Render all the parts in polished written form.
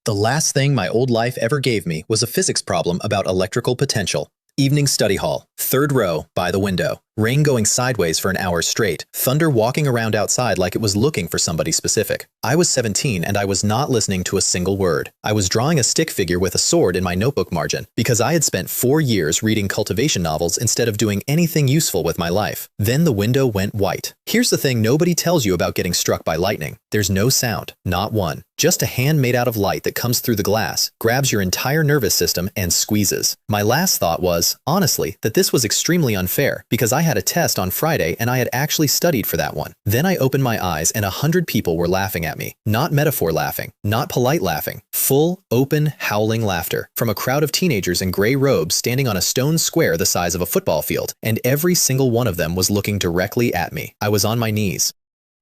The last thing my old life ever gave me was a physics problem about electrical potential. Evening study hall, third row, by the window. Rain going sideways for an hour straight. Thunder walking around outside like it was looking for somebody specific. I was 17 and I was not listening to a single word. I was drawing a stick figure with a sword in my notebook margin because I had spent 4 years reading cultivation novels instead of doing anything useful with my life. Then the window went white. Here's the thing nobody tells you about getting struck by lightning. There's no sound, not one. Just a hand made out of light that comes through the glass, grabs your entire nervous system, and squeezes. My last thought was, honestly, that this was extremely unfair because I had a test on Friday and I had actually studied for that one. Then I opened my eyes and 100 people were laughing at me. Not metaphor laughing, not polite laughing. Full, open, howling laughter from a crowd of teenagers in gray robes standing on a stone square the size of a football field, and every single one of them was looking directly at me. I was on my knees.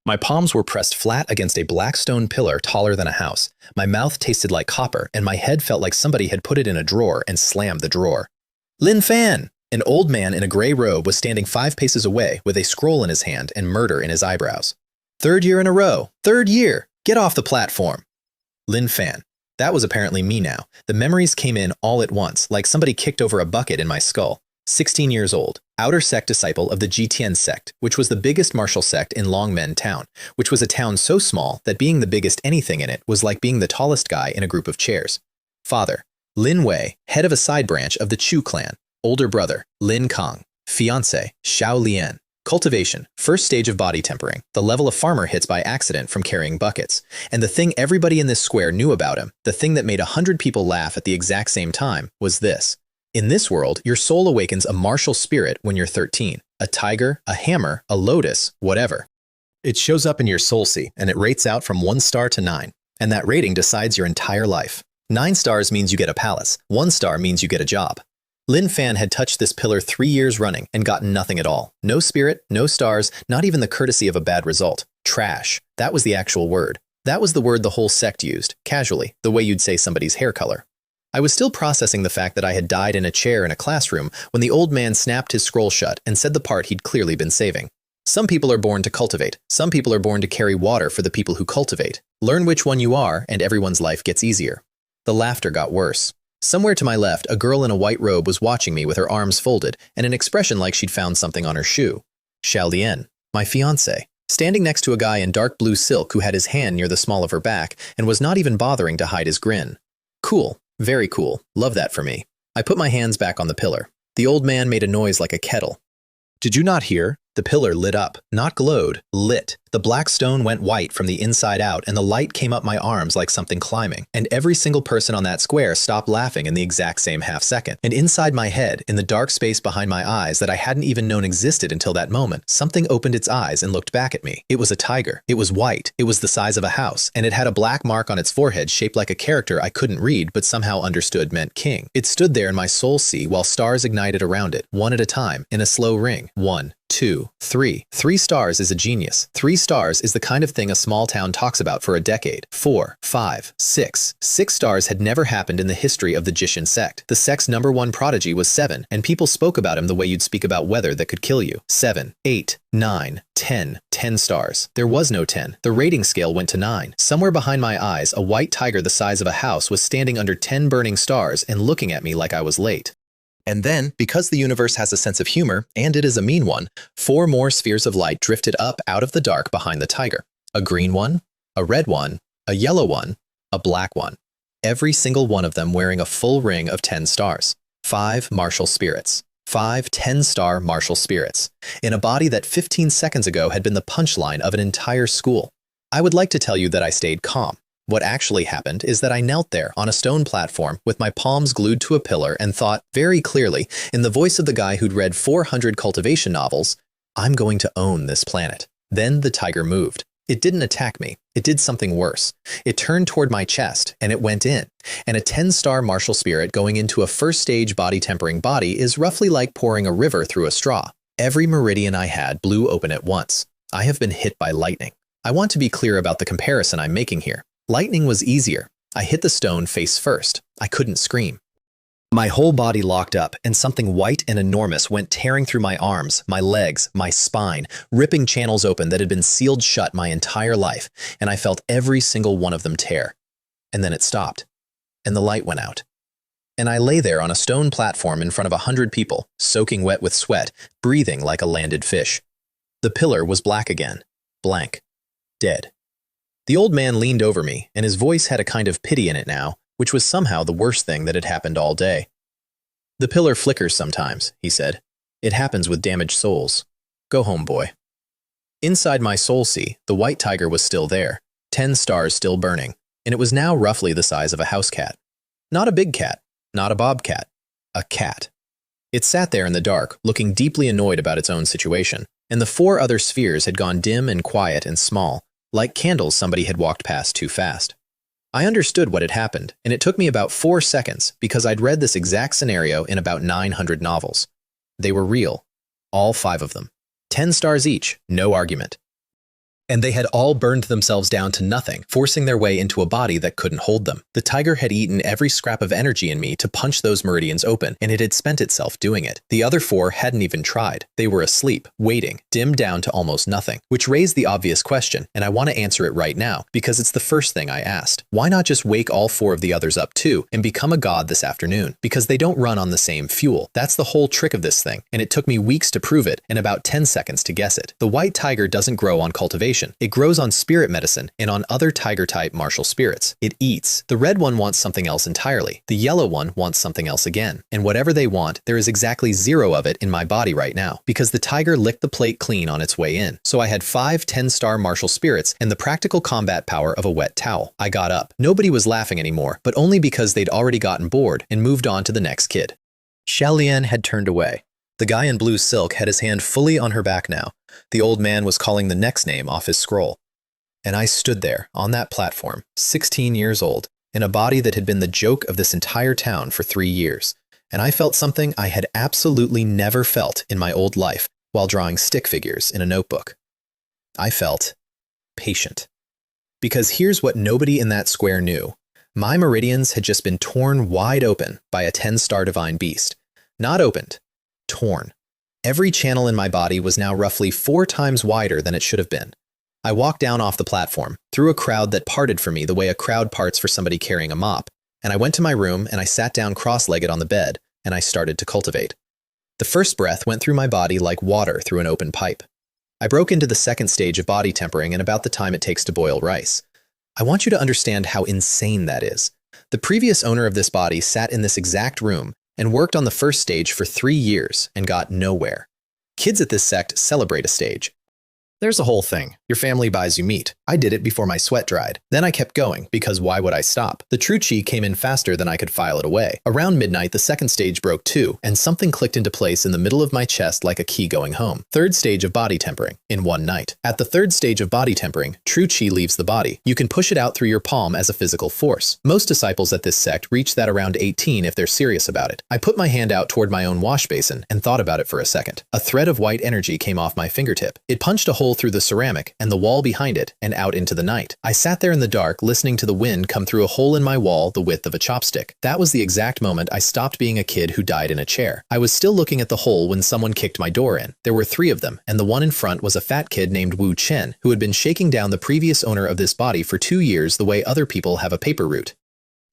My palms were pressed flat against a black stone pillar taller than a house. My mouth tasted like copper, and my head felt like somebody had put it in a drawer and slammed the drawer. Lin Fan! An old man in a gray robe was standing 5 paces away with a scroll in his hand and murder in his eyebrows. "Third year in a row! Third year! Get off the platform!" Lin Fan. That was apparently me now. The memories came in all at once, like somebody kicked over a bucket in my skull. 16 years old, outer sect disciple of the Jitian sect, which was the biggest martial sect in Longmen town, which was a town so small that being the biggest anything in it was like being the tallest guy in a group of chairs. Father, Lin Wei, head of a side branch of the Chu clan. Older brother, Lin Kang. Fiancé, Xiao Lian. Cultivation, first stage of body tempering, the level a farmer hits by accident from carrying buckets. And the thing everybody in this square knew about him, the thing that made 100 people laugh at the exact same time, was this. In this world, your soul awakens a martial spirit when you're 13. A tiger, a hammer, a lotus, whatever. It shows up in your soul sea, and it rates out from 1 star to 9. And that rating decides your entire life. 9 stars means you get a palace. 1 star means you get a job. Lin Fan had touched this pillar 3 years running and gotten nothing at all. No spirit, no stars, not even the courtesy of a bad result. Trash. That was the actual word. That was the word the whole sect used, casually, the way you'd say somebody's hair color. I was still processing the fact that I had died in a chair in a classroom when the old man snapped his scroll shut and said the part he'd clearly been saving. Some people are born to cultivate. Some people are born to carry water for the people who cultivate. Learn which one you are, and everyone's life gets easier. The laughter got worse. Somewhere to my left, a girl in a white robe was watching me with her arms folded and an expression like she'd found something on her shoe. Xiao Lian, my fiancé, standing next to a guy in dark blue silk who had his hand near the small of her back and was not even bothering to hide his grin. Cool. Very cool. Love that for me. I put my hands back on the pillar. The old man made a noise like a kettle. Did you not hear? The pillar lit up, not glowed, lit. The black stone went white from the inside out and the light came up my arms like something climbing. And every single person on that square stopped laughing in the exact same half second. And inside my head, in the dark space behind my eyes that I hadn't even known existed until that moment, something opened its eyes and looked back at me. It was a tiger. It was white. It was the size of a house. And it had a black mark on its forehead shaped like a character I couldn't read but somehow understood meant king. It stood there in my soul sea while stars ignited around it, one at a time, in a slow ring. 1, 2, 3. 3 stars is a genius. 3 stars is the kind of thing a small town talks about for a decade. 4, 5, 6. 6 stars had never happened in the history of the Jishin sect. The sect's #1 prodigy was 7, and people spoke about him the way you'd speak about weather that could kill you. 7, 8, 9, 10. 10 stars. There was no 10. The rating scale went to 9. Somewhere behind my eyes, a white tiger the size of a house was standing under 10 burning stars and looking at me like I was late. And then, because the universe has a sense of humor, and it is a mean one, 4 more spheres of light drifted up out of the dark behind the tiger. A green one, a red one, a yellow one, a black one. Every single one of them wearing a full ring of 10 stars. 5 martial spirits. 5 10-star martial spirits. In a body that 15 seconds ago had been the punchline of an entire school. I would like to tell you that I stayed calm. What actually happened is that I knelt there on a stone platform with my palms glued to a pillar and thought very clearly, in the voice of the guy who'd read 400 cultivation novels, I'm going to own this planet. Then the tiger moved. It didn't attack me. It did something worse. It turned toward my chest and it went in. And a 10-star martial spirit going into a first stage body tempering body is roughly like pouring a river through a straw. Every meridian I had blew open at once. I have been hit by lightning. I want to be clear about the comparison I'm making here. Lightning was easier. I hit the stone face first. I couldn't scream. My whole body locked up, and something white and enormous went tearing through my arms, my legs, my spine, ripping channels open that had been sealed shut my entire life, and I felt every single one of them tear. And then it stopped. and the light went out. And I lay there on a stone platform in front of 100 people, soaking wet with sweat, breathing like a landed fish. The pillar was black again, blank, dead. The old man leaned over me, and his voice had a kind of pity in it now, which was somehow the worst thing that had happened all day. "The pillar flickers sometimes," he said. "It happens with damaged souls. Go home, boy." Inside my soul sea, the white tiger was still there, 10 stars still burning, and it was now roughly the size of a house cat. Not a big cat, not a bobcat, a cat. It sat there in the dark, looking deeply annoyed about its own situation, and the 4 other spheres had gone dim and quiet and small, like candles somebody had walked past too fast. I understood what had happened, and it took me about 4 seconds because I'd read this exact scenario in about 900 novels. They were real, all 5 of them. 10 stars each, no argument. And they had all burned themselves down to nothing, forcing their way into a body that couldn't hold them. The tiger had eaten every scrap of energy in me to punch those meridians open, and it had spent itself doing it. The other 4 hadn't even tried. They were asleep, waiting, dimmed down to almost nothing, which raised the obvious question, and I want to answer it right now, because it's the first thing I asked. Why not just wake all 4 of the others up too, and become a god this afternoon? Because they don't run on the same fuel. That's the whole trick of this thing, and it took me weeks to prove it, and about 10 seconds to guess it. The white tiger doesn't grow on cultivation. It grows on spirit medicine and on other tiger-type martial spirits. It eats. The red one wants something else entirely. The yellow one wants something else again. And whatever they want, there is exactly 0 of it in my body right now, because the tiger licked the plate clean on its way in. So I had 5 10-star martial spirits and the practical combat power of a wet towel. I got up. Nobody was laughing anymore, but only because they'd already gotten bored and moved on to the next kid. Xiaolian had turned away. The guy in blue silk had his hand fully on her back now. The old man was calling the next name off his scroll. And I stood there, on that platform, 16 years old, in a body that had been the joke of this entire town for 3 years. And I felt something I had absolutely never felt in my old life while drawing stick figures in a notebook. I felt patient. Because here's what nobody in that square knew. My meridians had just been torn wide open by a 10-star divine beast. Not opened. Torn. Every channel in my body was now roughly 4 times wider than it should have been. I walked down off the platform, through a crowd that parted for me the way a crowd parts for somebody carrying a mop, and I went to my room and I sat down cross-legged on the bed, and I started to cultivate. The first breath went through my body like water through an open pipe. I broke into the second stage of body tempering in about the time it takes to boil rice. I want you to understand how insane that is. The previous owner of this body sat in this exact room and worked on the first stage for 3 years and got nowhere. Kids at this sect celebrate a stage. There's a whole thing. Your family buys you meat. I did it before my sweat dried. Then I kept going, because why would I stop? The true chi came in faster than I could file it away. Around midnight, the second stage broke too, and something clicked into place in the middle of my chest like a key going home. Third stage of body tempering, in one night. At the third stage of body tempering, true chi leaves the body. You can push it out through your palm as a physical force. Most disciples at this sect reach that around 18 if they're serious about it. I put my hand out toward my own wash basin and thought about it for a second. A thread of white energy came off my fingertip. It punched a hole through the ceramic and the wall behind it and out into the night. I sat there in the dark listening to the wind come through a hole in my wall the width of a chopstick. That was the exact moment I stopped being a kid who died in a chair. I was still looking at the hole when someone kicked my door in. There were 3 of them, and the one in front was a fat kid named Wu Chen, who had been shaking down the previous owner of this body for 2 years the way other people have a paper route.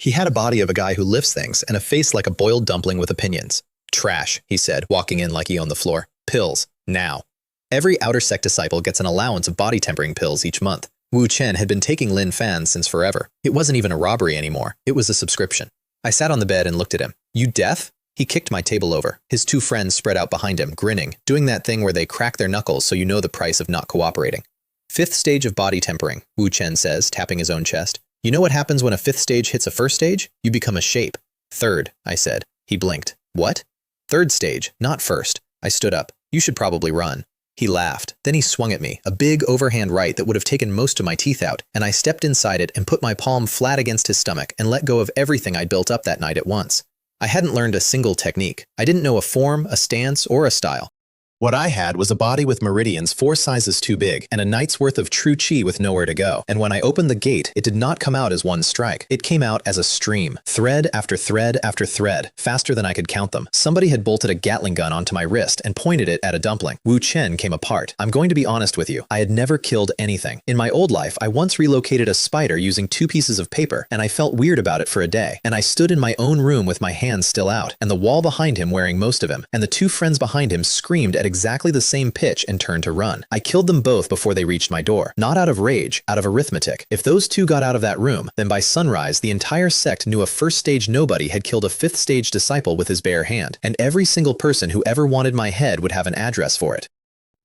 He had a body of a guy who lifts things and a face like a boiled dumpling with opinions. "Trash," he said, walking in like he owned the floor. "Pills. Now." Every outer sect disciple gets an allowance of body tempering pills each month. Wu Chen had been taking Lin Fan's since forever. It wasn't even a robbery anymore. It was a subscription. I sat on the bed and looked at him. "You deaf?" He kicked my table over. His 2 friends spread out behind him, grinning, doing that thing where they crack their knuckles so you know the price of not cooperating. "5th stage of body tempering," Wu Chen says, tapping his own chest. "You know what happens when a 5th stage hits a 1st stage? You become a shape." "3rd," I said. He blinked. "What?" "3rd stage, not 1st. I stood up. "You should probably run." He laughed. Then he swung at me, a big overhand right that would have taken most of my teeth out, and I stepped inside it and put my palm flat against his stomach and let go of everything I'd built up that night at once. I hadn't learned a single technique. I didn't know a form, a stance, or a style. What I had was a body with meridians 4 sizes too big and a night's worth of true chi with nowhere to go. And when I opened the gate, it did not come out as one strike. It came out as a stream, thread after thread after thread, faster than I could count them. Somebody had bolted a Gatling gun onto my wrist and pointed it at a dumpling. Wu Chen came apart. I'm going to be honest with you. I had never killed anything. In my old life, I once relocated a spider using 2 pieces of paper, and I felt weird about it for a day. And I stood in my own room with my hands still out, and the wall behind him wearing most of him, and the 2 friends behind him screamed at exactly the same pitch and turned to run. I killed them both before they reached my door. Not out of rage, out of arithmetic. If those 2 got out of that room, then by sunrise, the entire sect knew a first stage nobody had killed a 5th stage disciple with his bare hand, and every single person who ever wanted my head would have an address for it.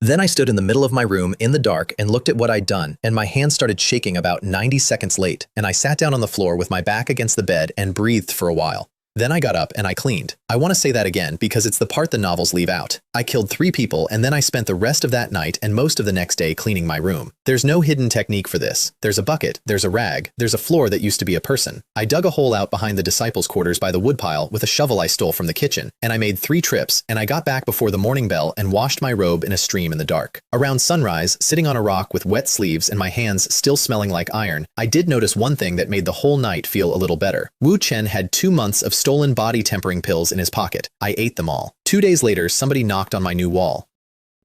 Then I stood in the middle of my room in the dark and looked at what I'd done, and my hand started shaking about 90 seconds late, and I sat down on the floor with my back against the bed and breathed for a while. Then I got up and I cleaned. I want to say that again because it's the part the novels leave out. I killed 3 people and then I spent the rest of that night and most of the next day cleaning my room. There's no hidden technique for this. There's a bucket, there's a rag, there's a floor that used to be a person. I dug a hole out behind the disciples' quarters by the woodpile with a shovel I stole from the kitchen, and I made 3 trips, and I got back before the morning bell and washed my robe in a stream in the dark. Around sunrise, sitting on a rock with wet sleeves and my hands still smelling like iron, I did notice one thing that made the whole night feel a little better. Wu Chen had 2 months of stolen body tempering pills in his pocket. I ate them all. 2 days later, somebody knocked on my new wall.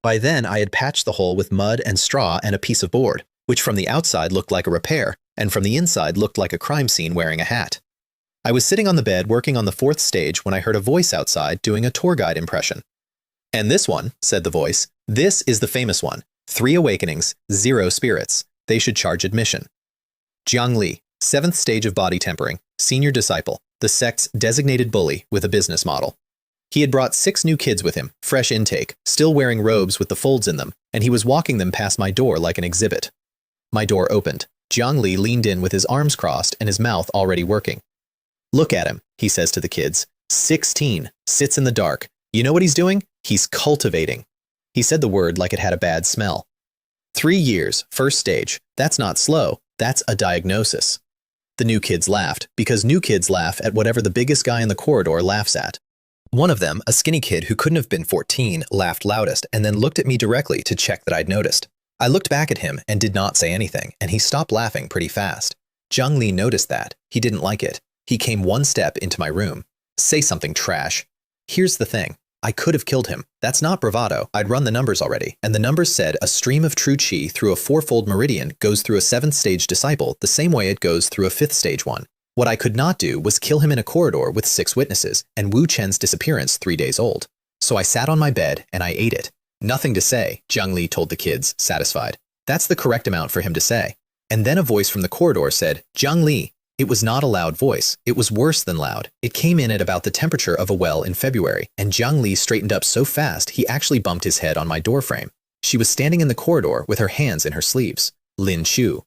By then, I had patched the hole with mud and straw and a piece of board, which from the outside looked like a repair, and from the inside looked like a crime scene wearing a hat. I was sitting on the bed working on the 4th stage when I heard a voice outside doing a tour guide impression. "And this one," said the voice, "this is the famous one. 3 awakenings, 0 spirits. They should charge admission. Jiang Li, 7th stage of body tempering, senior disciple, the sect's designated bully with a business model. He had brought 6 new kids with him, fresh intake, still wearing robes with the folds in them, and he was walking them past my door like an exhibit." My door opened. Jiang Li leaned in with his arms crossed and his mouth already working. "Look at him," he says to the kids. 16, sits in the dark. You know what he's doing? He's cultivating. He said the word like it had a bad smell. 3 years, 1st stage. That's not slow. That's a diagnosis. The new kids laughed, because new kids laugh at whatever the biggest guy in the corridor laughs at. One of them, a skinny kid who couldn't have been 14, laughed loudest and then looked at me directly to check that I'd noticed. I looked back at him and did not say anything, and he stopped laughing pretty fast. Jiang Li noticed that. He didn't like it. He came 1 step into my room. "Say something, trash." Here's the thing. I could have killed him. That's not bravado. I'd run the numbers already, and the numbers said a stream of true chi through a 4-fold meridian goes through a 7th stage disciple the same way it goes through a 5th stage one. What I could not do was kill him in a corridor with 6 witnesses, and Wu Chen's disappearance 3 days old. So I sat on my bed and I ate it. "Nothing to say," Jiang Li told the kids, satisfied. That's the correct amount for him to say. And then a voice from the corridor said, "Jiang Li." It was not a loud voice. It was worse than loud. It came in at about the temperature of a well in February, and Jiang Li straightened up so fast he actually bumped his head on my doorframe. She was standing in the corridor with her hands in her sleeves. Lin Shu.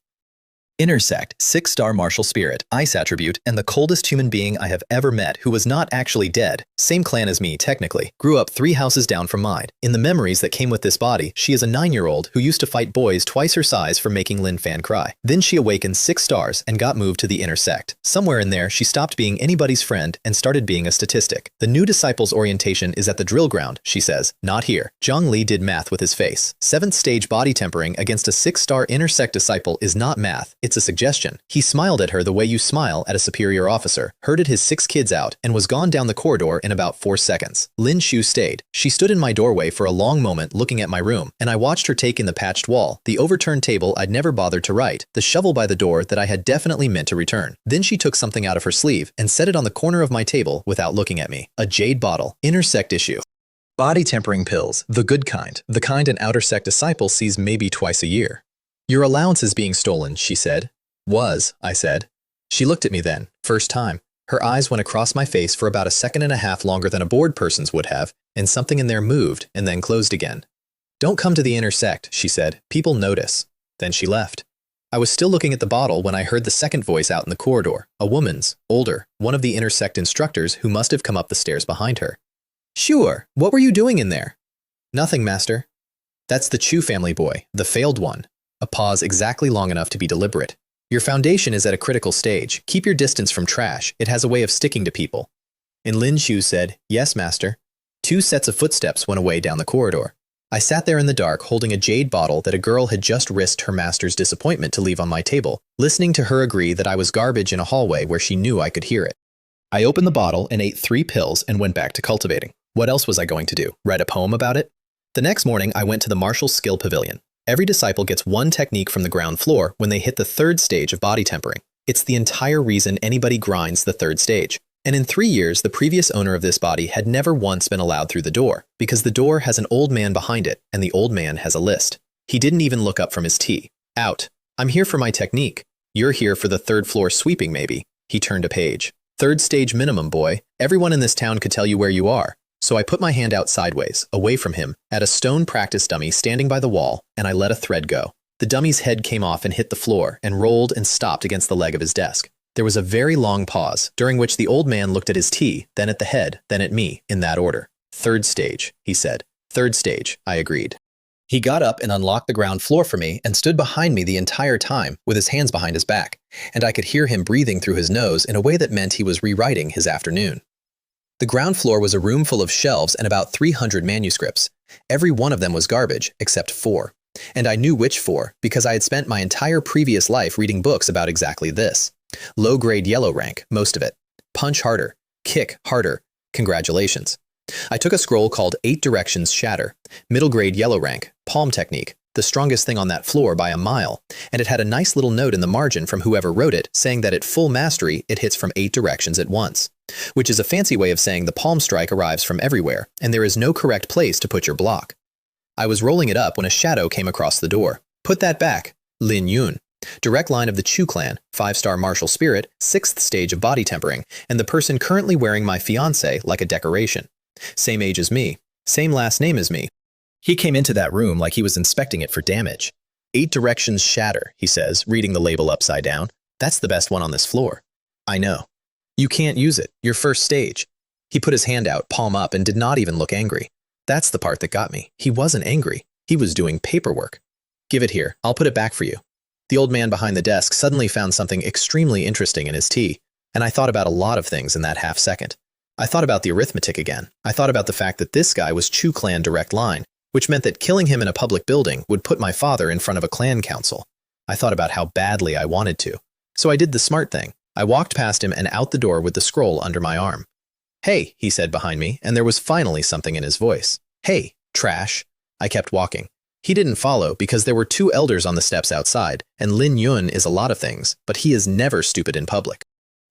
Inner Sect, 6-star martial spirit, ice attribute, and the coldest human being I have ever met who was not actually dead. Same clan as me, technically. Grew up 3 houses down from mine. In the memories that came with this body, she is a 9-year-old who used to fight boys twice her size for making Lin Fan cry. Then she awakened 6 stars and got moved to the Inner Sect. Somewhere in there, she stopped being anybody's friend and started being a statistic. The new disciple's orientation is at the drill ground, she says, not here. Jiang Li did math with his face. 7th stage body tempering against a 6-star Inner Sect disciple is not math. It's a suggestion. He smiled at her the way you smile at a superior officer, herded his 6 kids out, and was gone down the corridor in about 4 seconds. Lin Shu stayed. She stood in my doorway for a long moment looking at my room, and I watched her take in the patched wall, the overturned table I'd never bothered to write, the shovel by the door that I had definitely meant to return. Then she took something out of her sleeve and set it on the corner of my table without looking at me. A jade bottle. Inner Sect issue. Body tempering pills. The good kind. The kind an Outer Sect disciple sees maybe twice a year. Your allowance is being stolen, she said. Was, I said. She looked at me then, first time. Her eyes went across my face for about a second and a half longer than a bored person's would have, and something in there moved and then closed again. Don't come to the Inner Sect, she said. People notice. Then she left. I was still looking at the bottle when I heard the second voice out in the corridor, a woman's, older, one of the Inner Sect instructors who must have come up the stairs behind her. Sure, what were you doing in there? Nothing, master. That's the Chu family boy, the failed one. A pause exactly long enough to be deliberate. Your foundation is at a critical stage. Keep your distance from trash. It has a way of sticking to people. And Lin Shu said, yes, master. 2 sets of footsteps went away down the corridor. I sat there in the dark holding a jade bottle that a girl had just risked her master's disappointment to leave on my table, listening to her agree that I was garbage in a hallway where she knew I could hear it. I opened the bottle and ate 3 pills and went back to cultivating. What else was I going to do? Write a poem about it? The next morning, I went to the martial skill pavilion. Every disciple gets one technique from the ground floor when they hit the 3rd stage of body tempering. It's the entire reason anybody grinds the 3rd stage. And in 3 years, the previous owner of this body had never once been allowed through the door, because the door has an old man behind it, and the old man has a list. He didn't even look up from his tea. Out. I'm here for my technique. You're here for the 3rd floor sweeping, maybe. He turned a page. 3rd stage minimum, boy. Everyone in this town could tell you where you are. So I put my hand out sideways, away from him, at a stone practice dummy standing by the wall, and I let a thread go. The dummy's head came off and hit the floor, and rolled and stopped against the leg of his desk. There was a very long pause, during which the old man looked at his tea, then at the head, then at me, in that order. 3rd stage, he said. 3rd stage, I agreed. He got up and unlocked the ground floor for me and stood behind me the entire time, with his hands behind his back, and I could hear him breathing through his nose in a way that meant he was rewriting his afternoon. The ground floor was a room full of shelves and about 300 manuscripts. Every one of them was garbage, except 4. And I knew which 4, because I had spent my entire previous life reading books about exactly this. Low-grade yellow rank, most of it. Punch harder. Kick harder. Congratulations. I took a scroll called 8 Directions Shatter. Middle-grade yellow rank. Palm technique. The strongest thing on that floor by a mile. And it had a nice little note in the margin from whoever wrote it, saying that at full mastery, it hits from 8 directions at once. Which is a fancy way of saying the palm strike arrives from everywhere, and there is no correct place to put your block. I was rolling it up when a shadow came across the door. Put that back. Lin Yun. Direct line of the Chu clan, 5-star martial spirit, 6th stage of body tempering, and the person currently wearing my fiancé like a decoration. Same age as me. Same last name as me. He came into that room like he was inspecting it for damage. 8 Directions Shatter, he says, reading the label upside down. That's the best one on this floor. I know. You can't use it. Your 1st stage. He put his hand out, palm up, and did not even look angry. That's the part that got me. He wasn't angry. He was doing paperwork. Give it here. I'll put it back for you. The old man behind the desk suddenly found something extremely interesting in his tea, and I thought about a lot of things in that half second. I thought about the arithmetic again. I thought about the fact that this guy was Chu clan direct line, which meant that killing him in a public building would put my father in front of a clan council. I thought about how badly I wanted to. So I did the smart thing. I walked past him and out the door with the scroll under my arm. Hey, he said behind me, and there was finally something in his voice. Hey, trash. I kept walking. He didn't follow because there were 2 elders on the steps outside, and Lin Yun is a lot of things, but he is never stupid in public.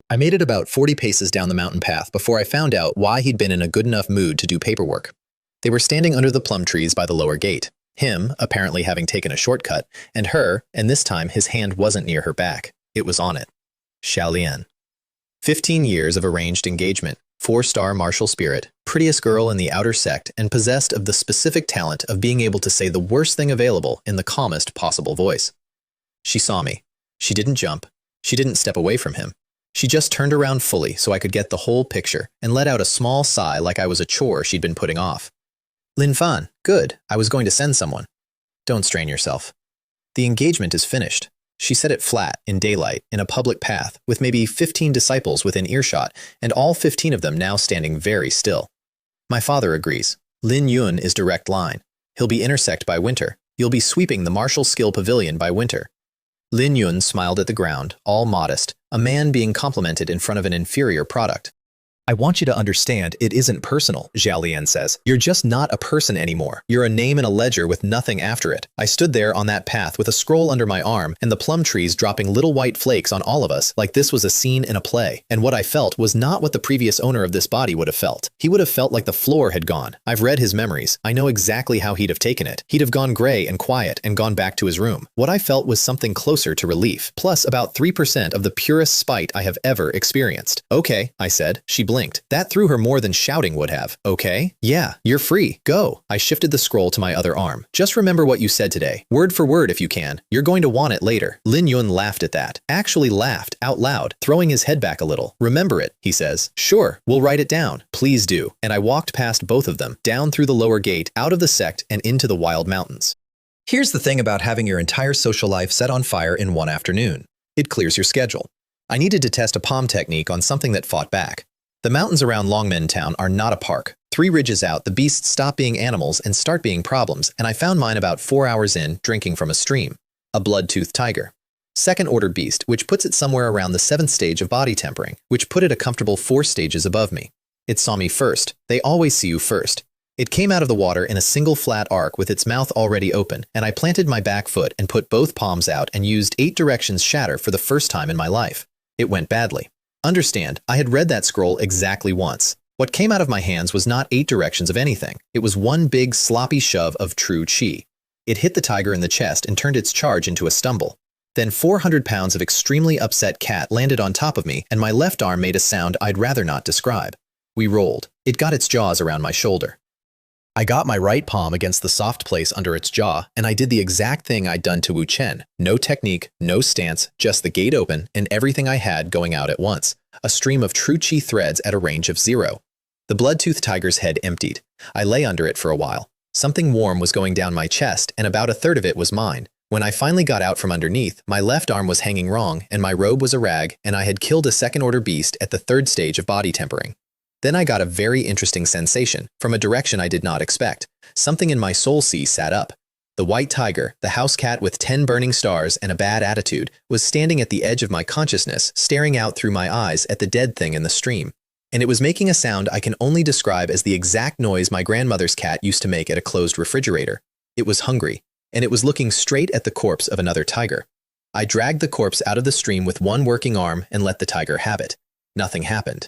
I made it about 40 paces down the mountain path before I found out why he'd been in a good enough mood to do paperwork. They were standing under the plum trees by the lower gate, him apparently having taken a shortcut, and her, and this time his hand wasn't near her back. It was on it. Xiaolian. 15 years of arranged engagement, 4-star martial spirit, prettiest girl in the outer sect, and possessed of the specific talent of being able to say the worst thing available in the calmest possible voice. She saw me. She didn't jump. She didn't step away from him. She just turned around fully so I could get the whole picture and let out a small sigh like I was a chore she'd been putting off. Lin Fan, good. I was going to send someone. Don't strain yourself. The engagement is finished. She said it flat, in daylight, in a public path, with maybe 15 disciples within earshot, and all 15 of them now standing very still. My father agrees. Lin Yun is direct line. He'll be intersect by winter. You'll be sweeping the martial skill pavilion by winter. Lin Yun smiled at the ground, all modest, a man being complimented in front of an inferior product. I want you to understand it isn't personal, Xiaolian says. You're just not a person anymore. You're a name in a ledger with nothing after it. I stood there on that path with a scroll under my arm and the plum trees dropping little white flakes on all of us like this was a scene in a play. And what I felt was not what the previous owner of this body would have felt. He would have felt like the floor had gone. I've read his memories. I know exactly how he'd have taken it. He'd have gone gray and quiet and gone back to his room. What I felt was something closer to relief, plus about 3% of the purest spite I have ever experienced. Okay, I said. She blinked. That threw her more than shouting would have. Okay? Yeah, you're free. Go. I shifted the scroll to my other arm. Just remember what you said today. Word for word if you can. You're going to want it later. Lin Yun laughed at that. Actually laughed out loud, throwing his head back a little. Remember it, he says. Sure, we'll write it down. Please do. And I walked past both of them, down through the lower gate, out of the sect, and into the wild mountains. Here's the thing about having your entire social life set on fire in one afternoon. It clears your schedule. I needed to test a palm technique on something that fought back. The mountains around Longmen Town are not a park. 3 ridges out, the beasts stop being animals and start being problems, and I found mine about 4 hours in, drinking from a stream. A blood-toothed tiger. Second-order beast, which puts it somewhere around the 7th stage of body tempering, which put it a comfortable 4 stages above me. It saw me first. They always see you first. It came out of the water in a single flat arc with its mouth already open, and I planted my back foot and put both palms out and used 8 directions shatter for the first time in my life. It went badly. Understand, I had read that scroll exactly once. What came out of my hands was not 8 directions of anything. It was one big sloppy shove of true chi. It hit the tiger in the chest and turned its charge into a stumble. Then 400 pounds of extremely upset cat landed on top of me, and my left arm made a sound I'd rather not describe. We rolled. It got its jaws around my shoulder. I got my right palm against the soft place under its jaw, and I did the exact thing I'd done to Wu Chen. No technique, no stance, just the gate open and everything I had going out at once. A stream of true chi threads at a range of 0. The blood-toothed tiger's head emptied. I lay under it for a while. Something warm was going down my chest, and about a third of it was mine. When I finally got out from underneath, my left arm was hanging wrong, and my robe was a rag, and I had killed a second-order beast at the 3rd stage of body tempering. Then I got a very interesting sensation, from a direction I did not expect. Something in my soul sea sat up. The white tiger, the house cat with 10 burning stars and a bad attitude, was standing at the edge of my consciousness, staring out through my eyes at the dead thing in the stream. And it was making a sound I can only describe as the exact noise my grandmother's cat used to make at a closed refrigerator. It was hungry, and it was looking straight at the corpse of another tiger. I dragged the corpse out of the stream with one working arm and let the tiger have it. Nothing happened.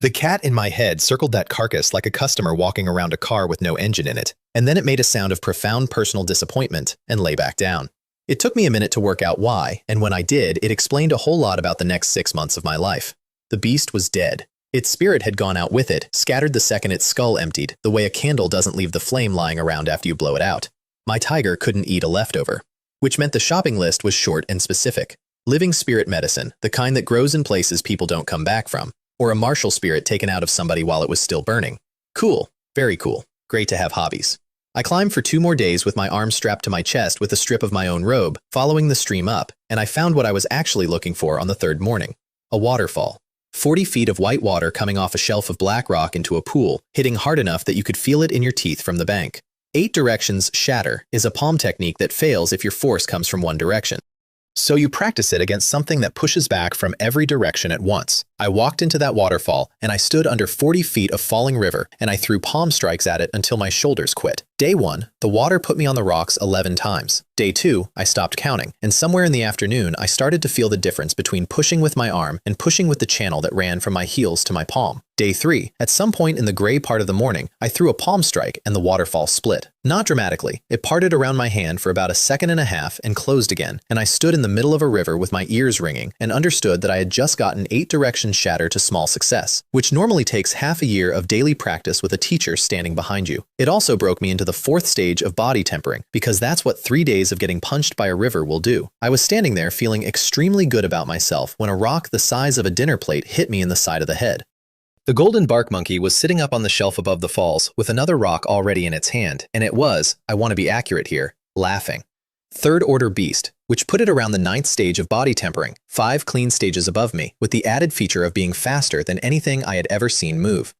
The cat in my head circled that carcass like a customer walking around a car with no engine in it, and then it made a sound of profound personal disappointment and lay back down. It took me a minute to work out why, and when I did, it explained a whole lot about the next 6 months of my life. The beast was dead. Its spirit had gone out with it, scattered the second its skull emptied, the way a candle doesn't leave the flame lying around after you blow it out. My tiger couldn't eat a leftover, which meant the shopping list was short and specific. Living spirit medicine, the kind that grows in places people don't come back from. Or a martial spirit taken out of somebody while it was still burning. Cool. Very cool. Great to have hobbies. I climbed for 2 more days with my arms strapped to my chest with a strip of my own robe, following the stream up, and I found what I was actually looking for on the 3rd morning. A waterfall. 40 feet of white water coming off a shelf of black rock into a pool, hitting hard enough that you could feel it in your teeth from the bank. 8 directions shatter is a palm technique that fails if your force comes from one direction. So you practice it against something that pushes back from every direction at once. I walked into that waterfall, and I stood under 40 feet of falling river, and I threw palm strikes at it until my shoulders quit. Day 1, the water put me on the rocks 11 times. Day 2, I stopped counting, and somewhere in the afternoon, I started to feel the difference between pushing with my arm and pushing with the channel that ran from my heels to my palm. Day 3, at some point in the gray part of the morning, I threw a palm strike and the waterfall split. Not dramatically. It parted around my hand for about a second and a half and closed again, and I stood in the middle of a river with my ears ringing and understood that I had just gotten 8 directions shatter to small success, which normally takes half a year of daily practice with a teacher standing behind you. It also broke me into the 4th stage of body tempering, because that's what 3 days of getting punched by a river will do. I was standing there feeling extremely good about myself when a rock the size of a dinner plate hit me in the side of the head. The golden bark monkey was sitting up on the shelf above the falls with another rock already in its hand, and it was, I want to be accurate here, laughing. 3rd order beast, which put it around the 9th stage of body tempering, 5 clean stages above me, with the added feature of being faster than anything I had ever seen move.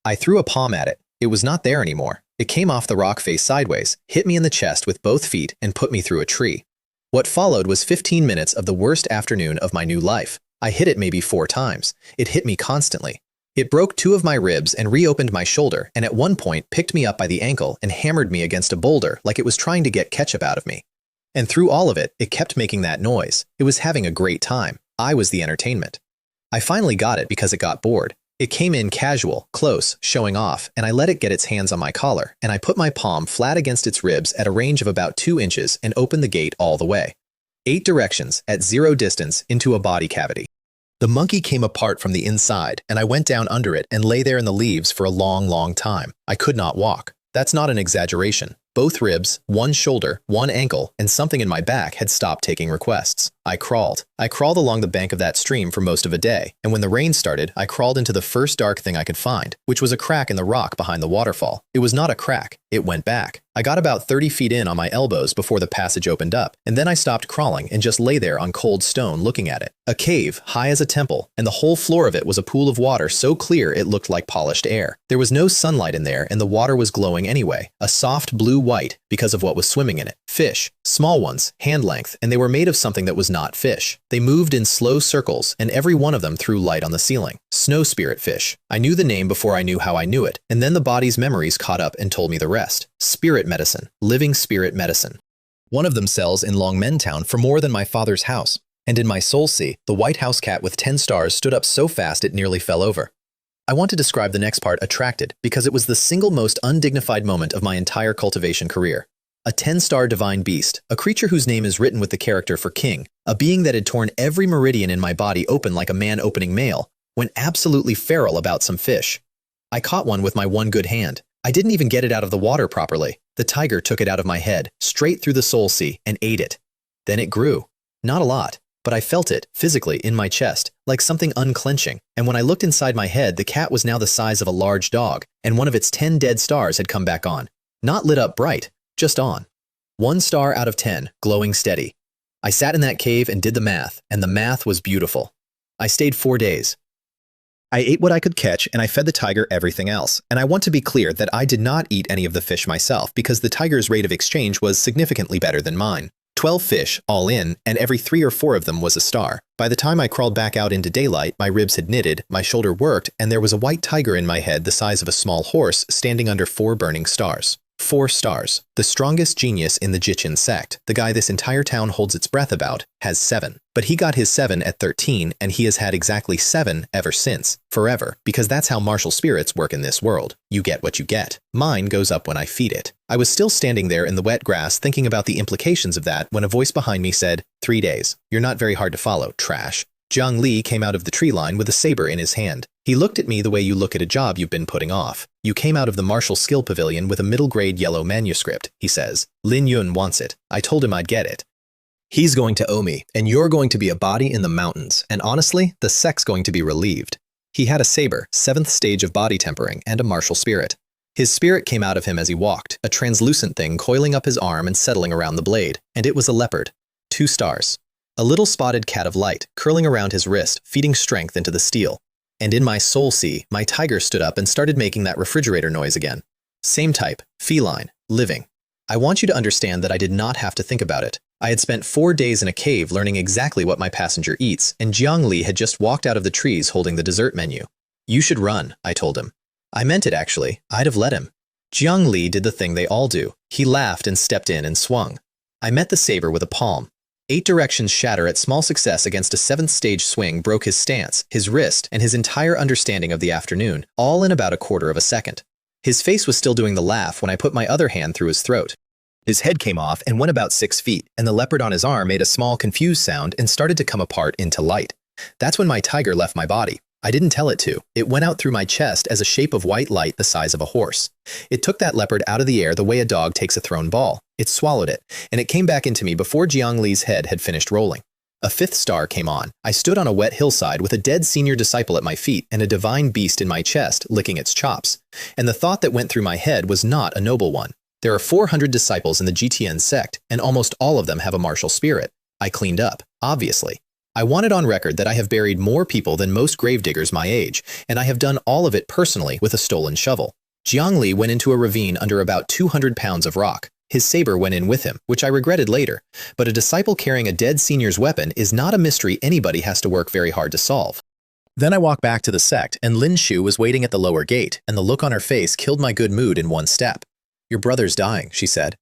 I threw a palm at it. It was not there anymore. It came off the rock face sideways, hit me in the chest with both feet, and put me through a tree. What followed was 15 minutes of the worst afternoon of my new life. I hit it maybe 4 times. It hit me constantly. It broke 2 of my ribs and reopened my shoulder, and at one point picked me up by the ankle and hammered me against a boulder like it was trying to get ketchup out of me. And through all of it, it kept making that noise. It was having a great time. I was the entertainment. I finally got it because it got bored. It came in casual, close, showing off, and I let it get its hands on my collar, and I put my palm flat against its ribs at a range of about 2 inches and opened the gate all the way. 8 directions, at 0 distance, into a body cavity. The monkey came apart from the inside, and I went down under it and lay there in the leaves for a long, long time. I could not walk. That's not an exaggeration. Both ribs, one shoulder, one ankle, and something in my back had stopped taking requests. I crawled. I crawled along the bank of that stream for most of a day, and when the rain started, I crawled into the first dark thing I could find, which was a crack in the rock behind the waterfall. It was not a crack, it went back. I got about 30 feet in on my elbows before the passage opened up, and then I stopped crawling and just lay there on cold stone looking at it. A cave, high as a temple, and the whole floor of it was a pool of water so clear it looked like polished air. There was no sunlight in there, and the water was glowing anyway, a soft blue-white because of what was swimming in it. Fish, small ones, hand length, and they were made of something that was not fish. They moved in slow circles, and every one of them threw light on the ceiling. Snow spirit fish. I knew the name before I knew how I knew it, and then the body's memories caught up and told me the rest. Spirit medicine. Living spirit medicine. One of them sells in Longmentown for more than my father's house. And in my soul sea, the white house cat with 10 stars stood up so fast it nearly fell over. I want to describe the next part, attracted, because it was the single most undignified moment of my entire cultivation career. A 10-star divine beast, a creature whose name is written with the character for king, a being that had torn every meridian in my body open like a man opening mail, went absolutely feral about some fish. I caught one with my one good hand. I didn't even get it out of the water properly. The tiger took it out of my head, straight through the soul sea, and ate it. Then it grew. Not a lot, but I felt it, physically, in my chest, like something unclenching, and when I looked inside my head, the cat was now the size of a large dog, and one of its 10 dead stars had come back on. Not lit up bright, just on. 1 star out of 10, glowing steady. I sat in that cave and did the math, and the math was beautiful. I stayed 4 days. I ate what I could catch, and I fed the tiger everything else. And I want to be clear that I did not eat any of the fish myself because the tiger's rate of exchange was significantly better than mine. 12 fish, all in, and every 3 or 4 of them was a star. By the time I crawled back out into daylight, my ribs had knitted, my shoulder worked, and there was a white tiger in my head the size of a small horse standing under 4 burning stars. 4 stars. The strongest genius in the Jichin sect, the guy this entire town holds its breath about, has 7. But he got his 7 at 13, and he has had exactly 7 ever since. Forever. Because that's how martial spirits work in this world. You get what you get. Mine goes up when I feed it. I was still standing there in the wet grass thinking about the implications of that when a voice behind me said, 3 days. You're not very hard to follow, trash. Jiang Li came out of the tree line with a saber in his hand. He looked at me the way you look at a job you've been putting off. You came out of the martial skill pavilion with a middle-grade yellow manuscript, he says. Lin Yun wants it. I told him I'd get it. He's going to owe me, and you're going to be a body in the mountains, and honestly, the sect's going to be relieved. He had a saber, 7th stage of body tempering, and a martial spirit. His spirit came out of him as he walked, a translucent thing coiling up his arm and settling around the blade, and it was a leopard. 2 stars. A little spotted cat of light, curling around his wrist, feeding strength into the steel. And in my soul sea, my tiger stood up and started making that refrigerator noise again. Same type, feline, living. I want you to understand that I did not have to think about it. I had spent 4 days in a cave learning exactly what my passenger eats, and Jiang Li had just walked out of the trees holding the dessert menu. You should run, I told him. I meant it actually, I'd have let him. Jiang Li did the thing they all do. He laughed and stepped in and swung. I met the saber with a palm. 8 directions shatter at small success against a 7th stage swing broke his stance, his wrist, and his entire understanding of the afternoon, all in about a quarter of a second. His face was still doing the laugh when I put my other hand through his throat. His head came off and went about 6 feet, and the leopard on his arm made a small confused sound and started to come apart into light. That's when my tiger left my body. I didn't tell it to. It went out through my chest as a shape of white light the size of a horse. It took that leopard out of the air the way a dog takes a thrown ball. It swallowed it, and it came back into me before Jiang Li's head had finished rolling. A 5th star came on. I stood on a wet hillside with a dead senior disciple at my feet and a divine beast in my chest licking its chops. And the thought that went through my head was not a noble one. There are 400 disciples in the GTN sect, and almost all of them have a martial spirit. I cleaned up, obviously. I want it on record that I have buried more people than most gravediggers my age, and I have done all of it personally with a stolen shovel. Jiang Li went into a ravine under about 200 pounds of rock. His saber went in with him, which I regretted later, but a disciple carrying a dead senior's weapon is not a mystery anybody has to work very hard to solve. Then I walked back to the sect, and Lin Shu was waiting at the lower gate, and the look on her face killed my good mood in one step. Your brother's dying, she said.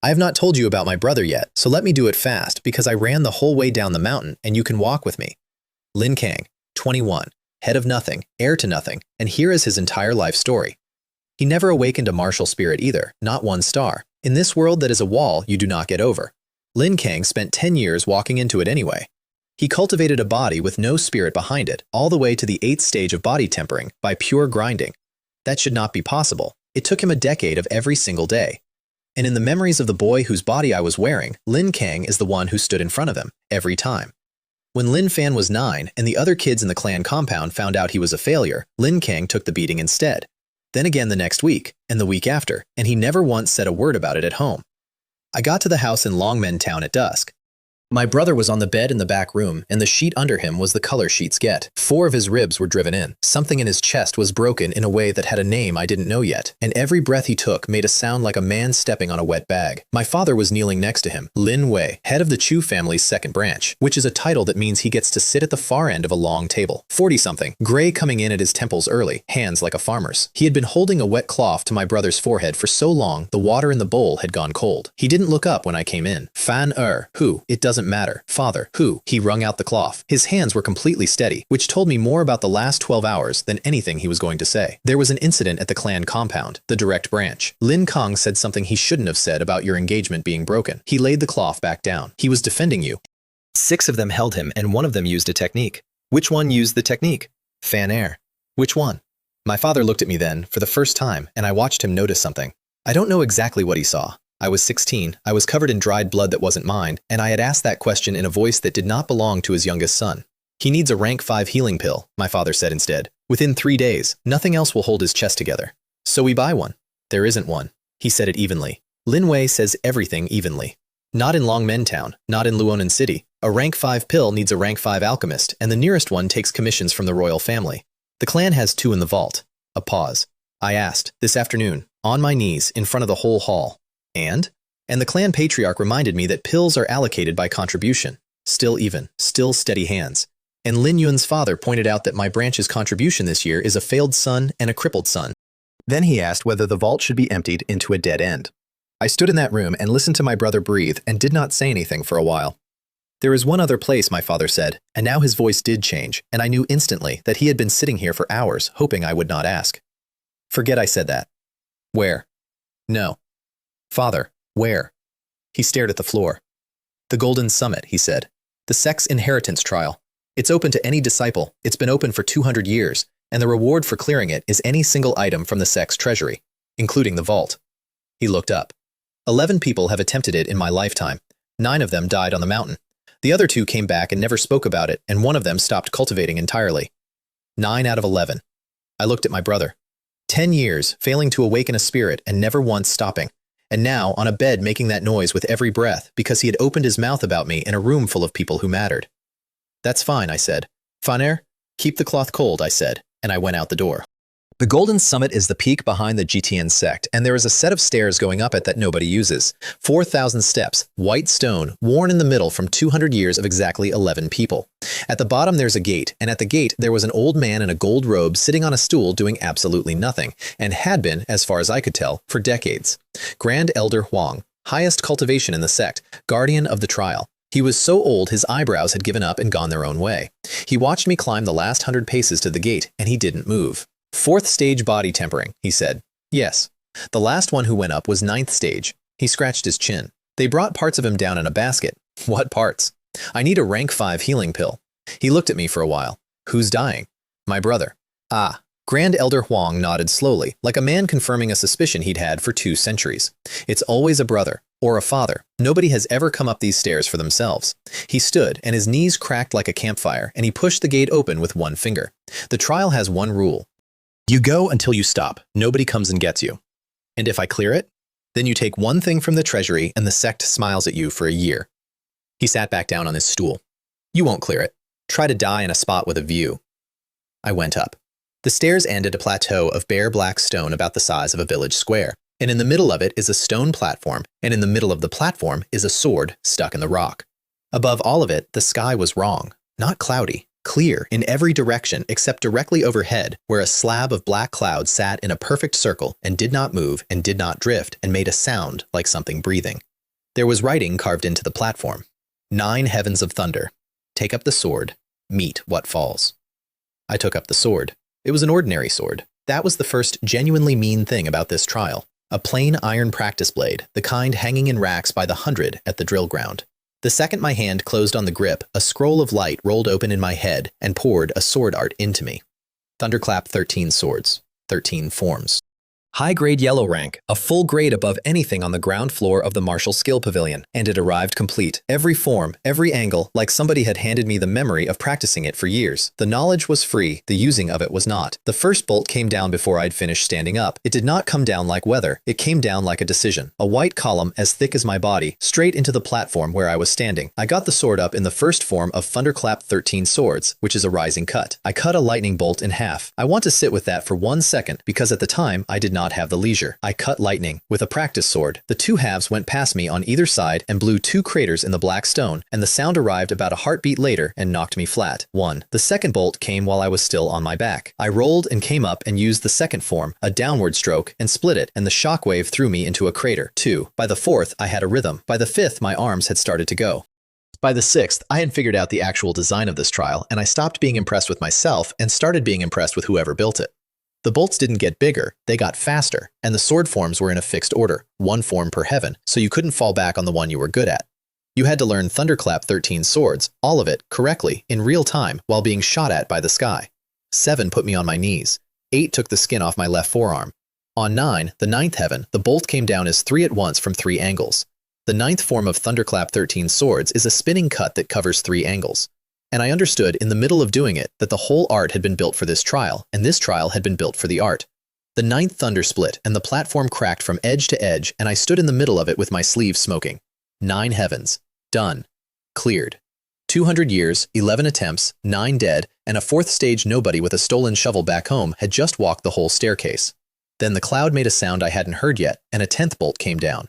I have not told you about my brother yet, so let me do it fast because I ran the whole way down the mountain and you can walk with me. Lin Kang, 21, head of nothing, heir to nothing, and here is his entire life story. He never awakened a martial spirit either, not 1 star. In this world that is a wall you do not get over. Lin Kang spent 10 years walking into it anyway. He cultivated a body with no spirit behind it, all the way to the 8th stage of body tempering, by pure grinding. That should not be possible. It took him a decade of every single day. And in the memories of the boy whose body I was wearing, Lin Kang is the one who stood in front of him, every time. When Lin Fan was 9 and the other kids in the clan compound found out he was a failure, Lin Kang took the beating instead. Then again the next week, and the week after, and he never once said a word about it at home. I got to the house in Longmen Town at dusk. My brother was on the bed in the back room, and the sheet under him was the color sheets get. 4 of his ribs were driven in. Something in his chest was broken in a way that had a name I didn't know yet, and every breath he took made a sound like a man stepping on a wet bag. My father was kneeling next to him, Lin Wei, head of the Chu family's second branch, which is a title that means he gets to sit at the far end of a long table. 40-something, gray coming in at his temples early, hands like a farmer's. He had been holding a wet cloth to my brother's forehead for so long the water in the bowl had gone cold. He didn't look up when I came in. Who? It doesn't matter. Father, who? He wrung out the cloth. His hands were completely steady, which told me more about the last 12 hours than anything he was going to say. There was an incident at the clan compound, the direct branch. Lin Kang said something he shouldn't have said about your engagement being broken. He laid the cloth back down. He was defending you. 6 of them held him, and one of them used a technique. Which one used the technique? Fan air. Which one? My father looked at me then, for the first time, and I watched him notice something. I don't know exactly what he saw. I was 16, I was covered in dried blood that wasn't mine, and I had asked that question in a voice that did not belong to his youngest son. He needs a rank 5 healing pill, my father said instead. Within 3 days, nothing else will hold his chest together. So we buy one. There isn't one. He said it evenly. Lin Wei says everything evenly. Not in Longmen Town, not in Luonan City. A rank 5 pill needs a rank 5 alchemist, and the nearest one takes commissions from the royal family. The clan has 2 in the vault. A pause. I asked, this afternoon, on my knees, in front of the whole hall. And the clan patriarch reminded me that pills are allocated by contribution. Still even, still steady hands. And Lin Yun's father pointed out that my branch's contribution this year is a failed son and a crippled son. Then he asked whether the vault should be emptied into a dead end. I stood in that room and listened to my brother breathe and did not say anything for a while. There is one other place, my father said, and now his voice did change, and I knew instantly that he had been sitting here for hours, hoping I would not ask. Forget I said that. Where? No. Father, where? He stared at the floor. The Golden Summit, he said. The Sect's inheritance trial. It's open to any disciple. It's been open for 200 years, and the reward for clearing it is any single item from the Sect's treasury, including the vault. He looked up. 11 people have attempted it in my lifetime. 9 of them died on the mountain. The other 2 came back and never spoke about it, and one of them stopped cultivating entirely. 9 out of 11. I looked at my brother. 10 years, failing to awaken a spirit and never once stopping. And now, on a bed making that noise with every breath because he had opened his mouth about me in a room full of people who mattered. That's fine, I said. Faner, keep the cloth cold, I said, and I went out the door. The Golden Summit is the peak behind the GTN sect, and there is a set of stairs going up it that nobody uses. 4,000 steps, white stone, worn in the middle from 200 years of exactly 11 people. At the bottom there's a gate, and at the gate there was an old man in a gold robe sitting on a stool doing absolutely nothing, and had been, as far as I could tell, for decades. Grand Elder Huang, highest cultivation in the sect, guardian of the trial. He was so old his eyebrows had given up and gone their own way. He watched me climb the last 100 paces to the gate, and he didn't move. 4th stage body tempering, he said. Yes. The last one who went up was 9th stage. He scratched his chin. They brought parts of him down in a basket. What parts? I need a rank 5 healing pill. He looked at me for a while. Who's dying? My brother. Ah. Grand Elder Huang nodded slowly, like a man confirming a suspicion he'd had for 2 centuries. It's always a brother, or a father. Nobody has ever come up these stairs for themselves. He stood, and his knees cracked like a campfire, and he pushed the gate open with one finger. The trial has one rule. You go until you stop. Nobody comes and gets you. And if I clear it, then you take one thing from the treasury and the sect smiles at you for a year. He sat back down on his stool. You won't clear it. Try to die in a spot with a view. I went up. The stairs end at a plateau of bare black stone about the size of a village square, and in the middle of it is a stone platform, and in the middle of the platform is a sword stuck in the rock. Above all of it, the sky was wrong, not cloudy. Clear in every direction except directly overhead, where a slab of black cloud sat in a perfect circle and did not move and did not drift and made a sound like something breathing. There was writing carved into the platform. 9 heavens of thunder. Take up the sword. Meet what falls. I took up the sword. It was an ordinary sword. That was the first genuinely mean thing about this trial. A plain iron practice blade, the kind hanging in racks by the 100 at the drill ground. The second my hand closed on the grip, a scroll of light rolled open in my head and poured a sword art into me. Thunderclap 13 swords, 13 forms. High-grade yellow rank, a full grade above anything on the ground floor of the Martial Skill Pavilion, and it arrived complete. Every form, every angle, like somebody had handed me the memory of practicing it for years. The knowledge was free, the using of it was not. The first bolt came down before I'd finished standing up. It did not come down like weather, it came down like a decision. A white column as thick as my body, straight into the platform where I was standing. I got the sword up in the first form of Thunderclap 13 Swords, which is a rising cut. I cut a lightning bolt in half. I want to sit with that for 1 second, because at the time, I did not have the leisure. I cut lightning with a practice sword. The two halves went past me on either side and blew 2 craters in the black stone, and the sound arrived about a heartbeat later and knocked me flat. 1. The second bolt came while I was still on my back. I rolled and came up and used the second form, a downward stroke, and split it, and the shockwave threw me into a crater. 2. By the fourth, I had a rhythm. By the fifth, my arms had started to go. By the sixth, I had figured out the actual design of this trial, and I stopped being impressed with myself and started being impressed with whoever built it. The bolts didn't get bigger, they got faster, and the sword forms were in a fixed order, 1 form per heaven, so you couldn't fall back on the one you were good at. You had to learn Thunderclap 13 Swords, all of it, correctly, in real time, while being shot at by the sky. 7 put me on my knees. 8 took the skin off my left forearm. On 9, the 9th heaven, the bolt came down as 3 at once from 3 angles. The 9th form of Thunderclap 13 Swords is a spinning cut that covers 3 angles. And I understood in the middle of doing it that the whole art had been built for this trial, and this trial had been built for the art. The 9th thunder split, and the platform cracked from edge to edge, and I stood in the middle of it with my sleeves smoking. 9 heavens. Done. Cleared. 200 years, 11 attempts, 9 dead, and a 4th stage nobody with a stolen shovel back home had just walked the whole staircase. Then the cloud made a sound I hadn't heard yet, and a 10th bolt came down.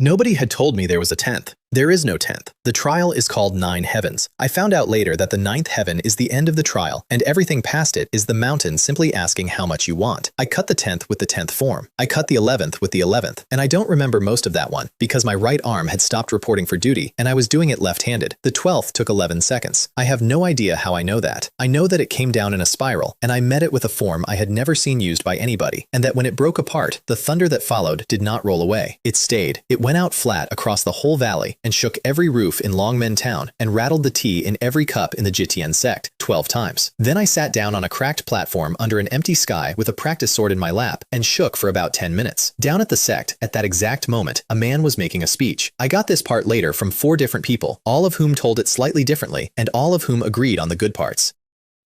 Nobody had told me there was a 10th. There is no 10th. The trial is called 9 heavens. I found out later that the 9th heaven is the end of the trial, and everything past it is the mountain simply asking how much you want. I cut the 10th with the 10th form. I cut the 11th with the 11th, and I don't remember most of that one, because my right arm had stopped reporting for duty, and I was doing it left-handed. The 12th took 11 seconds. I have no idea how I know that. I know that it came down in a spiral, and I met it with a form I had never seen used by anybody, and that when it broke apart, the thunder that followed did not roll away. It stayed. It went out flat across the whole valley, and shook every roof in Longmen Town, and rattled the tea in every cup in the Jitian Sect 12 times. Then I sat down on a cracked platform under an empty sky with a practice sword in my lap, and shook for about 10 minutes. Down at the Sect, at that exact moment, a man was making a speech. I got this part later from 4 different people, all of whom told it slightly differently, and all of whom agreed on the good parts.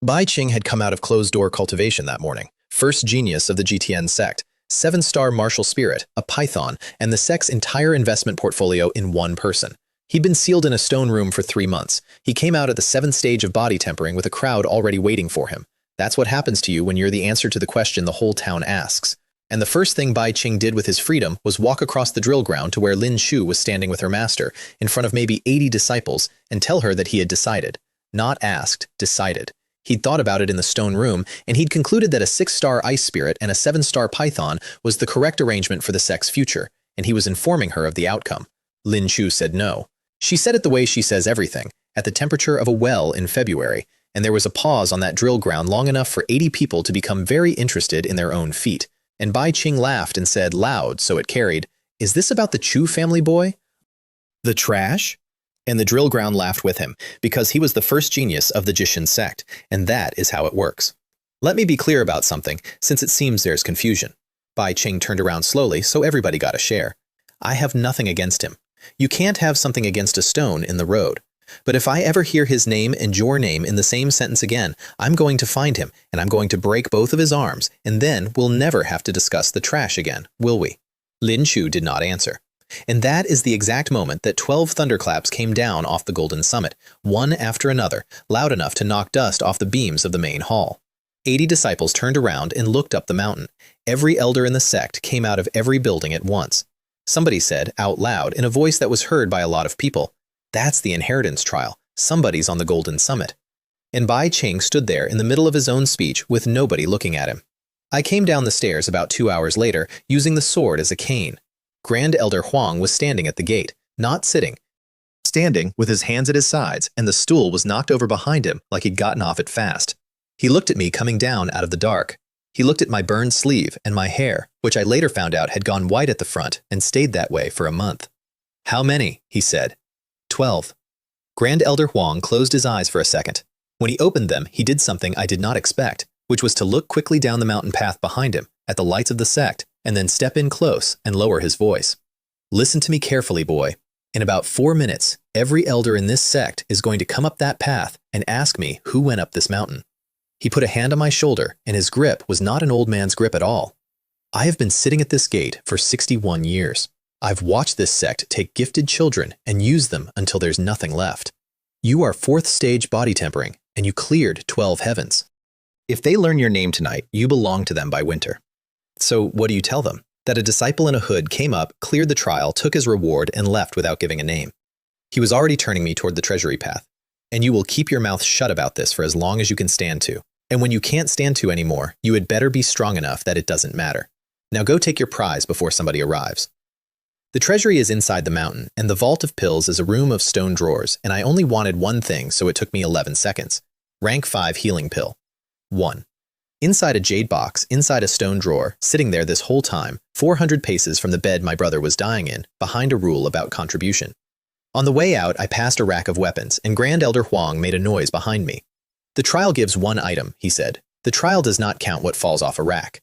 Bai Qing had come out of closed-door cultivation that morning, first genius of the Jitian Sect, 7-star martial spirit, a python, and the Sect's entire investment portfolio in one person. He'd been sealed in a stone room for 3 months. He came out at the 7th stage of body tempering with a crowd already waiting for him. That's what happens to you when you're the answer to the question the whole town asks. And the first thing Bai Qing did with his freedom was walk across the drill ground to where Lin Shu was standing with her master, in front of maybe 80 disciples, and tell her that he had decided. Not asked, decided. He'd thought about it in the stone room, and he'd concluded that a 6-star ice spirit and a 7-star python was the correct arrangement for the Sect's future, and he was informing her of the outcome. Lin Shu said no. She said it the way she says everything, at the temperature of a well in February, and there was a pause on that drill ground long enough for 80 people to become very interested in their own feet. And Bai Qing laughed and said loud, so it carried, "Is this about the Chu family boy? The trash?" And the drill ground laughed with him, because he was the first genius of the Jishin sect, and that is how it works. Let me be clear about something, since it seems there's confusion. Bai Qing turned around slowly, so everybody got a share. I have nothing against him. You can't have something against a stone in the road. But if I ever hear his name and your name in the same sentence again, I'm going to find him, and I'm going to break both of his arms, and then we'll never have to discuss the trash again, will we? Lin Shu did not answer. And that is the exact moment that 12 thunderclaps came down off the golden summit, one after another, loud enough to knock dust off the beams of the main hall. 80 disciples turned around and looked up the mountain. Every elder in the sect came out of every building at once. Somebody said, out loud, in a voice that was heard by a lot of people, "That's the inheritance trial. Somebody's on the golden summit." And Bai Qing stood there in the middle of his own speech with nobody looking at him. I came down the stairs about 2 hours later, using the sword as a cane. Grand Elder Huang was standing at the gate, not sitting. Standing, with his hands at his sides, and the stool was knocked over behind him like he'd gotten off it fast. He looked at me coming down out of the dark. He looked at my burned sleeve and my hair, which I later found out had gone white at the front and stayed that way for a month. "How many?" he said. 12. Grand Elder Huang closed his eyes for a second. When he opened them, he did something I did not expect, which was to look quickly down the mountain path behind him, at the lights of the sect, and then step in close and lower his voice. Listen to me carefully, boy. In about 4 minutes, every elder in this sect is going to come up that path and ask me who went up this mountain. He put a hand on my shoulder, and his grip was not an old man's grip at all. I have been sitting at this gate for 61 years. I've watched this sect take gifted children and use them until there's nothing left. You are 4th stage body tempering, and you cleared 12 heavens. If they learn your name tonight, you belong to them by winter. So what do you tell them? That a disciple in a hood came up, cleared the trial, took his reward, and left without giving a name. He was already turning me toward the treasury path. And you will keep your mouth shut about this for as long as you can stand to. And when you can't stand to anymore, you had better be strong enough that it doesn't matter. Now go take your prize before somebody arrives. The treasury is inside the mountain, and the vault of pills is a room of stone drawers, and I only wanted one thing, so it took me 11 seconds. Rank 5 healing pill. 1. Inside a jade box, inside a stone drawer, sitting there this whole time, 400 paces from the bed my brother was dying in, behind a rule about contribution. On the way out, I passed a rack of weapons, and Grand Elder Huang made a noise behind me. The trial gives 1 item, he said. The trial does not count what falls off a rack.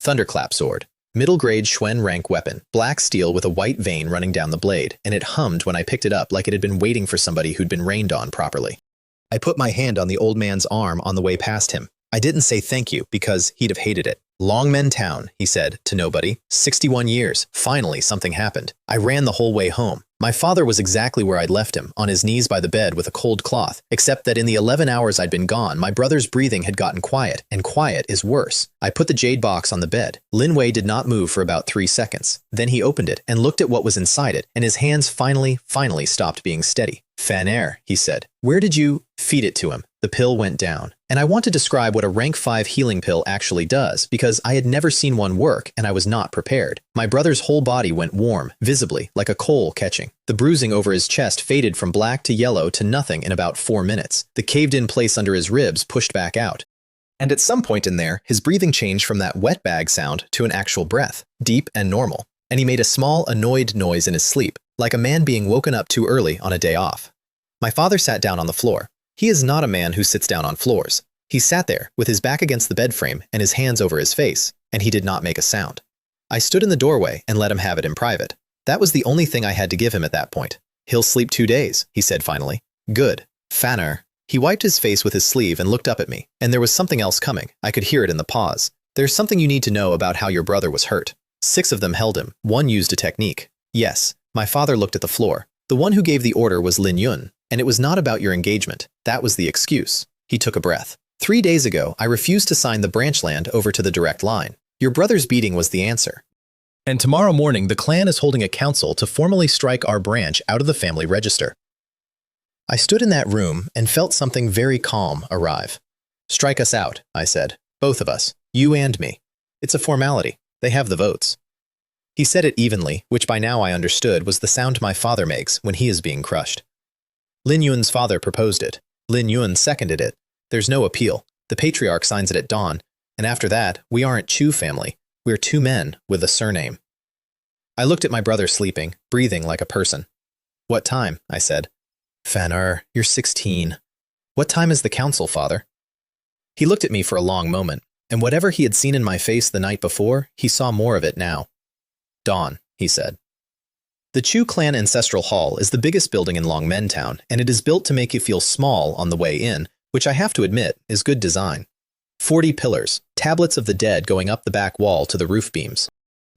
Thunderclap sword. Middle grade Xuan rank weapon, black steel with a white vein running down the blade, and it hummed when I picked it up like it had been waiting for somebody who'd been rained on properly. I put my hand on the old man's arm on the way past him. I didn't say thank you because he'd have hated it. Longmen Town, he said to nobody. 61 years. Finally, something happened. I ran the whole way home. My father was exactly where I'd left him, on his knees by the bed with a cold cloth, except that in the 11 hours I'd been gone, my brother's breathing had gotten quiet, and quiet is worse. I put the jade box on the bed. Lin Wei did not move for about 3 seconds. Then he opened it and looked at what was inside it, and his hands finally stopped being steady. Fan air, he said. Where did you feed it to him? The pill went down. And I want to describe what a rank 5 healing pill actually does, because I had never seen one work and I was not prepared. My brother's whole body went warm, visibly, like a coal catching. The bruising over his chest faded from black to yellow to nothing in about 4 minutes. The caved-in place under his ribs pushed back out. And at some point in there, his breathing changed from that wet bag sound to an actual breath, deep and normal. And he made a small, annoyed noise in his sleep, like a man being woken up too early on a day off. My father sat down on the floor. He is not a man who sits down on floors. He sat there, with his back against the bed frame and his hands over his face, and he did not make a sound. I stood in the doorway and let him have it in private. That was the only thing I had to give him at that point. He'll sleep 2 days, he said finally. Good. Fanner. He wiped his face with his sleeve and looked up at me, and there was something else coming. I could hear it in the pause. There's something you need to know about how your brother was hurt. 6 of them held him. 1 used a technique. Yes. My father looked at the floor. The one who gave the order was Lin Yun, and it was not about your engagement. That was the excuse. He took a breath. 3 days ago, I refused to sign the branch land over to the direct line. Your brother's beating was the answer. And tomorrow morning, the clan is holding a council to formally strike our branch out of the family register. I stood in that room and felt something very calm arrive. Strike us out, I said. Both of us. You and me. It's a formality. They have the votes. He said it evenly, which by now I understood was the sound my father makes when he is being crushed. Lin Yun's father proposed it. Lin Yun seconded it. There's no appeal. The patriarch signs it at dawn, and after that, we aren't Chu family. We're 2 men with a surname. I looked at my brother sleeping, breathing like a person. What time? I said. Fanner, you're 16. What time is the council, father? He looked at me for a long moment, and whatever he had seen in my face the night before, he saw more of it now. Dawn, he said. The Chu clan ancestral hall is the biggest building in Longmen Town, and it is built to make you feel small on the way in, which I have to admit is good design. 40 pillars, tablets of the dead going up the back wall to the roof beams.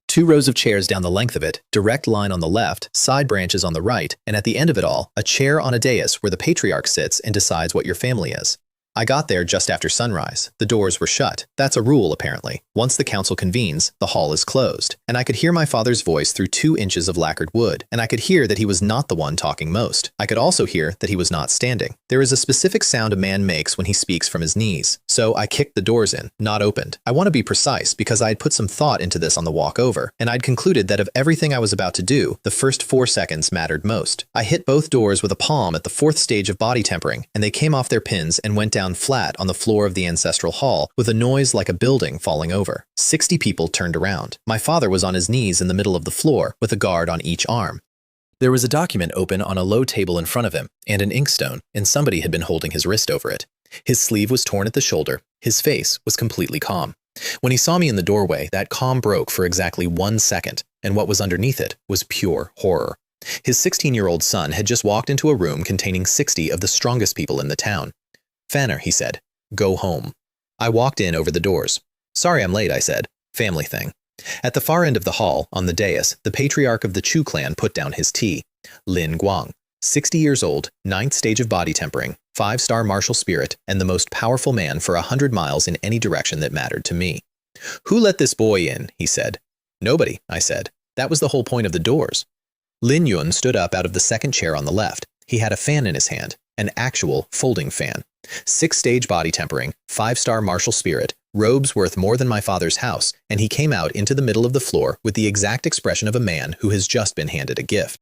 2 rows of chairs down the length of it, direct line on the left, side branches on the right, and at the end of it all, a chair on a dais where the patriarch sits and decides what your family is. I got there just after sunrise. The doors were shut. That's a rule, apparently. Once the council convenes, the hall is closed. And I could hear my father's voice through 2 inches of lacquered wood. And I could hear that he was not the one talking most. I could also hear that he was not standing. There is a specific sound a man makes when he speaks from his knees. So I kicked the doors in, not opened. I want to be precise because I had put some thought into this on the walk over. And I'd concluded that of everything I was about to do, the first 4 seconds mattered most. I hit both doors with a palm at the 4th stage of body tempering, and they came off their pins and went down flat on the floor of the ancestral hall with a noise like a building falling over. 60 people turned around. My father was on his knees in the middle of the floor with a guard on each arm. There was a document open on a low table in front of him and an inkstone, and somebody had been holding his wrist over it. His sleeve was torn at the shoulder. His face was completely calm. When he saw me in the doorway, that calm broke for exactly 1 second, and what was underneath it was pure horror. His 16-year-old son had just walked into a room containing 60 of the strongest people in the town. "Fanner," he said, "go home." I walked in over the doors. "Sorry I'm late," I said. "Family thing." At the far end of the hall, on the dais, the patriarch of the Chu clan put down his tea. Lin Guang, 60 years old, 9th stage of body tempering, 5-star martial spirit, and the most powerful man for 100 miles in any direction that mattered to me. "Who let this boy in?" he said. "Nobody," I said. "That was the whole point of the doors." Lin Yun stood up out of the second chair on the left. He had a fan in his hand, an actual folding fan. 6th-stage body tempering, 5-star martial spirit, robes worth more than my father's house, and he came out into the middle of the floor with the exact expression of a man who has just been handed a gift.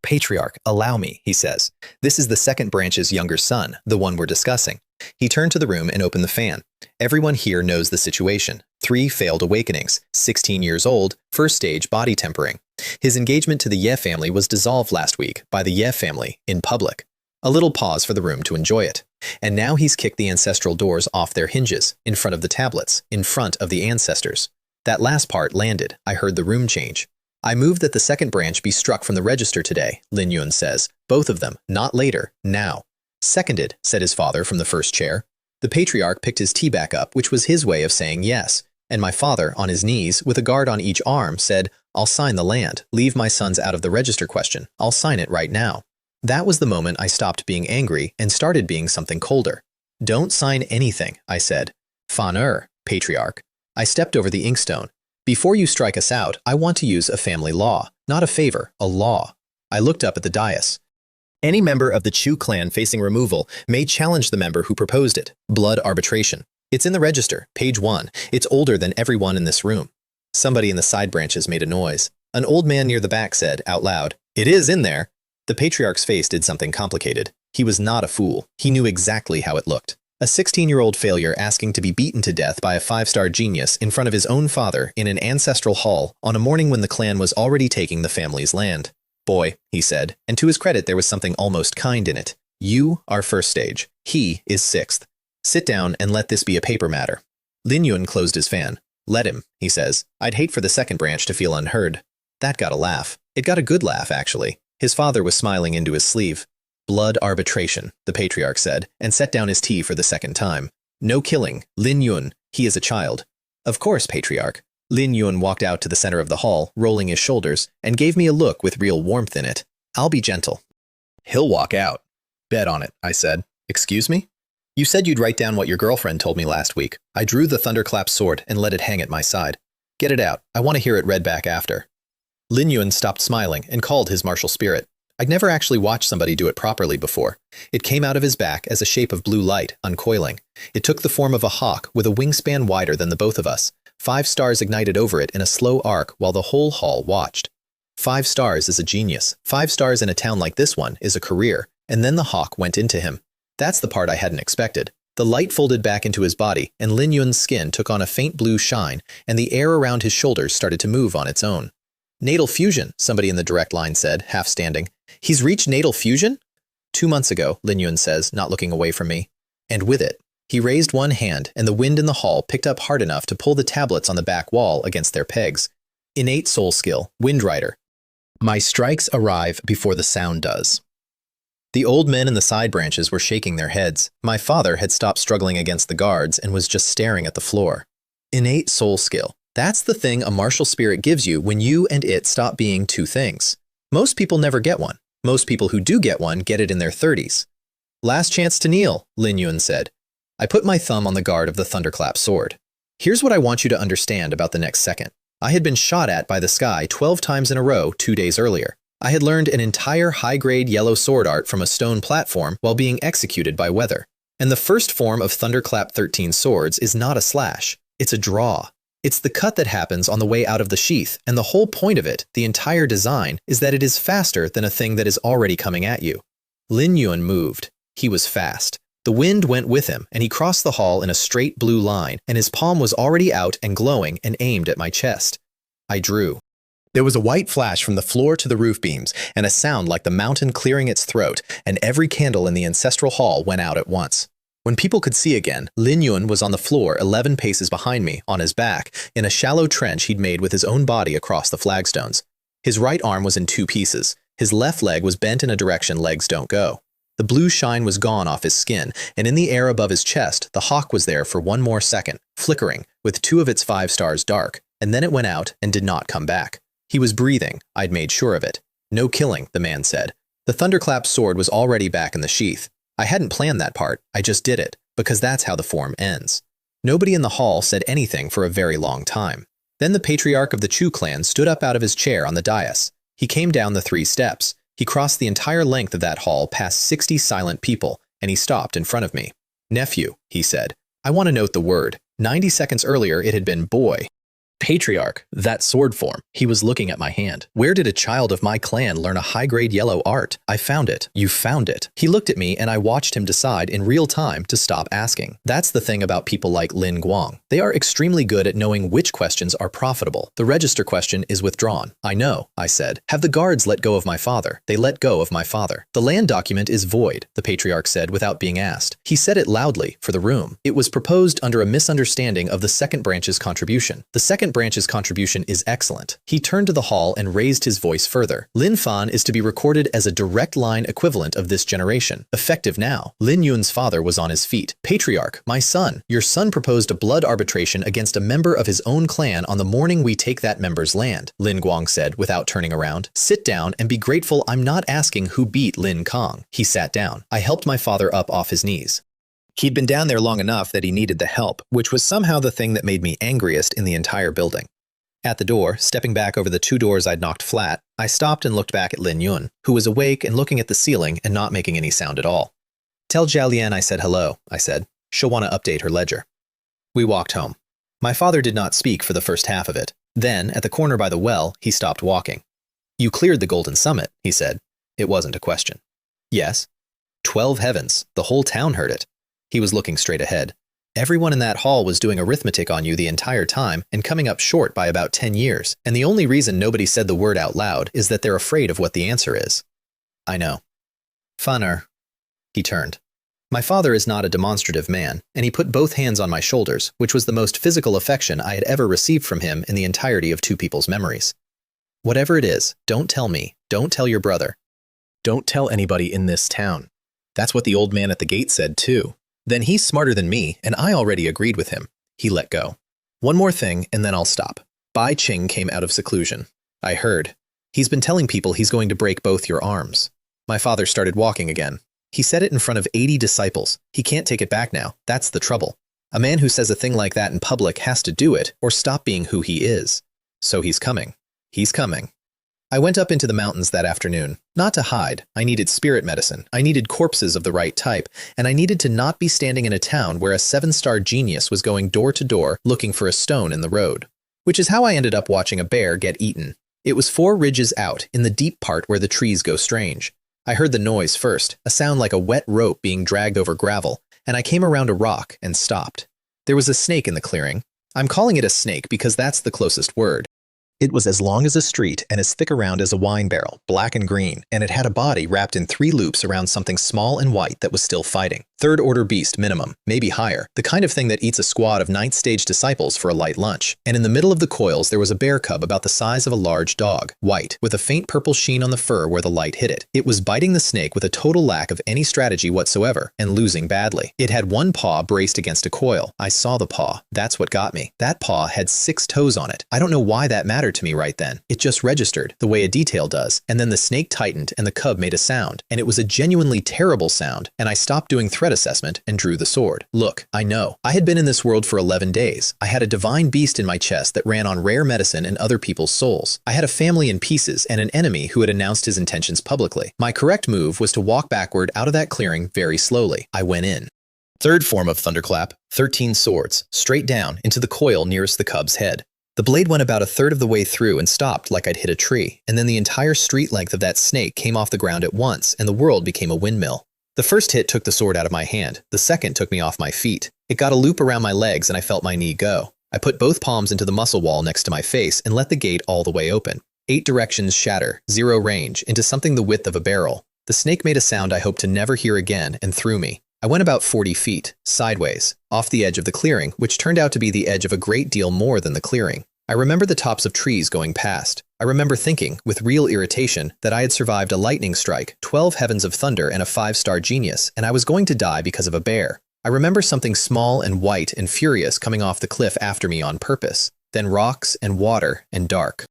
"Patriarch, allow me," he says. "This is the second branch's younger son, the one we're discussing." He turned to the room and opened the fan. "Everyone here knows the situation. 3 failed awakenings, 16 years old, 1st stage body tempering. His engagement to the Ye family was dissolved last week by the Ye family in public." A little pause for the room to enjoy it. "And now he's kicked the ancestral doors off their hinges, in front of the tablets, in front of the ancestors." That last part landed. I heard the room change. "I move that the second branch be struck from the register today," Lin Yun says. "Both of them, not later, now." "Seconded," said his father from the first chair. The patriarch picked his tea back up, which was his way of saying yes. And my father, on his knees, with a guard on each arm, said, "I'll sign the land. Leave my sons out of the register question. I'll sign it right now." That was the moment I stopped being angry and started being something colder. "Don't sign anything," I said. "Fan patriarch." I stepped over the inkstone. "Before you strike us out, I want to use a family law. Not a favor, a law." I looked up at the dais. "Any member of the Chu clan facing removal may challenge the member who proposed it. Blood arbitration. It's in the register, page 1. It's older than everyone in this room." Somebody in the side branches made a noise. An old man near the back said, out loud, "It is in there." The patriarch's face did something complicated. He was not a fool. He knew exactly how it looked. A 16-year-old failure asking to be beaten to death by a 5-star genius in front of his own father in an ancestral hall on a morning when the clan was already taking the family's land. "Boy," he said, and to his credit there was something almost kind in it. "You are 1st stage. He is 6th. Sit down and let this be a paper matter." Lin Yun closed his fan. "Let him," he says. "I'd hate for the second branch to feel unheard." That got a laugh. It got a good laugh, actually. His father was smiling into his sleeve. "Blood arbitration," the patriarch said, and set down his tea for the second time. "No killing. Lin Yun. He is a child." "Of course, patriarch." Lin Yun walked out to the center of the hall, rolling his shoulders, and gave me a look with real warmth in it. "I'll be gentle." "He'll walk out." "Bet on it," I said. "Excuse me?" "You said you'd write down what your girlfriend told me last week." I drew the thunderclap sword and let it hang at my side. "Get it out. I want to hear it read back after." Lin Yun stopped smiling and called his martial spirit. I'd never actually watched somebody do it properly before. It came out of his back as a shape of blue light, uncoiling. It took the form of a hawk with a wingspan wider than the both of us. 5 stars ignited over it in a slow arc while the whole hall watched. 5 stars is a genius. 5 stars in a town like this one is a career. And then the hawk went into him. That's the part I hadn't expected. The light folded back into his body, and Lin Yun's skin took on a faint blue shine, and the air around his shoulders started to move on its own. "Natal fusion," somebody in the direct line said, half standing. "He's reached natal fusion?" 2 months ago, Lin Yun says, not looking away from me. And with it, he raised one hand, and the wind in the hall picked up hard enough to pull the tablets on the back wall against their pegs. "Innate soul skill, Windrider. My strikes arrive before the sound does." The old men in the side branches were shaking their heads. My father had stopped struggling against the guards and was just staring at the floor. Innate soul skill. That's the thing a martial spirit gives you when you and it stop being 2 things. Most people never get one. Most people who do get one get it in their 30s. "Last chance to kneel," Lin Yun said. I put my thumb on the guard of the thunderclap sword. "Here's what I want you to understand about the next second. I had been shot at by the sky 12 times in a row 2 days earlier. I had learned an entire high-grade yellow sword art from a stone platform while being executed by weather. And the first form of Thunderclap 13 swords is not a slash. It's a draw. It's the cut that happens on the way out of the sheath, and the whole point of it, the entire design, is that it is faster than a thing that is already coming at you. Lin Yun moved. He was fast. The wind went with him, and he crossed the hall in a straight blue line, and his palm was already out and glowing and aimed at my chest. I drew. There was a white flash from the floor to the roof beams, and a sound like the mountain clearing its throat, and every candle in the ancestral hall went out at once. When people could see again, Lin Yun was on the floor 11 paces behind me, on his back, in a shallow trench he'd made with his own body across the flagstones. His right arm was in two pieces. His left leg was bent in a direction legs don't go. The blue shine was gone off his skin, and in the air above his chest, the hawk was there for one more second, flickering, with two of its 5 stars dark, and then it went out and did not come back. He was breathing, I'd made sure of it. No killing, the man said. The thunderclap sword was already back in the sheath. I hadn't planned that part, I just did it, because that's how the form ends. Nobody in the hall said anything for a very long time. Then the patriarch of the Chu clan stood up out of his chair on the dais. He came down the 3 steps. He crossed the entire length of that hall past 60 silent people, and he stopped in front of me. "Nephew," he said, "I want to note the word. 90 seconds earlier it had been boy. Patriarch, that sword form." He was looking at my hand. "Where did a child of my clan learn a high-grade yellow art? I found it. You found it." He looked at me and I watched him decide in real time to stop asking. That's the thing about people like Lin Guang. They are extremely good at knowing which questions are profitable. The register question is withdrawn. "I know," I said. "Have the guards let go of my father?" "They let go of my father." "The land document is void," the patriarch said without being asked. He said it loudly for the room. "It was proposed under a misunderstanding of the second branch's contribution. The second branch's contribution is excellent." He turned to the hall and raised his voice further. "Lin Fan is to be recorded as a direct line equivalent of this generation. Effective now." Lin Yun's father was on his feet. "Patriarch, my son, your son proposed a blood arbitration against a member of his own clan on the morning we take that member's land," Lin Guang said without turning around. "Sit down and be grateful I'm not asking who beat Lin Kong." He sat down. I helped my father up off his knees. He'd been down there long enough that he needed the help, which was somehow the thing that made me angriest in the entire building. At the door, stepping back over the 2 doors I'd knocked flat, I stopped and looked back at Lin Yun, who was awake and looking at the ceiling and not making any sound at all. "Tell Zhao Lian I said hello," I said. "She'll want to update her ledger." We walked home. My father did not speak for the first half of it. Then, at the corner by the well, he stopped walking. "You cleared the Golden Summit," he said. It wasn't a question. "Yes." 12 heavens. The whole town heard it. He was looking straight ahead. "Everyone in that hall was doing arithmetic on you the entire time and coming up short by about 10 years. And the only reason nobody said the word out loud is that they're afraid of what the answer is." "I know." "Funner." He turned. My father is not a demonstrative man, and he put both hands on my shoulders, which was the most physical affection I had ever received from him in the entirety of 2 people's memories. "Whatever it is, don't tell me. Don't tell your brother. Don't tell anybody in this town." That's what the old man at the gate said, too. Then he's smarter than me, and I already agreed with him. He let go. "One more thing, and then I'll stop." Bai Qing came out of seclusion. "I heard. He's been telling people he's going to break both your arms." My father started walking again. "He said it in front of 80 disciples. He can't take it back now. That's the trouble. A man who says a thing like that in public has to do it, or stop being who he is. So he's coming. He's coming." I went up into the mountains that afternoon. Not to hide. I needed spirit medicine. I needed corpses of the right type. And I needed to not be standing in a town where a 7-star genius was going door to door looking for a stone in the road. Which is how I ended up watching a bear get eaten. It was 4 ridges out, in the deep part where the trees go strange. I heard the noise first, a sound like a wet rope being dragged over gravel, and I came around a rock and stopped. There was a snake in the clearing. I'm calling it a snake because that's the closest word. It was as long as a street and as thick around as a wine barrel, black and green, and it had a body wrapped in 3 loops around something small and white that was still fighting. 3rd-order beast minimum, maybe higher, the kind of thing that eats a squad of 9th-stage disciples for a light lunch. And in the middle of the coils there was a bear cub about the size of a large dog, white, with a faint purple sheen on the fur where the light hit it. It was biting the snake with a total lack of any strategy whatsoever, and losing badly. It had one paw braced against a coil. I saw the paw. That's what got me. That paw had 6 toes on it. I don't know why that mattered to me right then. It just registered, the way a detail does, and then the snake tightened and the cub made a sound, and it was a genuinely terrible sound, and I stopped doing threat assessment and drew the sword. Look, I know. I had been in this world for 11 days. I had a divine beast in my chest that ran on rare medicine and other people's souls. I had a family in pieces and an enemy who had announced his intentions publicly. My correct move was to walk backward out of that clearing very slowly. I went in. 3rd form of thunderclap, 13 swords, straight down into the coil nearest the cub's head. The blade went about 1/3 of the way through and stopped like I'd hit a tree, and then the entire street length of that snake came off the ground at once, and the world became a windmill. The first hit took the sword out of my hand. The second took me off my feet. It got a loop around my legs and I felt my knee go. I put both palms into the muscle wall next to my face and let the gate all the way open. 8 directions shatter, 0 range, into something the width of a barrel. The snake made a sound I hoped to never hear again and threw me. I went about 40 feet, sideways, off the edge of the clearing, which turned out to be the edge of a great deal more than the clearing. I remember the tops of trees going past. I remember thinking, with real irritation, that I had survived a lightning strike, 12 heavens of thunder, and a 5-star genius, and I was going to die because of a bear. I remember something small and white and furious coming off the cliff after me on purpose, then rocks and water and dark.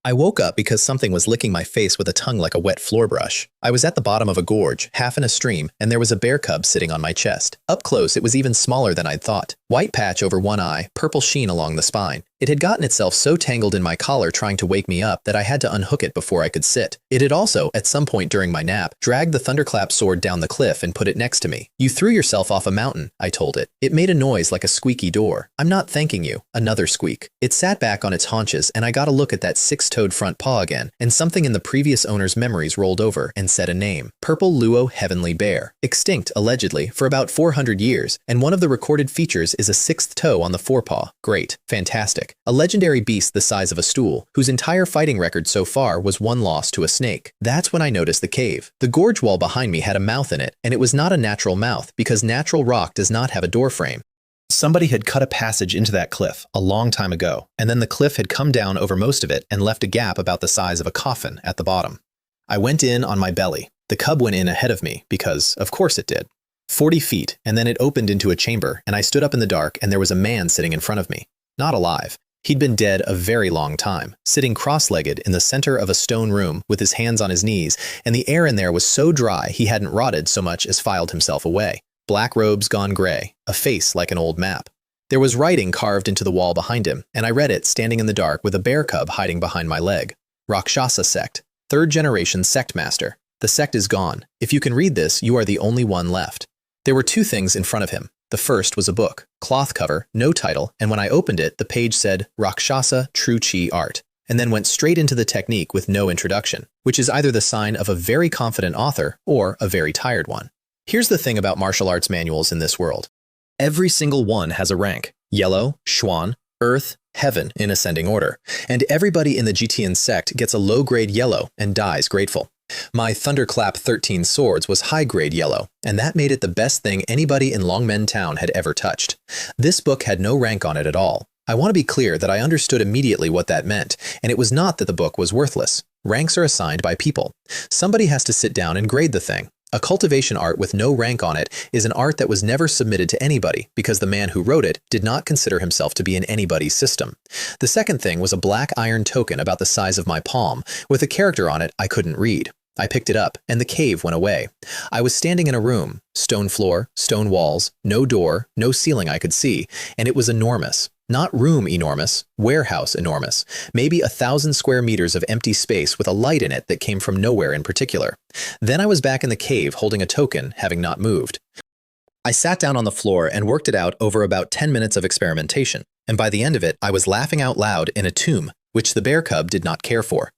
I woke up because something was licking my face with a tongue like a wet floor brush. I was at the bottom of a gorge, half in a stream, and there was a bear cub sitting on my chest. Up close, it was even smaller than I'd thought. White patch over one eye, purple sheen along the spine. It had gotten itself so tangled in my collar trying to wake me up that I had to unhook it before I could sit. It had also, at some point during my nap, dragged the thunderclap sword down the cliff and put it next to me. "You threw yourself off a mountain," I told it. It made a noise like a squeaky door. "I'm not thanking you." Another squeak. It sat back on its haunches, and I got a look at that 6-toed front paw again, and something in the previous owner's memories rolled over and said a name. Purple Luo Heavenly Bear. Extinct, allegedly, for about 400 years, and one of the recorded features is a 6th toe on the forepaw. Great. Fantastic. A legendary beast the size of a stool, whose entire fighting record so far was one loss to a snake. That's when I noticed the cave. The gorge wall behind me had a mouth in it, and it was not a natural mouth because natural rock does not have a door frame. Somebody had cut a passage into that cliff a long time ago, and then the cliff had come down over most of it and left a gap about the size of a coffin at the bottom. I went in on my belly. The cub went in ahead of me because, of course it did. 40 feet, and then it opened into a chamber, and I stood up in the dark, and there was a man sitting in front of me. Not alive. He'd been dead a very long time, sitting cross-legged in the center of a stone room with his hands on his knees, and the air in there was so dry he hadn't rotted so much as filed himself away. Black robes gone gray, a face like an old map. There was writing carved into the wall behind him, and I read it standing in the dark with a bear cub hiding behind my leg. Rakshasa Sect. 3rd generation Sect Master. The sect is gone. If you can read this, you are the only one left. There were 2 things in front of him. The first was a book, cloth cover, no title, and when I opened it, the page said Rakshasa True Chi Art, and then went straight into the technique with no introduction, which is either the sign of a very confident author or a very tired one. Here's the thing about martial arts manuals in this world. Every single one has a rank: yellow, Xuan, earth, heaven in ascending order, and everybody in the GTN sect gets a low-grade yellow and dies grateful. My Thunderclap 13 Swords was high-grade yellow, and that made it the best thing anybody in Longmen Town had ever touched. This book had no rank on it at all. I want to be clear that I understood immediately what that meant, and it was not that the book was worthless. Ranks are assigned by people. Somebody has to sit down and grade the thing. A cultivation art with no rank on it is an art that was never submitted to anybody because the man who wrote it did not consider himself to be in anybody's system. The second thing was a black iron token about the size of my palm with a character on it I couldn't read. I picked it up, and the cave went away. I was standing in a room, stone floor, stone walls, no door, no ceiling I could see, and it was enormous. Not room enormous, warehouse enormous, maybe 1,000 square meters of empty space with a light in it that came from nowhere in particular. Then I was back in the cave holding a token, having not moved. I sat down on the floor and worked it out over about 10 minutes of experimentation, and by the end of it, I was laughing out loud in a tomb, which the bear cub did not care for.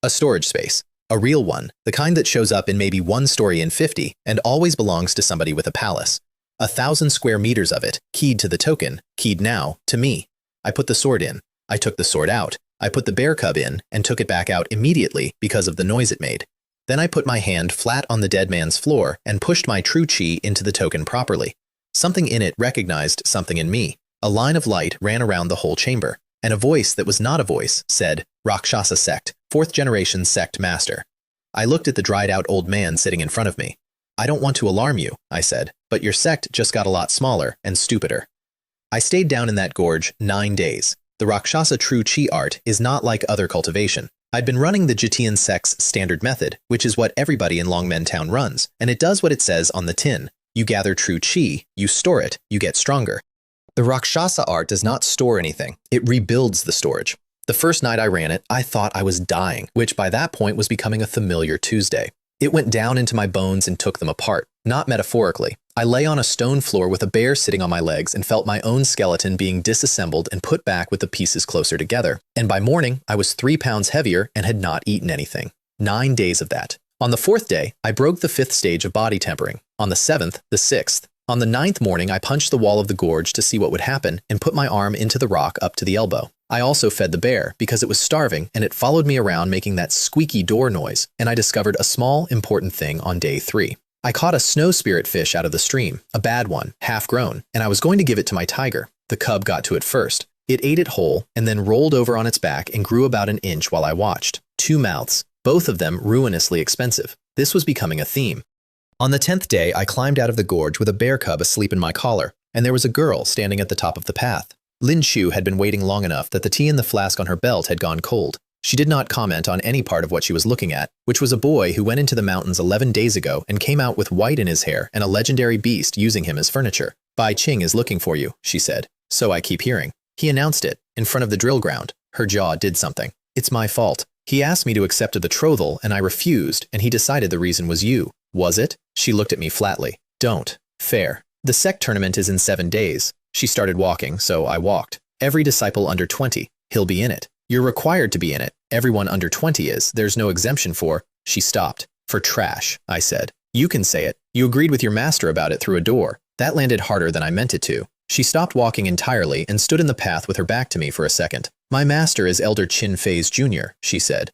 A storage space. A real one, the kind that shows up in maybe 1 story in 50 and always belongs to somebody with a palace. 1,000 square meters of it, keyed to the token, keyed now, to me. I put the sword in. I took the sword out. I put the bear cub in and took it back out immediately because of the noise it made. Then I put my hand flat on the dead man's floor and pushed my true chi into the token properly. Something in it recognized something in me. A line of light ran around the whole chamber, and a voice that was not a voice said, Rakshasa Sect, 4th generation Sect Master. I looked at the dried-out old man sitting in front of me. I don't want to alarm you, I said, but your sect just got a lot smaller and stupider. I stayed down in that gorge 9 days. The Rakshasa True Chi art is not like other cultivation. I'd been running the Jitian sect's standard method, which is what everybody in Longmen Town runs, and it does what it says on the tin. You gather true chi, you store it, you get stronger. The Rakshasa art does not store anything. It rebuilds the storage. The first night I ran it, I thought I was dying, which by that point was becoming a familiar Tuesday. It went down into my bones and took them apart, not metaphorically. I lay on a stone floor with a bear sitting on my legs and felt my own skeleton being disassembled and put back with the pieces closer together. And by morning, I was 3 pounds heavier and had not eaten anything. 9 days of that. On the 4th day, I broke the 5th stage of body tempering. On the 7th, the 6th. On the 9th morning, I punched the wall of the gorge to see what would happen and put my arm into the rock up to the elbow. I also fed the bear because it was starving and it followed me around making that squeaky door noise, and I discovered a small, important thing on day 3. I caught a snow spirit fish out of the stream, a bad one, half grown, and I was going to give it to my tiger. The cub got to it first. It ate it whole and then rolled over on its back and grew about an inch while I watched. 2 mouths, both of them ruinously expensive. This was becoming a theme. On the 10th day, I climbed out of the gorge with a bear cub asleep in my collar, and there was a girl standing at the top of the path. Lin Shu had been waiting long enough that the tea in the flask on her belt had gone cold. She did not comment on any part of what she was looking at, which was a boy who went into the mountains 11 days ago and came out with white in his hair and a legendary beast using him as furniture. Bai Qing is looking for you, she said. So I keep hearing. He announced it, in front of the drill ground. Her jaw did something. It's my fault. He asked me to accept a betrothal and I refused, and he decided the reason was you. Was it? She looked at me flatly. Don't. Fair. The Sect tournament is in 7 days. She started walking, so I walked. Every disciple under 20. He'll be in it. You're required to be in it. Everyone under 20 is. There's no exemption for. She stopped. For trash, I said. You can say it. You agreed with your master about it through a door. That landed harder than I meant it to. She stopped walking entirely and stood in the path with her back to me for a second. My master is Elder Qin Fei's junior, she said.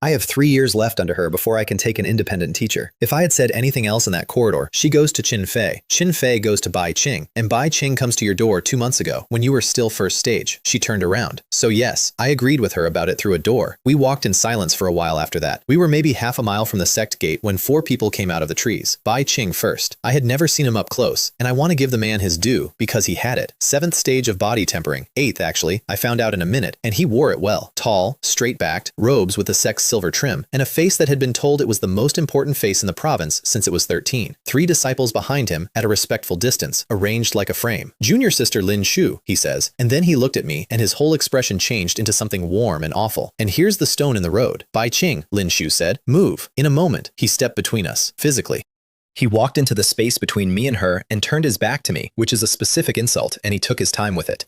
I have 3 years left under her before I can take an independent teacher. If I had said anything else in that corridor, she goes to Qin Fei. Qin Fei goes to Bai Qing. And Bai Qing comes to your door 2 months ago, when you were still first stage. She turned around. So yes, I agreed with her about it through a door. We walked in silence for a while after that. We were maybe half a mile from the Sect gate when 4 people came out of the trees. Bai Qing first. I had never seen him up close, and I want to give the man his due, because he had it. 7th stage of body tempering. 8th, actually. I found out in a minute, and he wore it well. Tall, straight-backed, robes with the Sect's silver trim, and a face that had been told it was the most important face in the province since it was 13. 3 disciples behind him, at a respectful distance, arranged like a frame. Junior sister Lin Shu, he says, and then he looked at me, and his whole expression changed into something warm and awful. And here's the stone in the road. Bai Qing, Lin Shu said. Move. In a moment, he stepped between us, physically. He walked into the space between me and her and turned his back to me, which is a specific insult, and he took his time with it.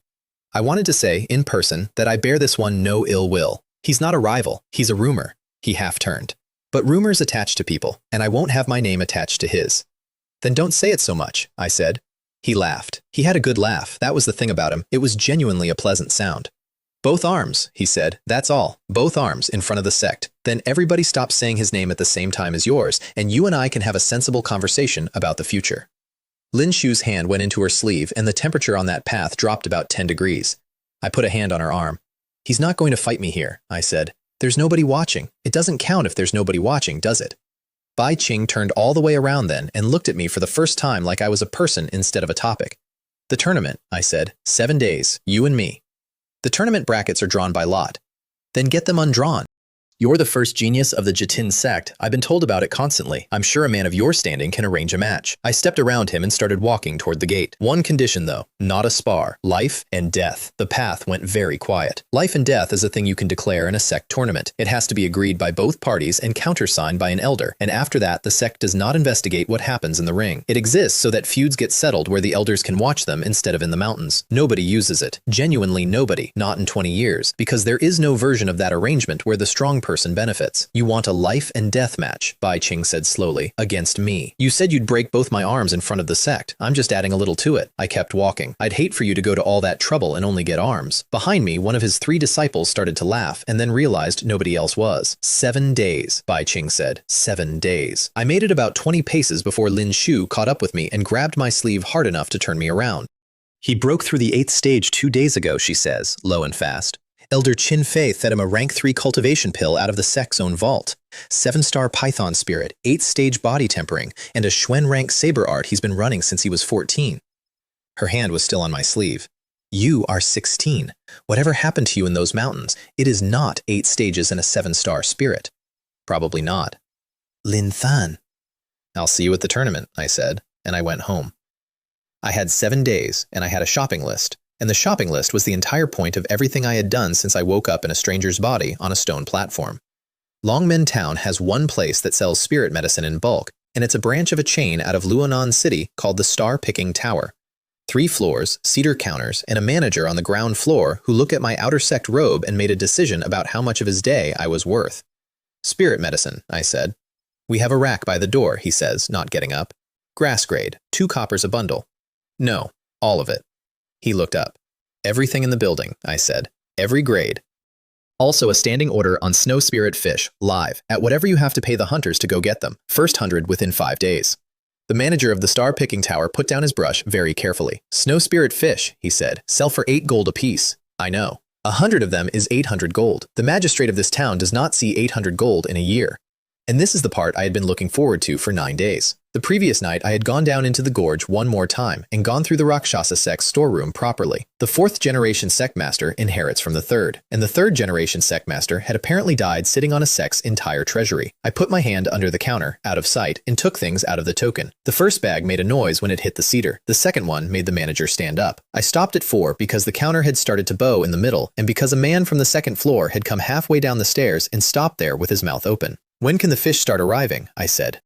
I wanted to say, in person, that I bear this one no ill will. He's not a rival, he's a rumor. He half turned. But rumors attach to people, and I won't have my name attached to his. Then don't say it so much, I said. He laughed. He had a good laugh. That was the thing about him. It was genuinely a pleasant sound. Both arms, he said. That's all. Both arms in front of the Sect. Then everybody stops saying his name at the same time as yours, and you and I can have a sensible conversation about the future. Lin Shu's hand went into her sleeve, and the temperature on that path dropped about 10 degrees. I put a hand on her arm. He's not going to fight me here, I said. There's nobody watching. It doesn't count if there's nobody watching, does it? Bai Qing turned all the way around then and looked at me for the first time like I was a person instead of a topic. The tournament, I said. 7 days, you and me. The tournament brackets are drawn by lot. Then get them undrawn. You're the first genius of the Jitin sect. I've been told about it constantly. I'm sure a man of your standing can arrange a match. I stepped around him and started walking toward the gate. One condition though, not a spar. Life and death. The path went very quiet. Life and death is a thing you can declare in a sect tournament. It has to be agreed by both parties and countersigned by an elder. And after that, the sect does not investigate what happens in the ring. It exists so that feuds get settled where the elders can watch them instead of in the mountains. Nobody uses it. Genuinely nobody. Not in 20 years. Because there is no version of that arrangement where the strong person benefits. You want a life and death match, Bai Qing said slowly, against me. You said you'd break both my arms in front of the sect. I'm just adding a little to it. I kept walking. I'd hate for you to go to all that trouble and only get arms. Behind me, one of his 3 disciples started to laugh and then realized nobody else was. 7 days, Bai Qing said. 7 days. I made it about 20 paces before Lin Shu caught up with me and grabbed my sleeve hard enough to turn me around. He broke through the 8th stage 2 days ago, she says, low and fast. Elder Qin Fei fed him a rank 3 cultivation pill out of the Sect's own vault. 7-star python spirit, 8th-stage body tempering, and a Xuan rank saber art he's been running since he was 14. Her hand was still on my sleeve. You are 16. Whatever happened to you in those mountains, it is not 8 stages and a 7-star spirit. Probably not. Lin Than. I'll see you at the tournament, I said, and I went home. I had 7 days, and I had a shopping list. And the shopping list was the entire point of everything I had done since I woke up in a stranger's body on a stone platform. Longmen Town has one place that sells spirit medicine in bulk, and it's a branch of a chain out of Luonan City called the Star Picking Tower. 3 floors, cedar counters, and a manager on the ground floor who looked at my outer sect robe and made a decision about how much of his day I was worth. Spirit medicine, I said. We have a rack by the door, he says, not getting up. Grass grade, 2 coppers a bundle. No, all of it. He looked up. Everything in the building, I said. Every grade. Also a standing order on snow spirit fish, live, at whatever you have to pay the hunters to go get them. First 100 within 5 days. The manager of the star-picking tower put down his brush very carefully. Snow spirit fish, he said, sell for 8 gold apiece. I know. 100 of them is 800 gold. The magistrate of this town does not see 800 gold in a year. And this is the part I had been looking forward to for 9 days. The previous night, I had gone down into the gorge one more time and gone through the Rakshasa Sect's storeroom properly. The 4th-generation Sect Master inherits from the 3rd, and the 3rd-generation Sect Master had apparently died sitting on a Sect's entire treasury. I put my hand under the counter, out of sight, and took things out of the token. The first bag made a noise when it hit the cedar. The second one made the manager stand up. I stopped at 4 because the counter had started to bow in the middle, and because a man from the second floor had come halfway down the stairs and stopped there with his mouth open. When can the fish start arriving? I said.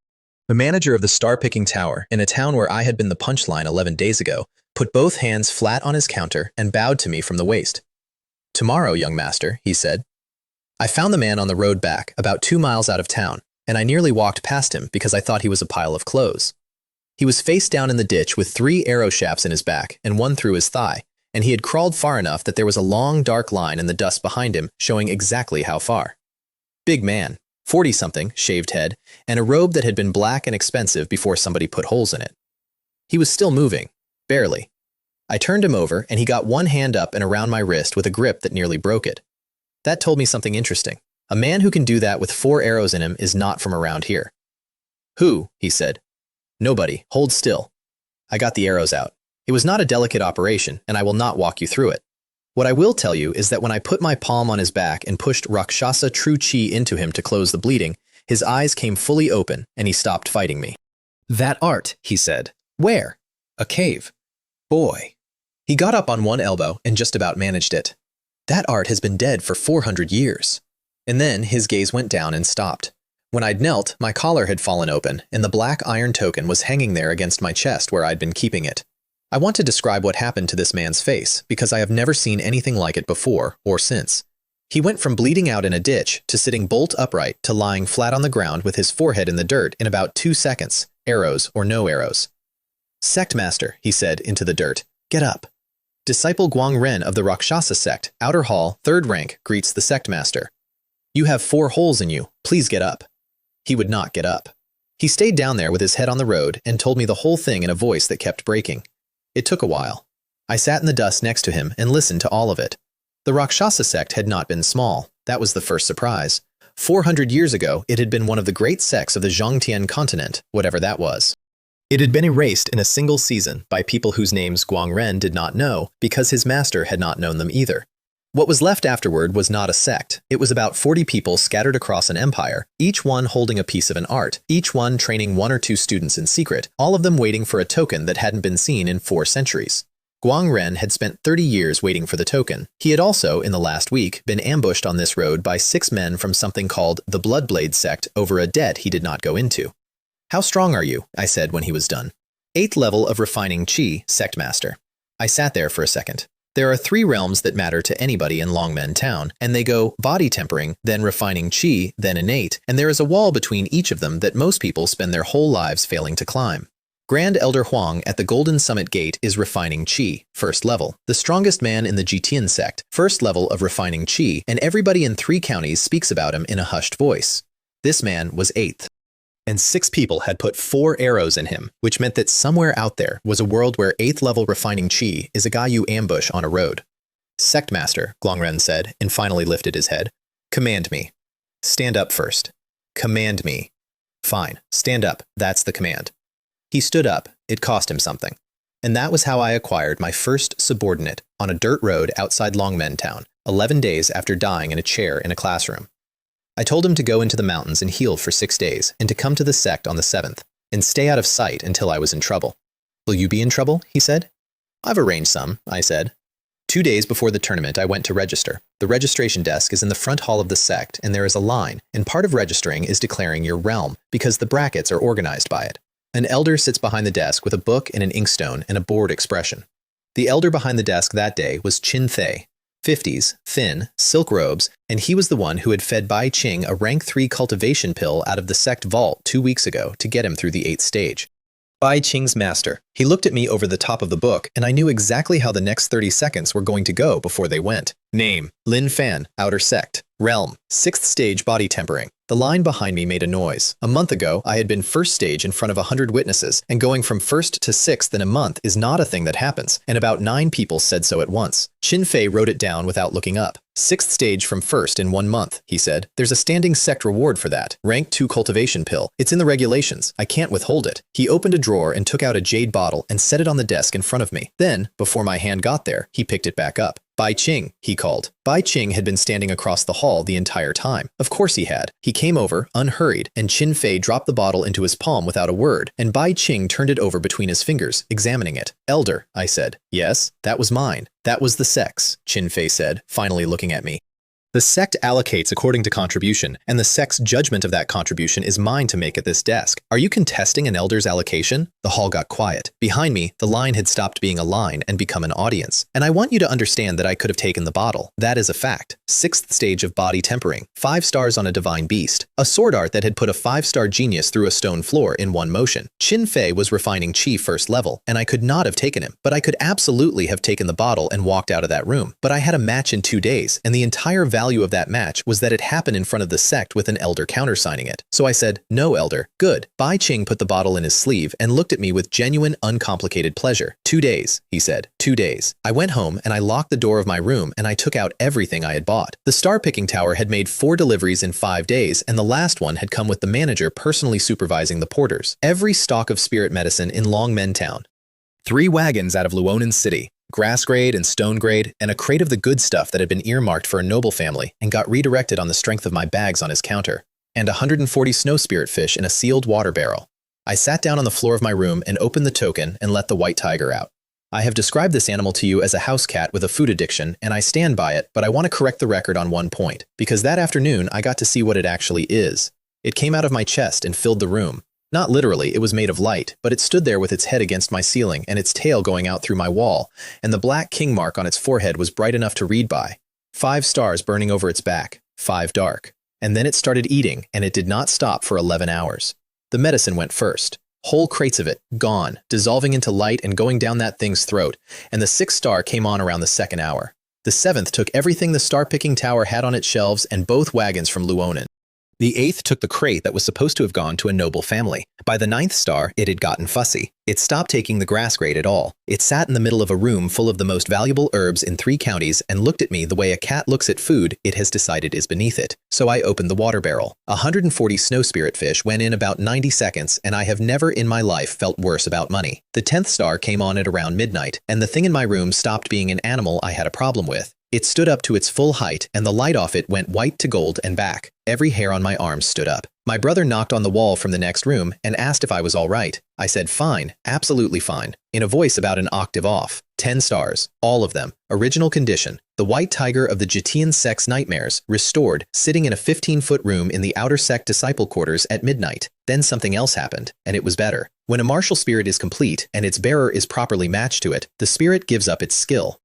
The manager of the star-picking tower, in a town where I had been the punchline 11 days ago, put both hands flat on his counter and bowed to me from the waist. Tomorrow, young master, he said. I found the man on the road back, about 2 miles out of town, and I nearly walked past him because I thought he was a pile of clothes. He was face down in the ditch with 3 arrow shafts in his back and 1 through his thigh, and he had crawled far enough that there was a long, dark line in the dust behind him showing exactly how far. Big man. 40-something, shaved head, and a robe that had been black and expensive before somebody put holes in it. He was still moving, barely. I turned him over, and he got one hand up and around my wrist with a grip that nearly broke it. That told me something interesting. A man who can do that with 4 arrows in him is not from around here. Who? He said. Nobody. Hold still. I got the arrows out. It was not a delicate operation, and I will not walk you through it. What I will tell you is that when I put my palm on his back and pushed Rakshasa true chi into him to close the bleeding, his eyes came fully open and he stopped fighting me. That art, he said. Where? A cave. Boy. He got up on one elbow and just about managed it. That art has been dead for 400 years. And then his gaze went down and stopped. When I'd knelt, my collar had fallen open and the black iron token was hanging there against my chest where I'd been keeping it. I want to describe what happened to this man's face because I have never seen anything like it before or since. He went from bleeding out in a ditch to sitting bolt upright to lying flat on the ground with his forehead in the dirt in about 2 seconds, arrows or no arrows. Sect Master, he said into the dirt, get up. Disciple Guang Ren of the Rakshasa Sect, Outer Hall, 3rd rank, greets the Sect Master. You have 4 holes in you, please get up. He would not get up. He stayed down there with his head on the road and told me the whole thing in a voice that kept breaking. It took a while. I sat in the dust next to him and listened to all of it. The Rakshasa sect had not been small. That was the first surprise. 400 years ago, it had been one of the great sects of the Zhongtian continent, whatever that was. It had been erased in a single season by people whose names Guang Ren did not know because his master had not known them either. What was left afterward was not a sect. It was about 40 people scattered across an empire, each one holding a piece of an art, each one training 1 or 2 students in secret, all of them waiting for a token that hadn't been seen in 4 centuries. Guang Ren had spent 30 years waiting for the token. He had also, in the last week, been ambushed on this road by 6 men from something called the Bloodblade sect over a debt he did not go into. How strong are you? I said when he was done. 8th level of refining chi, Sect Master. I sat there for a second. There are 3 realms that matter to anybody in Longmen Town, and they go body tempering, then refining chi, then innate, and there is a wall between each of them that most people spend their whole lives failing to climb. Grand Elder Huang at the Golden Summit Gate is refining chi, 1st level. The strongest man in the Jitian sect, 1st level of refining chi, and everybody in 3 counties speaks about him in a hushed voice. This man was 8th. And 6 people had put 4 arrows in him, which meant that somewhere out there was a world where 8th level refining chi is a guy you ambush on a road. Sect Master, Guang Ren said, and finally lifted his head. Command me. Stand up first. Command me. Fine, stand up, that's the command. He stood up, it cost him something. And that was how I acquired my first subordinate on a dirt road outside Longmen Town, 11 days after dying in a chair in a classroom. I told him to go into the mountains and heal for 6 days, and to come to the sect on the 7th, and stay out of sight until I was in trouble. Will you be in trouble? He said. I've arranged some, I said. 2 days before the tournament, I went to register. The registration desk is in the front hall of the sect, and there is a line, and part of registering is declaring your realm, because the brackets are organized by it. An elder sits behind the desk with a book and an inkstone and a bored expression. The elder behind the desk that day was Chin Thay, 50s, thin, silk robes, and he was the one who had fed Bai Qing a rank 3 cultivation pill out of the sect vault 2 weeks ago to get him through the 8th stage. Bai Qing's master. He looked at me over the top of the book, and I knew exactly how the next 30 seconds were going to go before they went. Name: Lin Fan, Outer Sect. Realm. 6th stage body tempering. The line behind me made a noise. A month ago, I had been first stage in front of 100 witnesses, and going from first to sixth in a month is not a thing that happens, and about 9 people said so at once. Chin Fei wrote it down without looking up. 6th stage from first in 1 month, he said. There's a standing sect reward for that. Rank 2 cultivation pill. It's in the regulations. I can't withhold it. He opened a drawer and took out a jade bottle and set it on the desk in front of me. Then, before my hand got there, he picked it back up. Bai Qing, he called. Bai Qing had been standing across the hall the entire time. Of course he had. He came over, unhurried, and Chin Fei dropped the bottle into his palm without a word, and Bai Qing turned it over between his fingers, examining it. Elder, I said. Yes, that was mine. That was the sect's, Chin Fei said, finally looking at me. The sect allocates according to contribution, and the sect's judgment of that contribution is mine to make at this desk. Are you contesting an elder's allocation? The hall got quiet. Behind me, the line had stopped being a line and become an audience. And I want you to understand that I could have taken the bottle. That is a fact. 6th stage of body tempering. 5 stars on a divine beast. A sword art that had put a 5-star genius through a stone floor in one motion. Chin Fei was refining Qi first level, and I could not have taken him. But I could absolutely have taken the bottle and walked out of that room. But I had a match in 2 days, and the entire value of that match was that it happened in front of the sect with an elder countersigning it. So I said, no elder. Good. Bai Qing put the bottle in his sleeve and looked at me with genuine, uncomplicated pleasure. 2 days, he said. 2 days. I went home and I locked the door of my room and I took out everything I had bought. The star picking tower had made 4 deliveries in 5 days, and the last one had come with the manager personally supervising the porters. Every stock of spirit medicine in Longmen Town. 3 wagons out of Luonan City. Grass grade and stone grade, and a crate of the good stuff that had been earmarked for a noble family and got redirected on the strength of my bags on his counter, and 140 snow spirit fish in a sealed water barrel. I sat down on the floor of my room and opened the token and let the white tiger out. I have described this animal to you as a house cat with a food addiction, and I stand by it, but I want to correct the record on one point, because that afternoon I got to see what it actually is. It came out of my chest and filled the room. Not literally, it was made of light, but it stood there with its head against my ceiling and its tail going out through my wall, and the black king mark on its forehead was bright enough to read by. 5 stars burning over its back, 5 dark. And then it started eating, and it did not stop for 11 hours. The medicine went first. Whole crates of it, gone, dissolving into light and going down that thing's throat, and the 6th star came on around the 2nd hour. The 7th took everything the star-picking tower had on its shelves and both wagons from Luonan. The 8th took the crate that was supposed to have gone to a noble family. By the 9th star, it had gotten fussy. It stopped taking the grass grade at all. It sat in the middle of a room full of the most valuable herbs in 3 counties and looked at me the way a cat looks at food it has decided is beneath it. So I opened the water barrel. 140 snow spirit fish went in about 90 seconds, and I have never in my life felt worse about money. The 10th star came on at around midnight, and the thing in my room stopped being an animal I had a problem with. It stood up to its full height, and the light off it went white to gold and back. Every hair on my arms stood up. My brother knocked on the wall from the next room and asked if I was all right. I said, fine, absolutely fine, in a voice about an octave off. 10 stars, all of them. Original condition. The white tiger of the Jitian sect's nightmares, restored, sitting in a 15-foot room in the outer sect disciple quarters at midnight. Then something else happened, and it was better. When a martial spirit is complete and its bearer is properly matched to it, the spirit gives up its skill.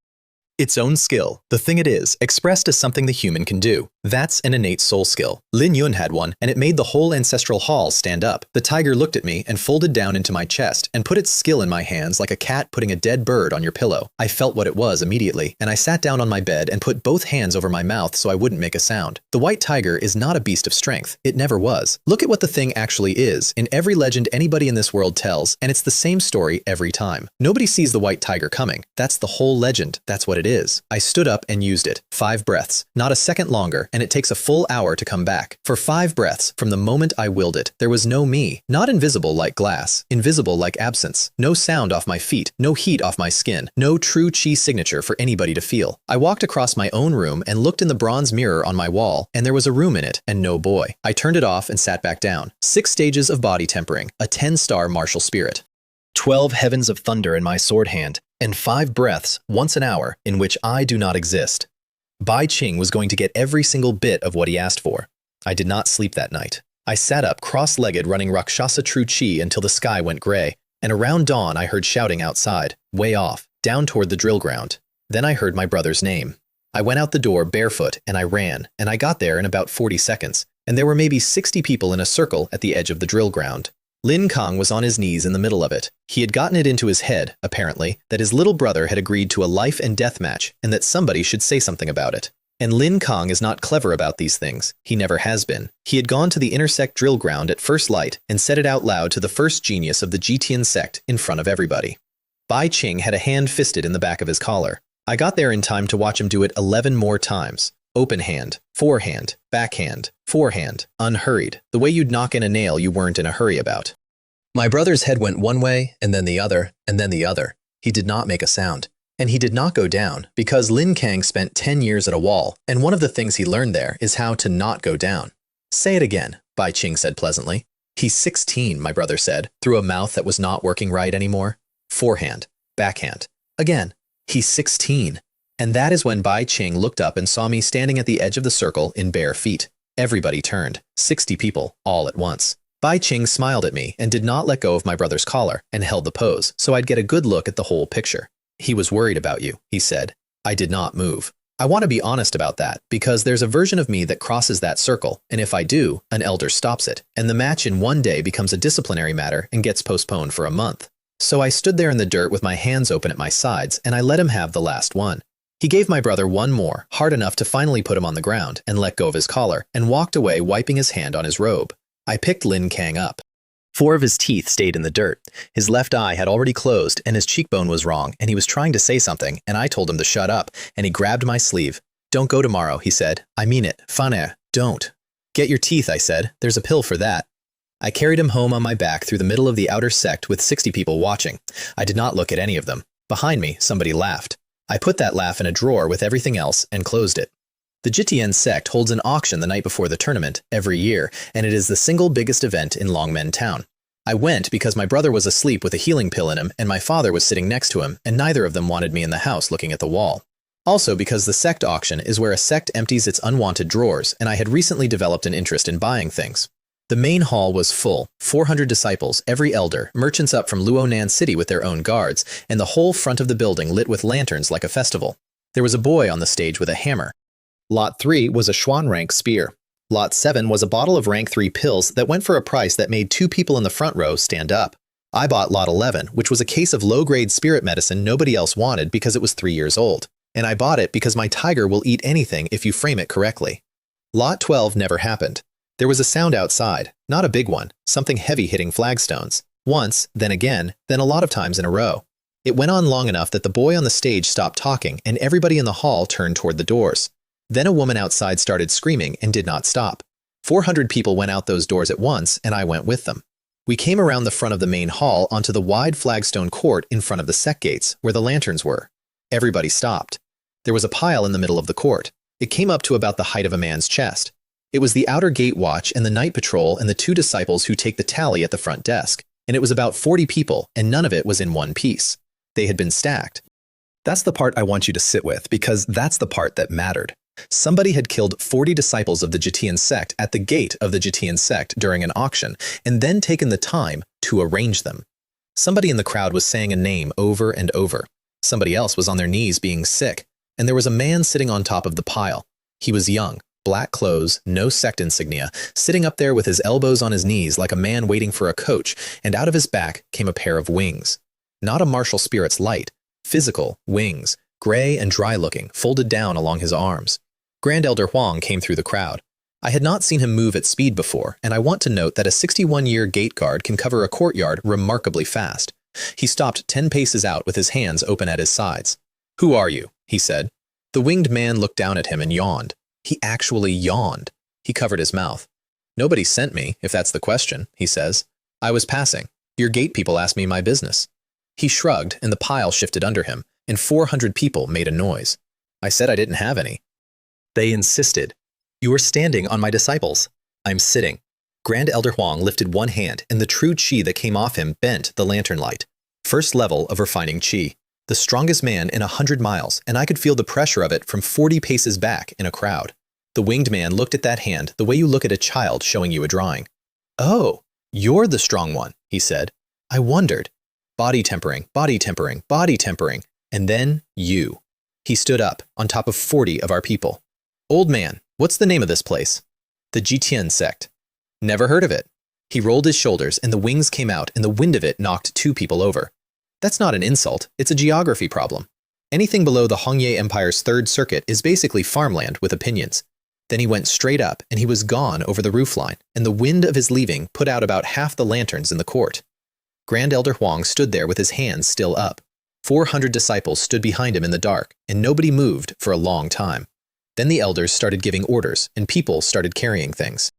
Its own skill, the thing it is, expressed as something the human can do. That's an innate soul skill. Lin Yun had one, and it made the whole ancestral hall stand up. The tiger looked at me and folded down into my chest and put its skill in my hands like a cat putting a dead bird on your pillow. I felt what it was immediately, and I sat down on my bed and put both hands over my mouth so I wouldn't make a sound. The white tiger is not a beast of strength. It never was. Look at what the thing actually is in every legend anybody in this world tells, and it's the same story every time. Nobody sees the white tiger coming. That's the whole legend. That's what it is. I stood up and used it. 5 breaths. Not a second longer, and it takes a full hour to come back. For 5 breaths, from the moment I willed it, there was no me. Not invisible like glass. Invisible like absence. No sound off my feet. No heat off my skin. No true chi signature for anybody to feel. I walked across my own room and looked in the bronze mirror on my wall, and there was a room in it, and no boy. I turned it off and sat back down. 6 stages of body tempering. A 10-star martial spirit. 12 heavens of thunder in my sword hand, and 5 breaths, once an hour, in which I do not exist. Bai Qing was going to get every single bit of what he asked for. I did not sleep that night. I sat up cross-legged running Rakshasa True Chi until the sky went gray, and around dawn I heard shouting outside, way off, down toward the drill ground. Then I heard my brother's name. I went out the door barefoot and I ran, and I got there in about 40 seconds, and there were maybe 60 people in a circle at the edge of the drill ground. Lin Kang was on his knees in the middle of it. He had gotten it into his head, apparently, that his little brother had agreed to a life and death match and that somebody should say something about it. And Lin Kang is not clever about these things. He never has been. He had gone to the intersect drill ground at first light and said it out loud to the first genius of the Jitian sect in front of everybody. Bai Qing had a hand fisted in the back of his collar. I got there in time to watch him do it 11 more times. Open hand, forehand, backhand, forehand, unhurried, the way you'd knock in a nail you weren't in a hurry about. My brother's head went one way, and then the other, and then the other. He did not make a sound. And he did not go down, because Lin Kang spent 10 years at a wall, and one of the things he learned there is how to not go down. Say it again, Bai Qing said pleasantly. He's 16, my brother said, through a mouth that was not working right anymore. Forehand, backhand. Again, he's 16. And that is when Bai Qing looked up and saw me standing at the edge of the circle in bare feet. Everybody turned, 60 people, all at once. Bai Qing smiled at me and did not let go of my brother's collar and held the pose so I'd get a good look at the whole picture. He was worried about you, he said. I did not move. I want to be honest about that because there's a version of me that crosses that circle, and if I do, an elder stops it, and the match in one day becomes a disciplinary matter and gets postponed for a month. So I stood there in the dirt with my hands open at my sides, and I let him have the last one. He gave my brother one more, hard enough to finally put him on the ground, and let go of his collar, and walked away wiping his hand on his robe. I picked Lin Kang up. 4 of his teeth stayed in the dirt. His left eye had already closed, and his cheekbone was wrong, and he was trying to say something, and I told him to shut up, and he grabbed my sleeve. Don't go tomorrow, he said. I mean it. Fane, don't. Get your teeth, I said. There's a pill for that. I carried him home on my back through the middle of the outer sect with 60 people watching. I did not look at any of them. Behind me, somebody laughed. I put that laugh in a drawer with everything else and closed it. The Jitian sect holds an auction the night before the tournament every year, and it is the single biggest event in Longmen Town. I went because my brother was asleep with a healing pill in him and my father was sitting next to him, and neither of them wanted me in the house looking at the wall. Also because the sect auction is where a sect empties its unwanted drawers, and I had recently developed an interest in buying things. The main hall was full, 400 disciples, every elder, merchants up from Luonan City with their own guards, and the whole front of the building lit with lanterns like a festival. There was a boy on the stage with a hammer. Lot 3 was a Xuan rank spear. Lot 7 was a bottle of rank 3 pills that went for a price that made 2 people in the front row stand up. I bought Lot 11, which was a case of low-grade spirit medicine nobody else wanted because it was 3 years old. And I bought it because my tiger will eat anything if you frame it correctly. Lot 12 never happened. There was a sound outside, not a big one, something heavy hitting flagstones. Once, then again, then a lot of times in a row. It went on long enough that the boy on the stage stopped talking and everybody in the hall turned toward the doors. Then a woman outside started screaming and did not stop. 400 people went out those doors at once, and I went with them. We came around the front of the main hall onto the wide flagstone court in front of the sect gates, where the lanterns were. Everybody stopped. There was a pile in the middle of the court. It came up to about the height of a man's chest. It was the outer gate watch and the night patrol and the 2 disciples who take the tally at the front desk, and it was about 40 people, and none of it was in one piece. They had been stacked. That's the part I want you to sit with, because that's the part that mattered. Somebody had killed 40 disciples of the Jitian sect at the gate of the Jitian sect during an auction, and then taken the time to arrange them. Somebody in the crowd was saying a name over and over. Somebody else was on their knees being sick, and there was a man sitting on top of the pile. He was young, black clothes, no sect insignia, sitting up there with his elbows on his knees like a man waiting for a coach, and out of his back came a pair of wings. Not a martial spirit's light, physical wings, gray and dry-looking, folded down along his arms. Grand Elder Huang came through the crowd. I had not seen him move at speed before, and I want to note that a 61-year gate guard can cover a courtyard remarkably fast. He stopped 10 paces out with his hands open at his sides. "Who are you?" he said. The winged man looked down at him and yawned. He actually yawned. He covered his mouth. "Nobody sent me, if that's the question," he says. "I was passing. Your gate people asked me my business." He shrugged, and the pile shifted under him, and 400 people made a noise. I said I didn't have any. They insisted. "You are standing on my disciples." "I'm sitting." Grand Elder Huang lifted one hand, and the true qi that came off him bent the lantern light. First level of refining qi. The strongest man in 100 miles, and I could feel the pressure of it from 40 paces back in a crowd. The winged man looked at that hand the way you look at a child showing you a drawing. "Oh, you're the strong one," he said. I wondered. Body tempering, body tempering, body tempering, and then you. He stood up, on top of 40 of our people. "Old man, what's the name of this place?" "The Jitian sect." "Never heard of it." He rolled his shoulders, and the wings came out, and the wind of it knocked 2 people over. "That's not an insult, it's a geography problem." Anything below the Hongye Empire's third circuit is basically farmland with opinions. Then he went straight up, and he was gone over the roofline, and the wind of his leaving put out about half the lanterns in the court. Grand Elder Huang stood there with his hands still up. 400 disciples stood behind him in the dark, and nobody moved for a long time. Then the elders started giving orders, and people started carrying things.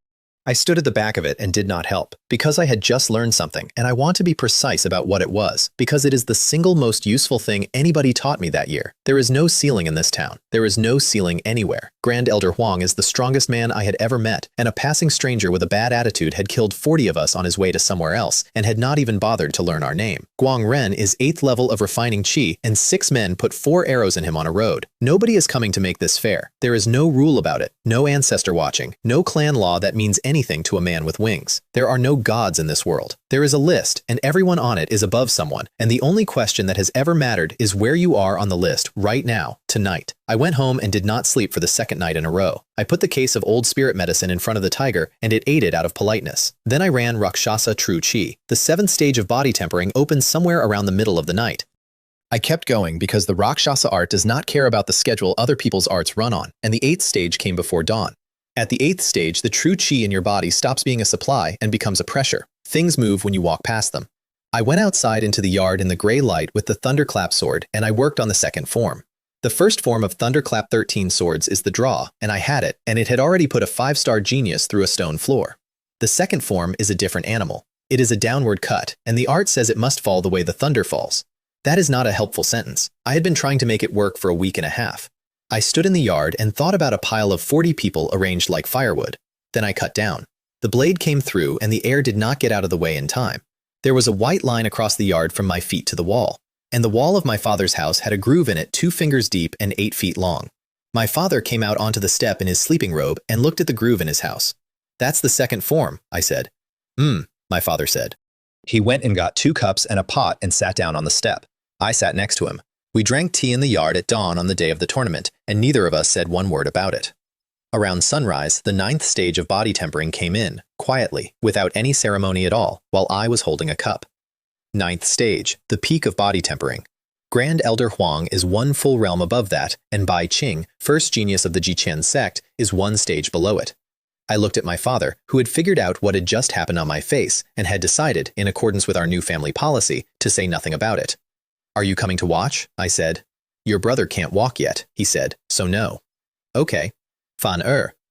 I stood at the back of it and did not help, because I had just learned something, and I want to be precise about what it was, because it is the single most useful thing anybody taught me that year. There is no ceiling in this town. There is no ceiling anywhere. Grand Elder Huang is the strongest man I had ever met, and a passing stranger with a bad attitude had killed 40 of us on his way to somewhere else, and had not even bothered to learn our name. Guang Ren is 8th level of refining qi, and 6 men put 4 arrows in him on a road. Nobody is coming to make this fair. There is no rule about it, no ancestor watching, no clan law that means anything to a man with wings. There are no gods in this world. There is a list, and everyone on it is above someone, and the only question that has ever mattered is where you are on the list right now, tonight. I went home and did not sleep for the second night in a row. I put the case of old spirit medicine in front of the tiger, and it ate it out of politeness. Then I ran Rakshasa True Chi. The 7th stage of body tempering opened somewhere around the middle of the night. I kept going because the Rakshasa art does not care about the schedule other people's arts run on, and the 8th stage came before dawn. At the 8th stage, the true chi in your body stops being a supply and becomes a pressure. Things move when you walk past them. I went outside into the yard in the gray light with the Thunderclap sword, and I worked on the second form. The first form of Thunderclap 13 swords is the draw, and I had it, and it had already put a 5-star genius through a stone floor. The second form is a different animal. It is a downward cut, and the art says it must fall the way the thunder falls. That is not a helpful sentence. I had been trying to make it work for a week and a half. I stood in the yard and thought about a pile of 40 people arranged like firewood. Then I cut down. The blade came through, and the air did not get out of the way in time. There was a white line across the yard from my feet to the wall, and the wall of my father's house had a groove in it 2 fingers deep and 8 feet long. My father came out onto the step in his sleeping robe and looked at the groove in his house. "That's the second form," I said. My father said. He went and got 2 cups and a pot and sat down on the step. I sat next to him. We drank tea in the yard at dawn on the day of the tournament, and neither of us said one word about it. Around sunrise, the 9th stage of body tempering came in, quietly, without any ceremony at all, while I was holding a cup. 9th stage, the peak of body tempering. Grand Elder Huang is 1 full realm above that, and Bai Qing, first genius of the Jiqian sect, is 1 stage below it. I looked at my father, who had figured out what had just happened on my face, and had decided, in accordance with our new family policy, to say nothing about it. "Are you coming to watch?" I said. "Your brother can't walk yet," he said, "so no." "Okay." Fan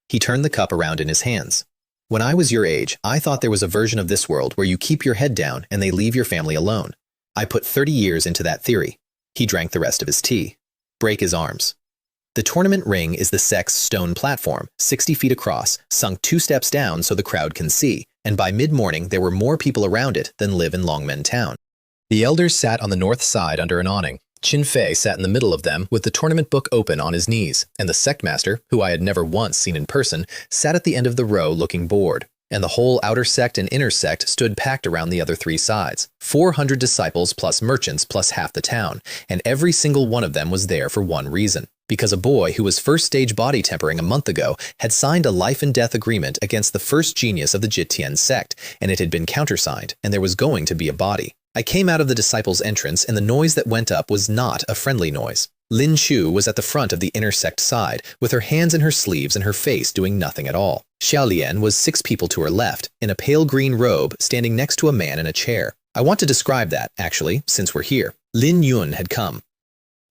he turned the cup around in his hands. "When I was your age, I thought there was a version of this world where you keep your head down and they leave your family alone. I put 30 years into that theory." He drank the rest of his tea. "Break his arms." The tournament ring is the Sect's stone platform, 60 feet across, sunk 2 steps down so the crowd can see, and by mid-morning there were more people around it than live in Longmen Town. The elders sat on the north side under an awning. Qin Fei sat in the middle of them with the tournament book open on his knees, and the sect master, who I had never once seen in person, sat at the end of the row looking bored. And the whole outer sect and inner sect stood packed around the other 3 sides. 400 disciples plus merchants plus half the town, and every single one of them was there for one reason. Because a boy who was first stage body tempering a month ago had signed a life and death agreement against the first genius of the Jitian sect, and it had been countersigned, and there was going to be a body. I came out of the disciples' entrance, and the noise that went up was not a friendly noise. Lin Chu was at the front of the inner sect side, with her hands in her sleeves and her face doing nothing at all. Xiaolian was 6 people to her left, in a pale green robe, standing next to a man in a chair. I want to describe that, actually, since we're here. Lin Yun had come.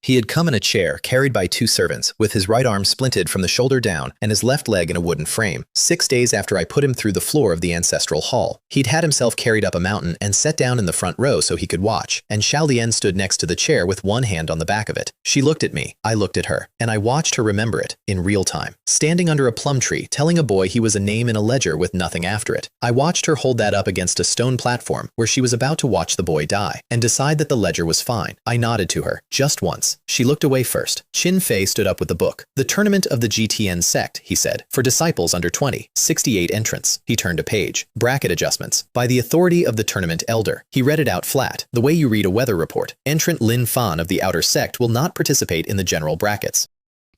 He had come in a chair, carried by 2 servants, with his right arm splinted from the shoulder down and his left leg in a wooden frame. 6 days after I put him through the floor of the ancestral hall, he'd had himself carried up a mountain and set down in the front row so he could watch, and Xiaolian stood next to the chair with one hand on the back of it. She looked at me, I looked at her, and I watched her remember it, in real time. Standing under a plum tree, telling a boy he was a name in a ledger with nothing after it. I watched her hold that up against a stone platform where she was about to watch the boy die, and decide that the ledger was fine. I nodded to her, just once. She looked away first. Qin Fei stood up with the book. "The tournament of the GTN sect," he said, "for disciples under 20, 68 entrants." He turned a page. "Bracket adjustments. By the authority of the tournament elder." He read it out flat, the way you read a weather report. "Entrant Lin Fan of the outer sect will not participate in the general brackets.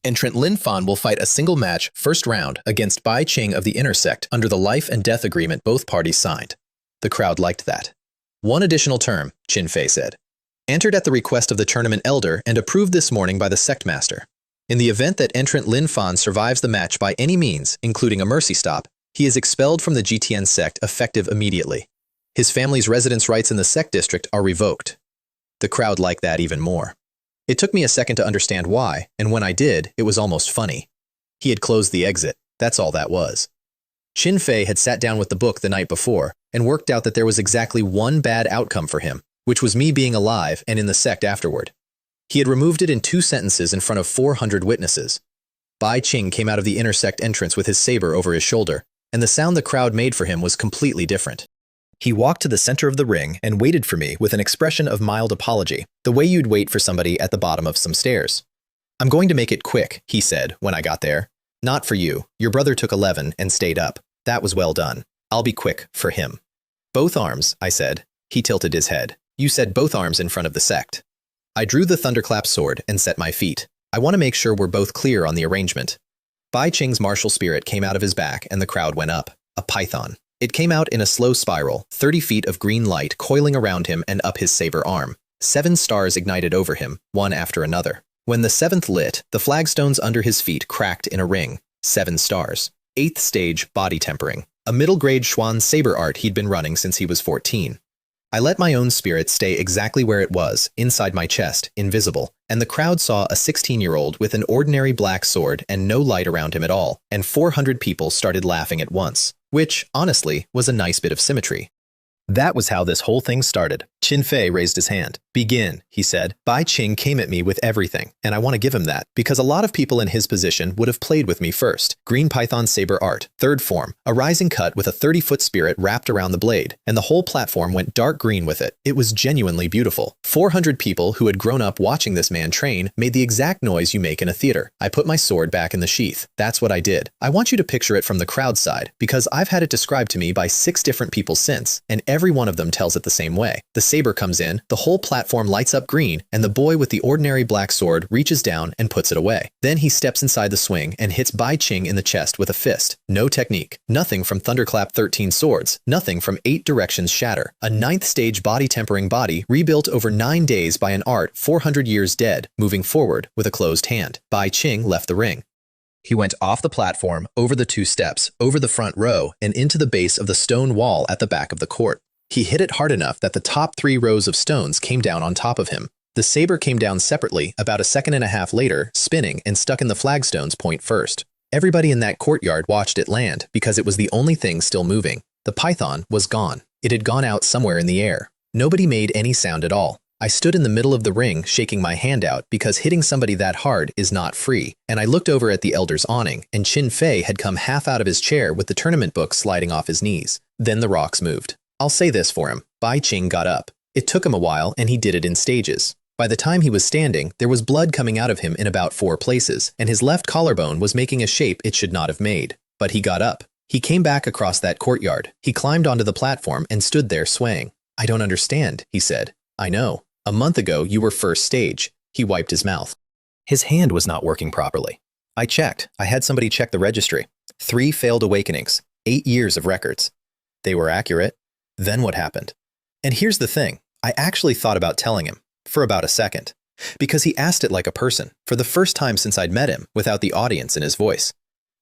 Entrant Lin Fan will fight a single match, first round, against Bai Qing of the inner sect under the life and death agreement both parties signed." The crowd liked that. "One additional term," Qin Fei said. Entered at the request of the tournament elder and approved this morning by the Sect master. In the event that entrant Lin Fan survives the match by any means, including a mercy stop, he is expelled from the GTN Sect effective immediately. His family's residence rights in the Sect district are revoked. The crowd liked that even more. It took me a second to understand why, and when I did, it was almost funny. He had closed the exit. That's all that was. Qin Fei had sat down with the book the night before and worked out that there was exactly one bad outcome for him, which was me being alive and in the Sect afterward. He had removed it in 2 sentences in front of 400 witnesses. Bai Qing came out of the inner Sect entrance with his saber over his shoulder, and the sound the crowd made for him was completely different. He walked to the center of the ring and waited for me with an expression of mild apology, the way you'd wait for somebody at the bottom of some stairs. "I'm going to make it quick," he said when I got there. "Not for you. Your brother took 11 and stayed up. That was well done. I'll be quick for him." "Both arms," I said. He tilted his head. "You said both arms in front of the Sect." I drew the thunderclap sword and set my feet. I want to make sure we're both clear on the arrangement. Bai Qing's martial spirit came out of his back and the crowd went up. A python. It came out in a slow spiral, 30 feet of green light coiling around him and up his saber arm. 7 stars ignited over him, one after another. When the 7th lit, the flagstones under his feet cracked in a ring. 7 stars. 8th stage, body tempering. A middle-grade Xuan saber art he'd been running since he was 14. I let my own spirit stay exactly where it was, inside my chest, invisible, and the crowd saw a 16-year-old with an ordinary black sword and no light around him at all, and 400 people started laughing at once, which, honestly, was a nice bit of symmetry. That was how this whole thing started. Qin Fei raised his hand. "Begin," he said. Bai Qing came at me with everything, and I want to give him that, because a lot of people in his position would have played with me first. Green Python Saber Art, 3rd form, a rising cut with a 30-foot spirit wrapped around the blade, and the whole platform went dark green with it. It was genuinely beautiful. 400 people who had grown up watching this man train made the exact noise you make in a theater. I put my sword back in the sheath. That's what I did. I want you to picture it from the crowd side, because I've had it described to me by 6 different people since, and every one of them tells it the same way. The saber comes in, the whole platform lights up green, and the boy with the ordinary black sword reaches down and puts it away. Then he steps inside the swing and hits Bai Qing in the chest with a fist. No technique. Nothing from Thunderclap 13 swords. Nothing from 8 directions shatter. A 9th stage body tempering body rebuilt over 9 days by an art 400 years dead, moving forward with a closed hand. Bai Qing left the ring. He went off the platform, over the 2 steps, over the front row, and into the base of the stone wall at the back of the court. He hit it hard enough that the top 3 rows of stones came down on top of him. The saber came down separately about a second and a half later, spinning and stuck in the flagstone's point first. Everybody in that courtyard watched it land because it was the only thing still moving. The python was gone. It had gone out somewhere in the air. Nobody made any sound at all. I stood in the middle of the ring shaking my hand out because hitting somebody that hard is not free, and I looked over at the elder's awning, and Qin Fei had come half out of his chair with the tournament book sliding off his knees. Then the rocks moved. I'll say this for him. Bai Qing got up. It took him a while, and he did it in stages. By the time he was standing, there was blood coming out of him in about 4 places, and his left collarbone was making a shape it should not have made. But he got up. He came back across that courtyard. He climbed onto the platform and stood there swaying. "I don't understand," he said. "I know. A month ago, you were first stage." He wiped his mouth. His hand was not working properly. I checked. I had somebody check the registry. 3 failed awakenings. 8 years of records. They were accurate. Then what happened? And here's the thing. I actually thought about telling him, for about a second, because he asked it like a person, for the first time since I'd met him, without the audience in his voice.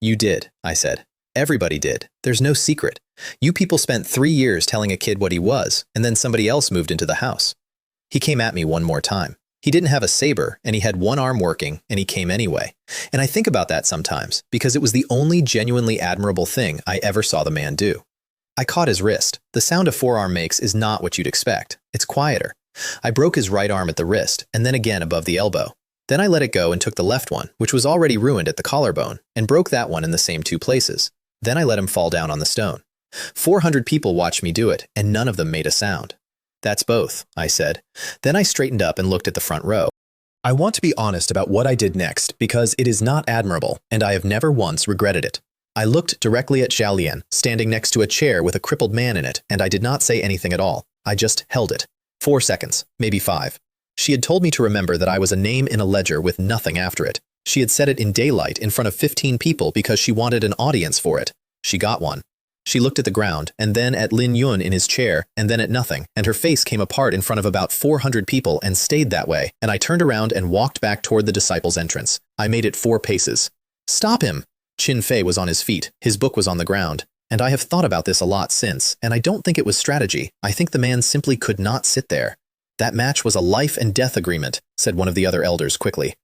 "You did," I said. "Everybody did. There's no secret. You people spent 3 years telling a kid what he was, and then somebody else moved into the house." He came at me one more time. He didn't have a saber, and he had one arm working, and he came anyway. And I think about that sometimes, because it was the only genuinely admirable thing I ever saw the man do. I caught his wrist. The sound a forearm makes is not what you'd expect. It's quieter. I broke his right arm at the wrist, and then again above the elbow. Then I let it go and took the left one, which was already ruined at the collarbone, and broke that one in the same 2 places. Then I let him fall down on the stone. 400 people watched me do it, and none of them made a sound. "That's both," I said. Then I straightened up and looked at the front row. I want to be honest about what I did next, because it is not admirable, and I have never once regretted it. I looked directly at Zhao Lian, standing next to a chair with a crippled man in it, and I did not say anything at all. I just held it. 4 seconds, maybe 5. She had told me to remember that I was a name in a ledger with nothing after it. She had said it in daylight in front of 15 people because she wanted an audience for it. She got one. She looked at the ground, and then at Lin Yun in his chair, and then at nothing, and her face came apart in front of about 400 people and stayed that way, and I turned around and walked back toward the disciples' entrance. I made it 4 paces. "Stop him!" Qin Fei was on his feet. His book was on the ground. And I have thought about this a lot since, and I don't think it was strategy. I think the man simply could not sit there. "That match was a life and death agreement," said one of the other elders quickly.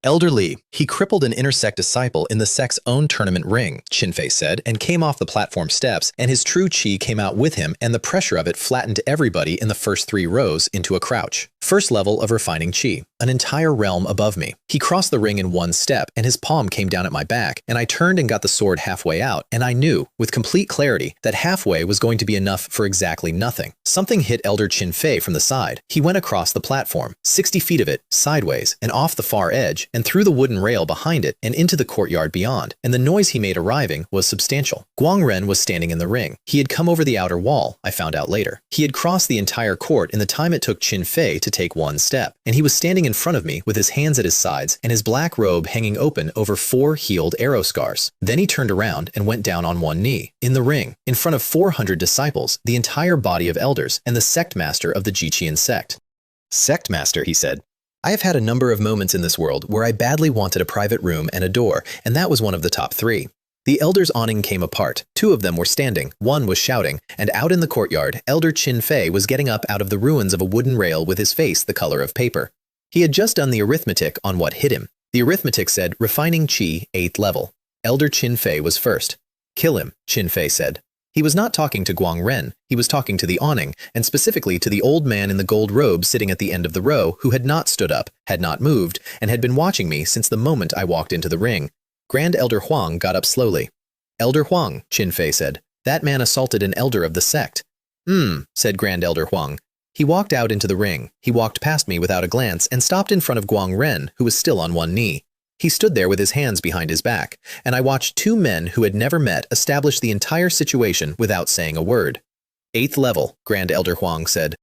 "Elder Li, he crippled an inner sect disciple in the sect's own tournament ring," Qin Fei said, and came off the platform steps, and his true qi came out with him, and the pressure of it flattened everybody in the first 3 rows into a crouch. First level of refining qi, an entire realm above me. He crossed the ring in 1 step, and his palm came down at my back, and I turned and got the sword halfway out, and I knew, with complete clarity, that halfway was going to be enough for exactly nothing. Something hit Elder Qin Fei from the side. He went across the platform, 60 feet of it, sideways, and off the far edge, and through the wooden rail behind it and into the courtyard beyond, and the noise he made arriving was substantial. Guang Ren was standing in the ring. He had come over the outer wall, I found out later. He had crossed the entire court in the time it took Qin Fei to take 1 step, and he was standing in front of me with his hands at his sides and his black robe hanging open over 4 healed arrow scars. Then he turned around and went down on 1 knee, in the ring, in front of 400 disciples, the entire body of elders, and the sect master of the Jiqian sect. "Sect master," he said. "I have had a number of moments in this world where I badly wanted a private room and a door, and that was one of the top 3. The elders' awning came apart. 2 of them were standing, 1 was shouting, and out in the courtyard, Elder Qin Fei was getting up out of the ruins of a wooden rail with his face the color of paper. He had just done the arithmetic on what hit him. The arithmetic said, refining qi, 8th level. Elder Qin Fei was first. "Kill him," Qin Fei said. He was not talking to Guang Ren, he was talking to the awning, and specifically to the old man in the gold robe sitting at the end of the row who had not stood up, had not moved, and had been watching me since the moment I walked into the ring. Grand Elder Huang got up slowly. "Elder Huang," Qin Fei said, "that man assaulted an elder of the sect." Said Grand Elder Huang. He walked out into the ring. He walked past me without a glance and stopped in front of Guang Ren, who was still on 1 knee. He stood there with his hands behind his back, and I watched 2 men who had never met establish the entire situation without saying a word. "8th level," Grand Elder Huang said.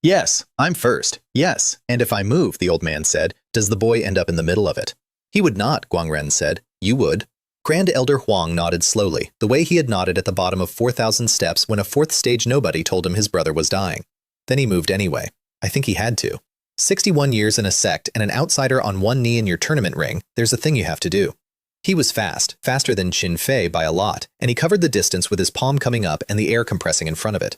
"Yes, I'm first. Yes, and if I move," the old man said, "does the boy end up in the middle of it?" "He would not," Guang Ren said. "You would." Grand Elder Huang nodded slowly, the way he had nodded at the bottom of 4,000 steps when a 4th stage nobody told him his brother was dying. Then he moved anyway. I think he had to. 61 years in a sect and an outsider on 1 knee in your tournament ring, there's a thing you have to do. He was fast, faster than Qin Fei by a lot, and he covered the distance with his palm coming up and the air compressing in front of it.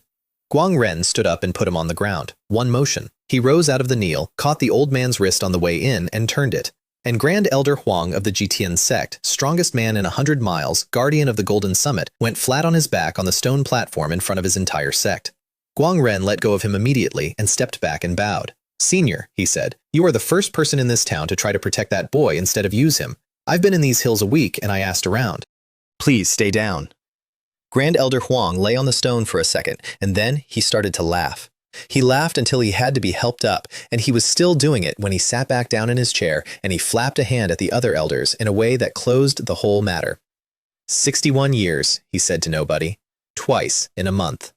Guang Ren stood up and put him on the ground. 1 motion. He rose out of the kneel, caught the old man's wrist on the way in, and turned it. And Grand Elder Huang of the Jiqian sect, strongest man in 100 miles, guardian of the Golden Summit, went flat on his back on the stone platform in front of his entire sect. Guang Ren let go of him immediately and stepped back and bowed. "Senior," he said, "you are the first person in this town to try to protect that boy instead of use him. I've been in these hills a week and I asked around. Please stay down." Grand Elder Huang lay on the stone for a second, and then he started to laugh. He laughed until he had to be helped up, and he was still doing it when he sat back down in his chair and he flapped a hand at the other elders in a way that closed the whole matter. 61 years, he said to nobody. Twice in a month.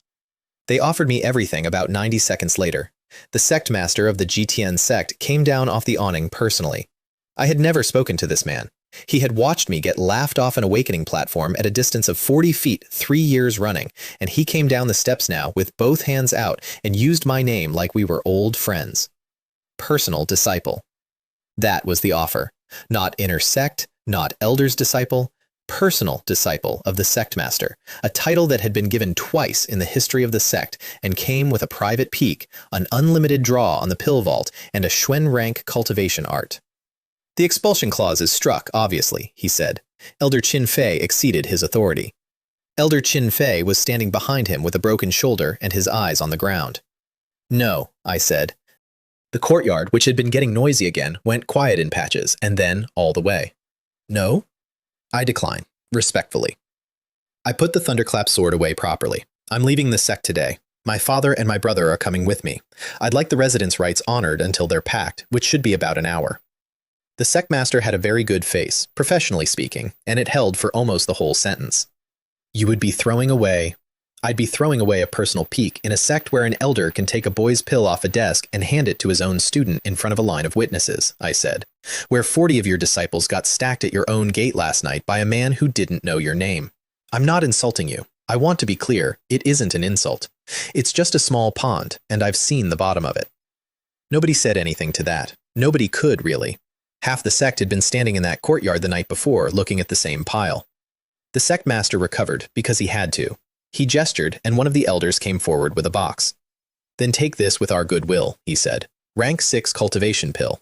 They offered me everything about 90 seconds later. The sect master of the Jiqian sect came down off the awning personally. I had never spoken to this man. He had watched me get laughed off an awakening platform at a distance of 40 feet 3 years running, and he came down the steps now with both hands out and used my name like we were old friends. Personal disciple. That was the offer. Not inner sect, not elder's disciple, personal disciple of the sect master, a title that had been given twice in the history of the sect and came with a private peak, an unlimited draw on the pill vault, and a Xuan rank cultivation art. The expulsion clause is struck, obviously, he said. Elder Qin Fei exceeded his authority. Elder Qin Fei was standing behind him with a broken shoulder and his eyes on the ground. No, I said. The courtyard, which had been getting noisy again, went quiet in patches, and then all the way. No? I decline, respectfully. I put the thunderclap sword away properly. I'm leaving the sect today. My father and my brother are coming with me. I'd like the residence rights honored until they're packed, which should be about an hour. The sect master had a very good face, professionally speaking, and it held for almost the whole sentence. You would be throwing away... I'd be throwing away a personal peak in a sect where an elder can take a boy's pill off a desk and hand it to his own student in front of a line of witnesses, I said, where 40 of your disciples got stacked at your own gate last night by a man who didn't know your name. I'm not insulting you. I want to be clear, it isn't an insult. It's just a small pond, and I've seen the bottom of it. Nobody said anything to that. Nobody could, really. Half the sect had been standing in that courtyard the night before, looking at the same pile. The sect master recovered because he had to. He gestured, and one of the elders came forward with a box. "Then take this with our goodwill," he said. "Rank 6 cultivation pill.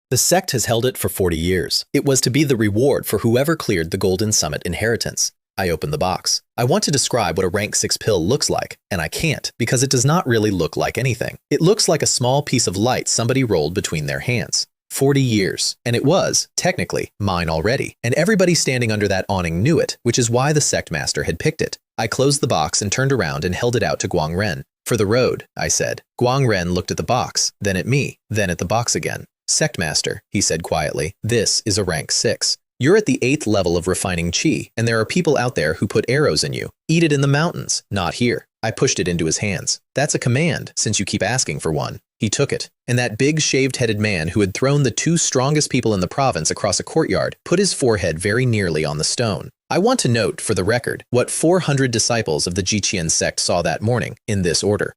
The sect has held it for 40 years. It was to be the reward for whoever cleared the Golden Summit inheritance." I opened the box. I want to describe what a rank 6 pill looks like, and I can't, because it does not really look like anything. It looks like a small piece of light somebody rolled between their hands. 40 years, and it was, technically, mine already, and everybody standing under that awning knew it, which is why the sect master had picked it. I closed the box and turned around and held it out to Guang Ren. "For the road," I said. Guang Ren looked at the box, then at me, then at the box again. "Sect master," he said quietly, "this is a rank 6. You're at the 8th level of refining chi, and there are people out there who put arrows in you. Eat it in the mountains, not here." I pushed it into his hands. "That's a command, since you keep asking for one." He took it, and that big shaved-headed man who had thrown the 2 strongest people in the province across a courtyard put his forehead very nearly on the stone. I want to note, for the record, what 400 disciples of the Jiqian sect saw that morning, in this order.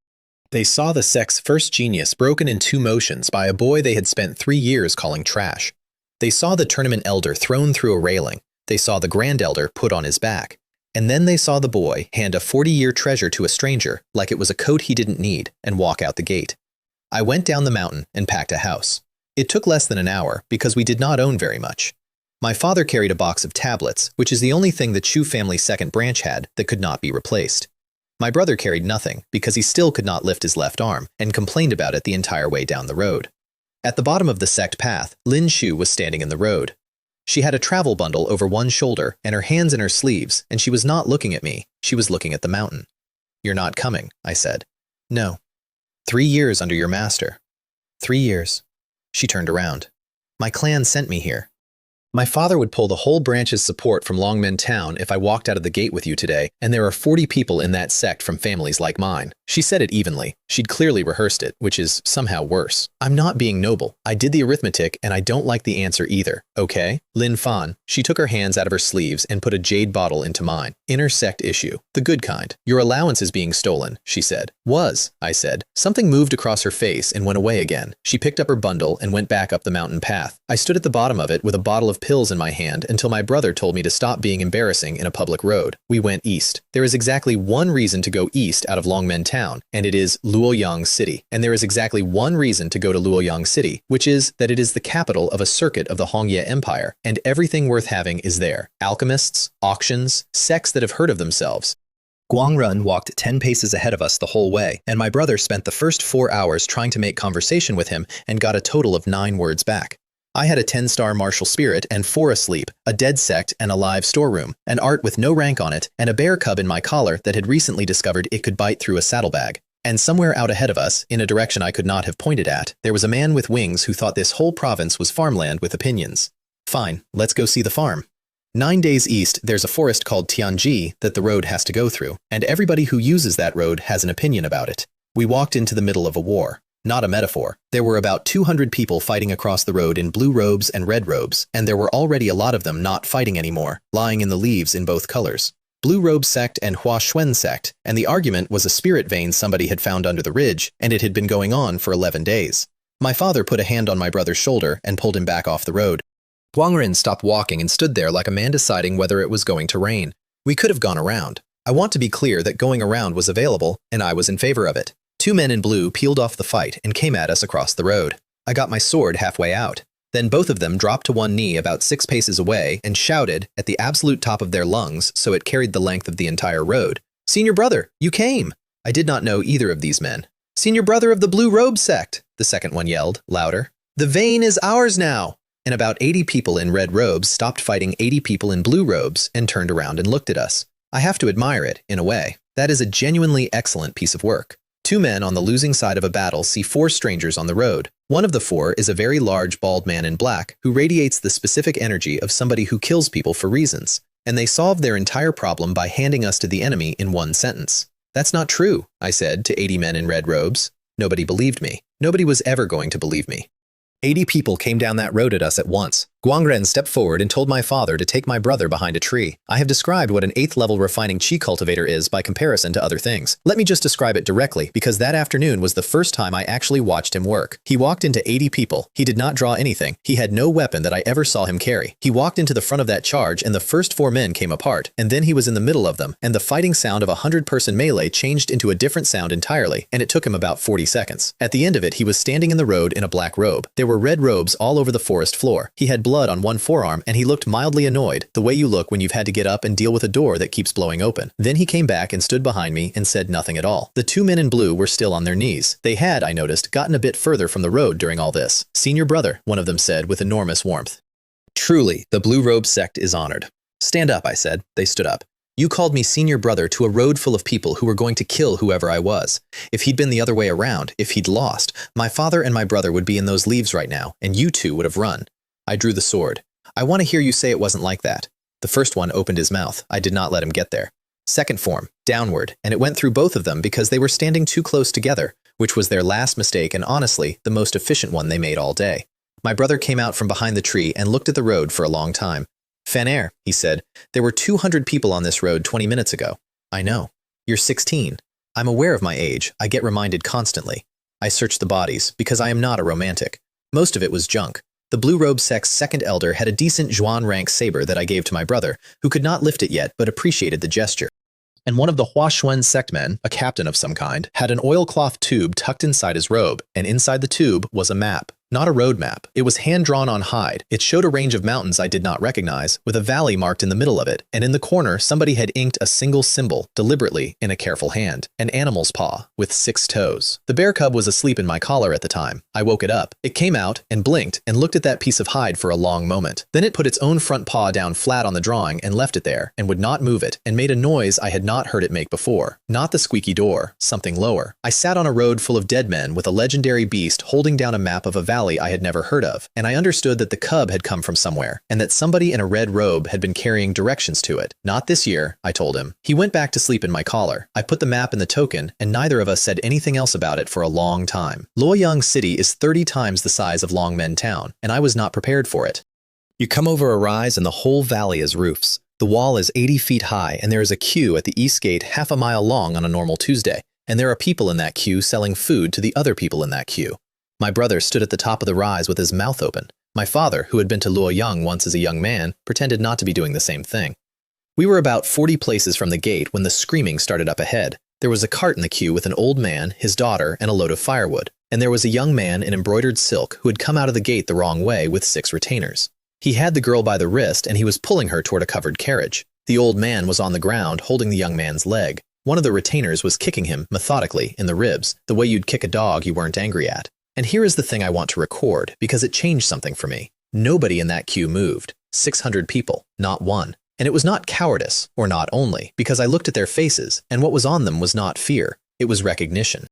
They saw the sect's first genius broken in 2 motions by a boy they had spent 3 years calling trash. They saw the tournament elder thrown through a railing. They saw the grand elder put on his back. And then they saw the boy hand a 40-year treasure to a stranger like it was a coat he didn't need and walk out the gate. I went down the mountain and packed a house. It took less than an hour because we did not own very much. My father carried a box of tablets, which is the only thing the Chu family's second branch had that could not be replaced. My brother carried nothing because he still could not lift his left arm and complained about it the entire way down the road. At the bottom of the sect path, Lin Shu was standing in the road. She had a travel bundle over one shoulder and her hands in her sleeves, and she was not looking at me. She was looking at the mountain. "You're not coming," I said. "No." 3 years under your master." 3 years. She turned around. "My clan sent me here. My father would pull the whole branch's support from Longmen Town if I walked out of the gate with you today, and there are 40 people in that sect from families like mine." She said it evenly. She'd clearly rehearsed it, which is somehow worse. "I'm not being noble. I did the arithmetic, and I don't like the answer either, okay?" Lin Fan, she took her hands out of her sleeves and put a jade bottle into mine. "Inner sect issue. The good kind. Your allowance is being stolen," she said. "Was," I said. Something moved across her face and went away again. She picked up her bundle and went back up the mountain path. I stood at the bottom of it with a bottle of pills in my hand until my brother told me to stop being embarrassing in a public road. We went east. There is exactly one reason to go east out of Longmen Town, and it is Luoyang City. And there is exactly one reason to go to Luoyang City, which is that it is the capital of a circuit of the Hongye Empire, and everything worth having is there. Alchemists, auctions, sects that have heard of themselves. Guang Ren walked 10 paces ahead of us the whole way, and my brother spent the first 4 hours trying to make conversation with him and got a total of 9 words back. I had a 10-star martial spirit and 4 asleep, a dead sect and a live storeroom, an art with no rank on it, and a bear cub in my collar that had recently discovered it could bite through a saddlebag. And somewhere out ahead of us, in a direction I could not have pointed at, there was a man with wings who thought this whole province was farmland with opinions. Fine, let's go see the farm. 9 days east, there's a forest called Tianji that the road has to go through, and everybody who uses that road has an opinion about it. We walked into the middle of a war. Not a metaphor. There were about 200 people fighting across the road in blue robes and red robes, and there were already a lot of them not fighting anymore, lying in the leaves in both colors. Blue Robe Sect and Hua Xuan Sect, and the argument was a spirit vein somebody had found under the ridge, and it had been going on for 11 days. My father put a hand on my brother's shoulder and pulled him back off the road. Guang Ren stopped walking and stood there like a man deciding whether it was going to rain. We could have gone around. I want to be clear that going around was available, and I was in favor of it. 2 men in blue peeled off the fight and came at us across the road. I got my sword halfway out. Then both of them dropped to one knee about 6 paces away and shouted at the absolute top of their lungs so it carried the length of the entire road. "Senior brother, you came!" I did not know either of these men. "Senior brother of the Blue Robe Sect," the second one yelled, louder. "The vein is ours now!" And about 80 people in red robes stopped fighting 80 people in blue robes and turned around and looked at us. I have to admire it, in a way. That is a genuinely excellent piece of work. 2 men on the losing side of a battle see 4 strangers on the road. One of the 4 is a very large bald man in black who radiates the specific energy of somebody who kills people for reasons, and they solve their entire problem by handing us to the enemy in 1 sentence. "That's not true," I said to 80 men in red robes. Nobody believed me. Nobody was ever going to believe me. 80 people came down that road at us at once. Guangren stepped forward and told my father to take my brother behind a tree. I have described what an 8th-level refining qi cultivator is by comparison to other things. Let me just describe it directly, because that afternoon was the first time I actually watched him work. He walked into 80 people. He did not draw anything. He had no weapon that I ever saw him carry. He walked into the front of that charge and the first 4 men came apart, and then he was in the middle of them, and the fighting sound of a 100-person melee changed into a different sound entirely, and it took him about 40 seconds. At the end of it, he was standing in the road in a black robe. There were red robes all over the forest floor. He had blood on one forearm, and he looked mildly annoyed, the way you look when you've had to get up and deal with a door that keeps blowing open. Then he came back and stood behind me and said nothing at all. The 2 men in blue were still on their knees. They had, I noticed, gotten a bit further from the road during all this. "Senior brother," one of them said with enormous warmth. "Truly, the blue-robe sect is honored." "Stand up," I said. They stood up. "You called me senior brother to a road full of people who were going to kill whoever I was. If he'd been the other way around, if he'd lost, my father and my brother would be in those leaves right now, and you two would have run." I drew the sword. "I want to hear you say it wasn't like that." The first one opened his mouth. I did not let him get there. Second form, downward, and it went through both of them because they were standing too close together, which was their last mistake and honestly, the most efficient one they made all day. My brother came out from behind the tree and looked at the road for a long time. "Fan-air," he said, "there were 200 people on this road 20 minutes ago." "I know. You're 16. I'm aware of my age. I get reminded constantly." I searched the bodies because I am not a romantic. Most of it was junk. The Blue Robe Sect's second elder had a decent Zhuan rank saber that I gave to my brother, who could not lift it yet but appreciated the gesture. And one of the Huashuan sect men, a captain of some kind, had an oilcloth tube tucked inside his robe, and inside the tube was a map. Not a road map. It was hand-drawn on hide. It showed a range of mountains I did not recognize, with a valley marked in the middle of it, and in the corner somebody had inked a single symbol, deliberately, in a careful hand. An animal's paw, with 6 toes. The bear cub was asleep in my collar at the time. I woke it up. It came out, and blinked, and looked at that piece of hide for a long moment. Then it put its own front paw down flat on the drawing, and left it there, and would not move it, and made a noise I had not heard it make before. Not the squeaky door, something lower. I sat on a road full of dead men with a legendary beast holding down a map of a valley I had never heard of, and I understood that the cub had come from somewhere, and that somebody in a red robe had been carrying directions to it. "Not this year," I told him. He went back to sleep in my collar. I put the map in the token, and neither of us said anything else about it for a long time. Luoyang City is 30 times the size of Longmen Town, and I was not prepared for it. You come over a rise and the whole valley is roofs. The wall is 80 feet high, and there is a queue at the east gate half a mile long on a normal Tuesday, and there are people in that queue selling food to the other people in that queue. My brother stood at the top of the rise with his mouth open. My father, who had been to Luoyang once as a young man, pretended not to be doing the same thing. We were about 40 places from the gate when the screaming started up ahead. There was a cart in the queue with an old man, his daughter, and a load of firewood, and there was a young man in embroidered silk who had come out of the gate the wrong way with 6 retainers. He had the girl by the wrist, and he was pulling her toward a covered carriage. The old man was on the ground, holding the young man's leg. One of the retainers was kicking him, methodically, in the ribs, the way you'd kick a dog you weren't angry at. And here is the thing I want to record, because it changed something for me. Nobody in that queue moved. 600 people, not one. And it was not cowardice, or not only, because I looked at their faces, and what was on them was not fear. It was recognition.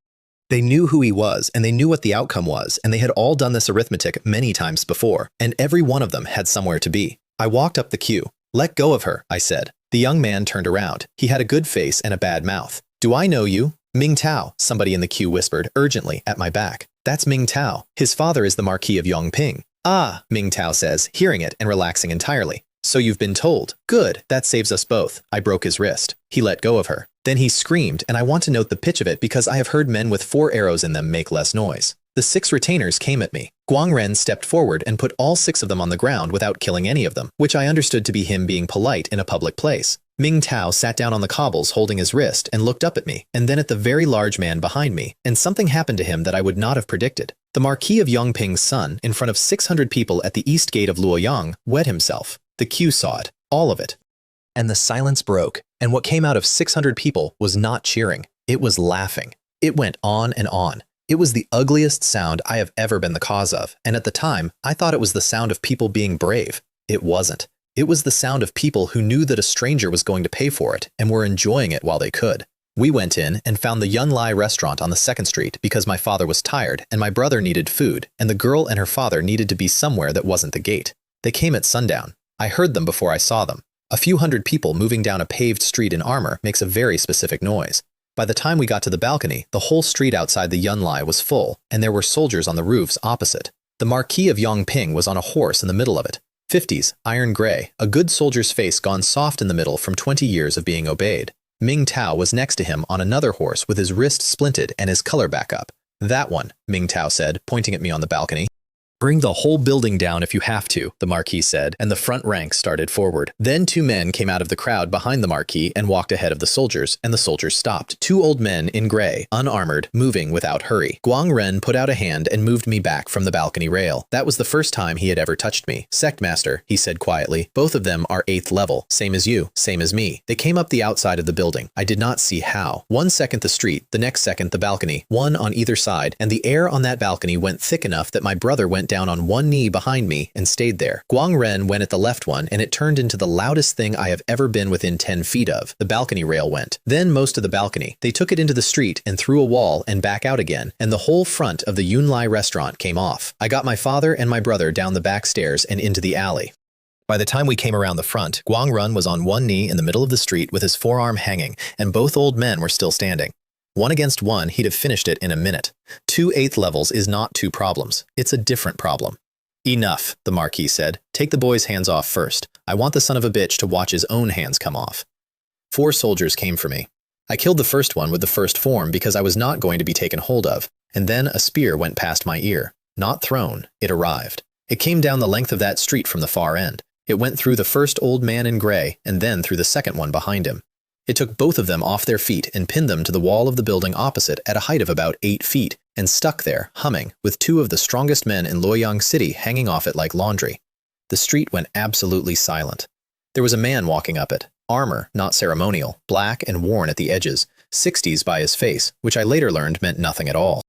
They knew who he was, and they knew what the outcome was, and they had all done this arithmetic many times before, and every one of them had somewhere to be. I walked up the queue. "Let go of her," I said. The young man turned around. He had a good face and a bad mouth. "Do I know you?" "Ming Tao," somebody in the queue whispered, urgently, at my back. "That's Ming Tao. His father is the Marquis of Yongping." "Ah," Ming Tao says, hearing it and relaxing entirely. "So you've been told. Good, that saves us both." I broke his wrist. He let go of her. Then he screamed, and I want to note the pitch of it because I have heard men with 4 arrows in them make less noise. The 6 retainers came at me. Guangren stepped forward and put all 6 of them on the ground without killing any of them, which I understood to be him being polite in a public place. Ming Tao sat down on the cobbles holding his wrist and looked up at me, and then at the very large man behind me, and something happened to him that I would not have predicted. The Marquis of Yongping's son, in front of 600 people at the east gate of Luoyang, wet himself. The queue saw it. All of it. And the silence broke, and what came out of 600 people was not cheering. It was laughing. It went on and on. It was the ugliest sound I have ever been the cause of, and at the time, I thought it was the sound of people being brave. It wasn't. It was the sound of people who knew that a stranger was going to pay for it and were enjoying it while they could. We went in and found the Yun Lai restaurant on the 2nd Street because my father was tired and my brother needed food, and the girl and her father needed to be somewhere that wasn't the gate. They came at sundown. I heard them before I saw them. A few hundred people moving down a paved street in armor makes a very specific noise. By the time we got to the balcony, the whole street outside the Yun Lai was full, and there were soldiers on the roofs opposite. The Marquis of Yongping was on a horse in the middle of it. 50s, iron gray, a good soldier's face gone soft in the middle from 20 years of being obeyed. Ming Tao was next to him on another horse with his wrist splinted and his color back up. That one, Ming Tao said, pointing at me on the balcony. Bring the whole building down if you have to, the Marquis said, and the front rank started forward. Then two men came out of the crowd behind the Marquis and walked ahead of the soldiers, and the soldiers stopped. Two old men in gray, unarmored, moving without hurry. Guang Ren put out a hand and moved me back from the balcony rail. That was the first time he had ever touched me. Sect master, he said quietly. Both of them are 8th level, same as you, same as me. They came up the outside of the building. I did not see how. 1 second the street, the next second the balcony, one on either side, and the air on that balcony went thick enough that my brother went down on one knee behind me and stayed there. Guang Ren went at the left one, and it turned into the loudest thing I have ever been within 10 feet of. The balcony rail went. Then most of the balcony. They took it into the street and through a wall and back out again, and the whole front of the Yunlai restaurant came off. I got my father and my brother down the back stairs and into the alley. By the time we came around the front, Guang Ren was on one knee in the middle of the street with his forearm hanging, and both old men were still standing. 1 against 1, he'd have finished it in a minute. 2 8th levels is not 2 problems. It's a different problem. Enough, the Marquis said. Take the boy's hands off first. I want the son of a bitch to watch his own hands come off. 4 soldiers came for me. I killed the first one with the first form because I was not going to be taken hold of, and then a spear went past my ear. Not thrown, it arrived. It came down the length of that street from the far end. It went through the first old man in gray, and then through the second one behind him. It took both of them off their feet and pinned them to the wall of the building opposite at a height of about 8 feet, and stuck there, humming, with 2 of the strongest men in Luoyang City hanging off it like laundry. The street went absolutely silent. There was a man walking up it, armor, not ceremonial, black and worn at the edges, 60s by his face, which I later learned meant nothing at all.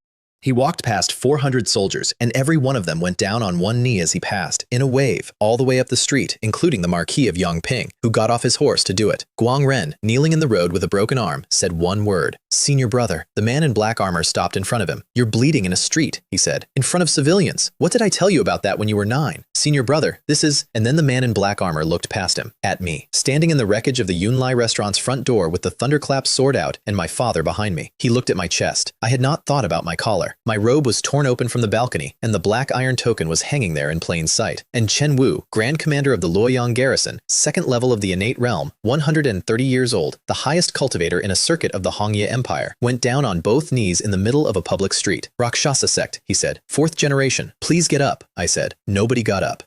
He walked past 400 soldiers, and every one of them went down on one knee as he passed, in a wave, all the way up the street, including the Marquis of Yongping, who got off his horse to do it. Guang Ren, kneeling in the road with a broken arm, said one word. Senior brother. The man in black armor stopped in front of him. You're bleeding in a street, he said, in front of civilians. What did I tell you about that when you were 9? Senior brother, this is… And then the man in black armor looked past him, at me, standing in the wreckage of the Yunlai restaurant's front door with the thunderclap sword out and my father behind me. He looked at my chest. I had not thought about my collar. My robe was torn open from the balcony, and the black iron token was hanging there in plain sight. And Chen Wu, Grand Commander of the Luoyang Garrison, 2nd level of the innate realm, 130 years old, the highest cultivator in a circuit of the Hongye Empire, went down on both knees in the middle of a public street. Rakshasa sect, he said. 4th generation. Please get up, I said. Nobody got up.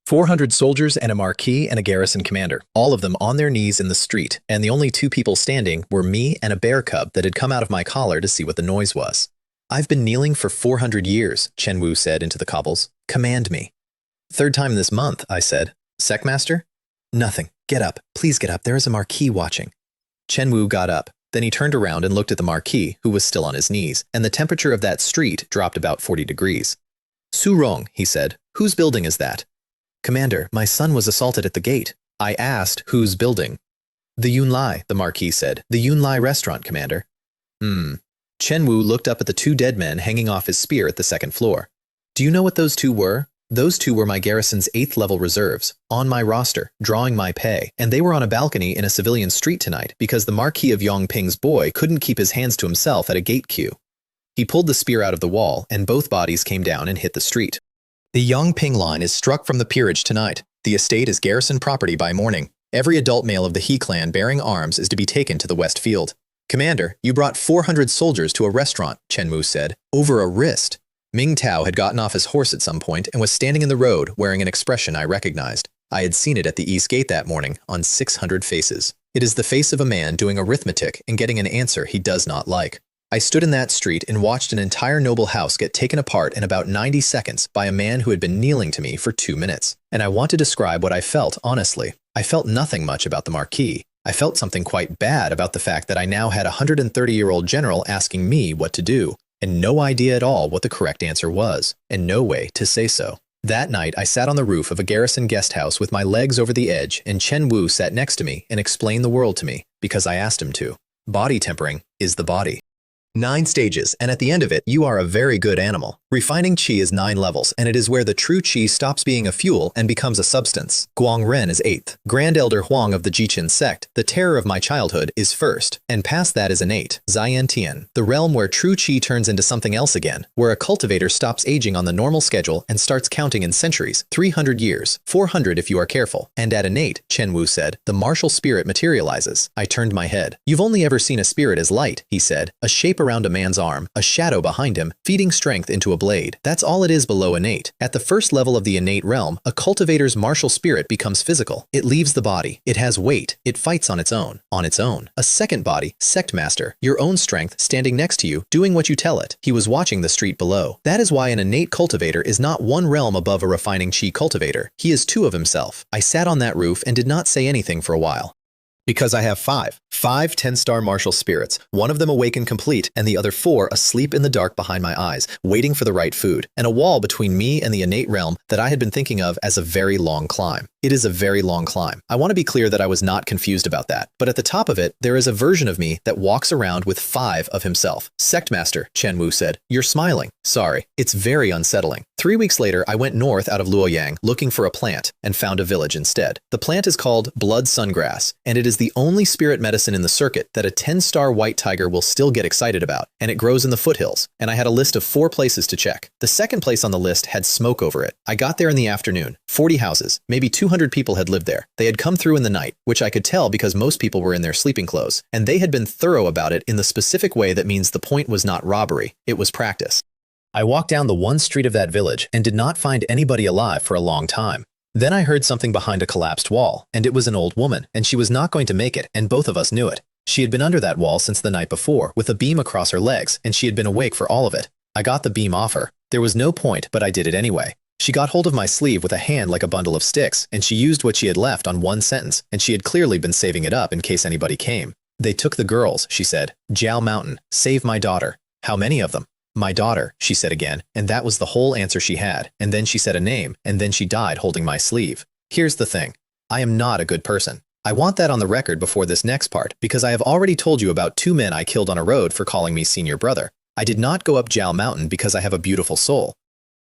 400 soldiers and a marquis and a garrison commander, all of them on their knees in the street, and the only 2 people standing were me and a bear cub that had come out of my collar to see what the noise was. I've been kneeling for 400 years, Chen Wu said into the cobbles. Command me. 3rd time this month, I said. Sect master? Nothing. Get up. Please get up. There is a marquis watching. Chen Wu got up. Then he turned around and looked at the marquis, who was still on his knees, and the temperature of that street dropped about 40 degrees. Su Rong, he said. Whose building is that? Commander, my son was assaulted at the gate. I asked, whose building? The Yunlai, the marquis said. The Yunlai restaurant, Commander. Chen Wu looked up at the 2 dead men hanging off his spear at the 2nd floor. Do you know what those 2 were? Those 2 were my garrison's 8th level reserves, on my roster, drawing my pay, and they were on a balcony in a civilian street tonight because the Marquis of Yongping's boy couldn't keep his hands to himself at a gate queue. He pulled the spear out of the wall, and both bodies came down and hit the street. The Yongping line is struck from the peerage tonight. The estate is garrison property by morning. Every adult male of the He clan bearing arms is to be taken to the West Field. Commander, you brought 400 soldiers to a restaurant, Chen Wu said, over a wrist. Ming Tao had gotten off his horse at some point and was standing in the road wearing an expression I recognized. I had seen it at the East Gate that morning on 600 faces. It is the face of a man doing arithmetic and getting an answer he does not like. I stood in that street and watched an entire noble house get taken apart in about 90 seconds by a man who had been kneeling to me for 2 minutes. And I want to describe what I felt honestly. I felt nothing much about the Marquis. I felt something quite bad about the fact that I now had a 130-year-old general asking me what to do, and no idea at all what the correct answer was, and no way to say so. That night, I sat on the roof of a garrison guest house with my legs over the edge, and Chen Wu sat next to me and explained the world to me, because I asked him to. Body tempering is the body. 9 stages, and at the end of it, you are a very good animal. Refining qi is 9 levels, and it is where the true qi stops being a fuel and becomes a substance. Guang Ren is 8th. Grand Elder Huang of the Jichin sect, the terror of my childhood, is 1st, and past that is innate, Ziyan Tian, the realm where true qi turns into something else again, where a cultivator stops aging on the normal schedule and starts counting in centuries, 300 years, 400 if you are careful. And at innate, Chen Wu said, the martial spirit materializes. I turned my head. You've only ever seen a spirit as light, he said, a shape around a man's arm, a shadow behind him, feeding strength into a blade. That's all it is below innate. At the first level of the innate realm, a cultivator's martial spirit becomes physical. It leaves the body. It has weight. It fights on its own. On its own. A second body, Sect Master, your own strength, standing next to you, doing what you tell it. He was watching the street below. That is why an innate cultivator is not one realm above a refining qi cultivator. He is 2 of himself. I sat on that roof and did not say anything for a while. Because I have 5 10-star martial spirits, one of them awake and complete, and the other 4 asleep in the dark behind my eyes, waiting for the right food, and a wall between me and the innate realm that I had been thinking of as a very long climb. It is a very long climb. I want to be clear that I was not confused about that, but at the top of it, there is a version of me that walks around with 5 of himself. Sect Master, Chen Wu said, you're smiling. Sorry, it's very unsettling. 3 weeks later, I went north out of Luoyang looking for a plant and found a village instead. The plant is called blood sungrass, and it is the only spirit medicine in the circuit that a 10-star white tiger will still get excited about, and it grows in the foothills, and I had a list of 4 places to check. The second place on the list had smoke over it. I got there in the afternoon. 40 houses, maybe 200 people had lived there. They had come through in the night, which I could tell because most people were in their sleeping clothes, and they had been thorough about it in the specific way that means the point was not robbery, it was practice. I walked down the one street of that village and did not find anybody alive for a long time. Then I heard something behind a collapsed wall, and it was an old woman, and she was not going to make it, and both of us knew it. She had been under that wall since the night before, with a beam across her legs, and she had been awake for all of it. I got the beam off her. There was no point, but I did it anyway. She got hold of my sleeve with a hand like a bundle of sticks, and she used what she had left on one sentence, and she had clearly been saving it up in case anybody came. They took the girls, she said. Jiao Mountain, save my daughter. How many of them? My daughter, she said again, and that was the whole answer she had, and then she said a name, and then she died holding my sleeve. Here's the thing. I am not a good person. I want that on the record before this next part, because I have already told you about 2 men I killed on a road for calling me senior brother. I did not go up Jiao Mountain because I have a beautiful soul.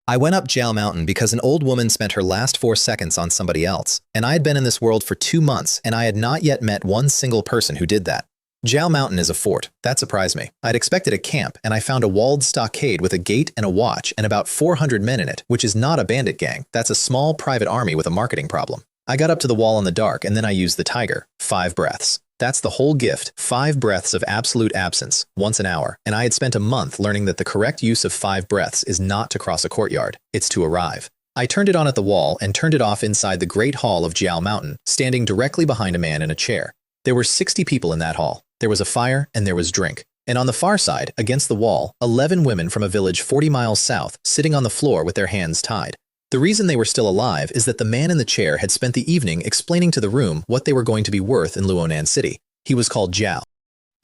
I went up Jiao Mountain because an old woman spent her last 4 seconds on somebody else, and I had been in this world for 2 months, and I had not yet met one single person who did that. Jiao Mountain is a fort. That surprised me. I'd expected a camp, and I found a walled stockade with a gate and a watch and about 400 men in it, which is not a bandit gang. That's a small private army with a marketing problem. I got up to the wall in the dark, and then I used the tiger. 5 breaths. That's the whole gift. 5 breaths of absolute absence, once an hour, and I had spent a month learning that the correct use of 5 breaths is not to cross a courtyard. It's to arrive. I turned it on at the wall and turned it off inside the Great Hall of Jiao Mountain, standing directly behind a man in a chair. There were 60 people in that hall. There was a fire and there was drink. And on the far side, against the wall, 11 women from a village 40 miles south, sitting on the floor with their hands tied. The reason they were still alive is that the man in the chair had spent the evening explaining to the room what they were going to be worth in Luonan City. He was called Jiao.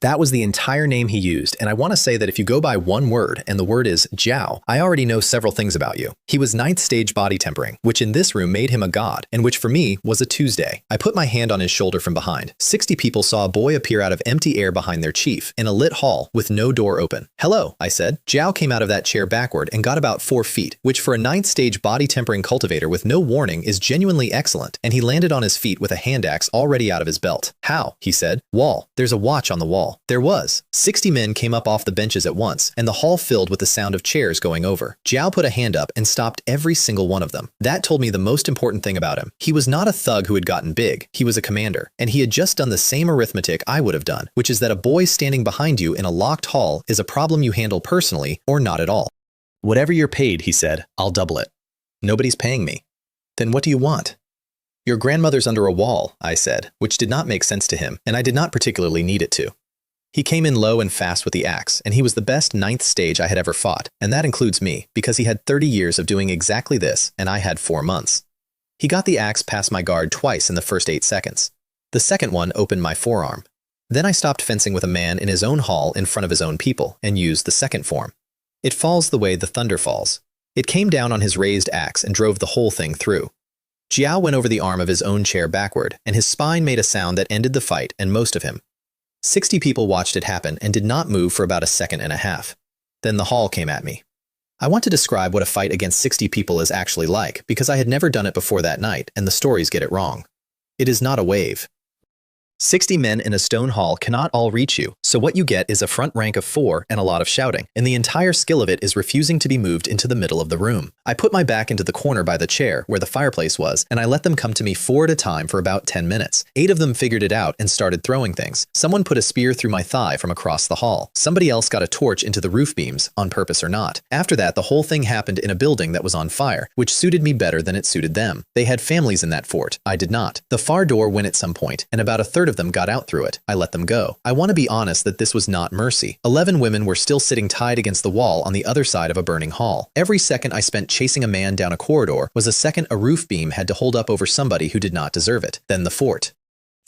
That was the entire name he used, and I want to say that if you go by one word, and the word is Jiao, I already know several things about you. He was 9th stage body tempering, which in this room made him a god, and which for me was a Tuesday. I put my hand on his shoulder from behind. 60 people saw a boy appear out of empty air behind their chief, in a lit hall with no door open. Hello, I said. Jiao came out of that chair backward and got about 4 feet, which for a 9th stage body tempering cultivator with no warning is genuinely excellent, and he landed on his feet with a hand axe already out of his belt. How? He said. Wall. There's a watch on the wall. There was. 60 men came up off the benches at once, and the hall filled with the sound of chairs going over. Jiao put a hand up and stopped every single one of them. That told me the most important thing about him. He was not a thug who had gotten big. He was a commander, and he had just done the same arithmetic I would have done, which is that a boy standing behind you in a locked hall is a problem you handle personally or not at all. Whatever you're paid, he said, I'll double it. Nobody's paying me. Then what do you want? Your grandmother's under a wall, I said, which did not make sense to him, and I did not particularly need it to. He came in low and fast with the axe, and he was the best 9th stage I had ever fought, and that includes me, because he had 30 years of doing exactly this, and I had 4 months. He got the axe past my guard twice in the first 8 seconds. The second one opened my forearm. Then I stopped fencing with a man in his own hall in front of his own people, and used the second form. It falls the way the thunder falls. It came down on his raised axe and drove the whole thing through. Jiao went over the arm of his own chair backward, and his spine made a sound that ended the fight and most of him. 60 people watched it happen and did not move for about a second and a half. Then the hall came at me. I want to describe what a fight against 60 people is actually like, because I had never done it before that night, and the stories get it wrong. It is not a wave. 60 men in a stone hall cannot all reach you, so what you get is a front rank of 4 and a lot of shouting, and the entire skill of it is refusing to be moved into the middle of the room. I put my back into the corner by the chair where the fireplace was, and I let them come to me 4 at a time for about 10 minutes. 8 of them figured it out and started throwing things. Someone put a spear through my thigh from across the hall. Somebody else got a torch into the roof beams, on purpose or not. After that, the whole thing happened in a building that was on fire, which suited me better than it suited them. They had families in that fort. I did not. The far door went at some point, and about a third of them got out through it. I let them go. I want to be honest that this was not mercy. 11 women were still sitting tied against the wall on the other side of a burning hall. Every second I spent chasing a man down a corridor was a second a roof beam had to hold up over somebody who did not deserve it. Then the fort.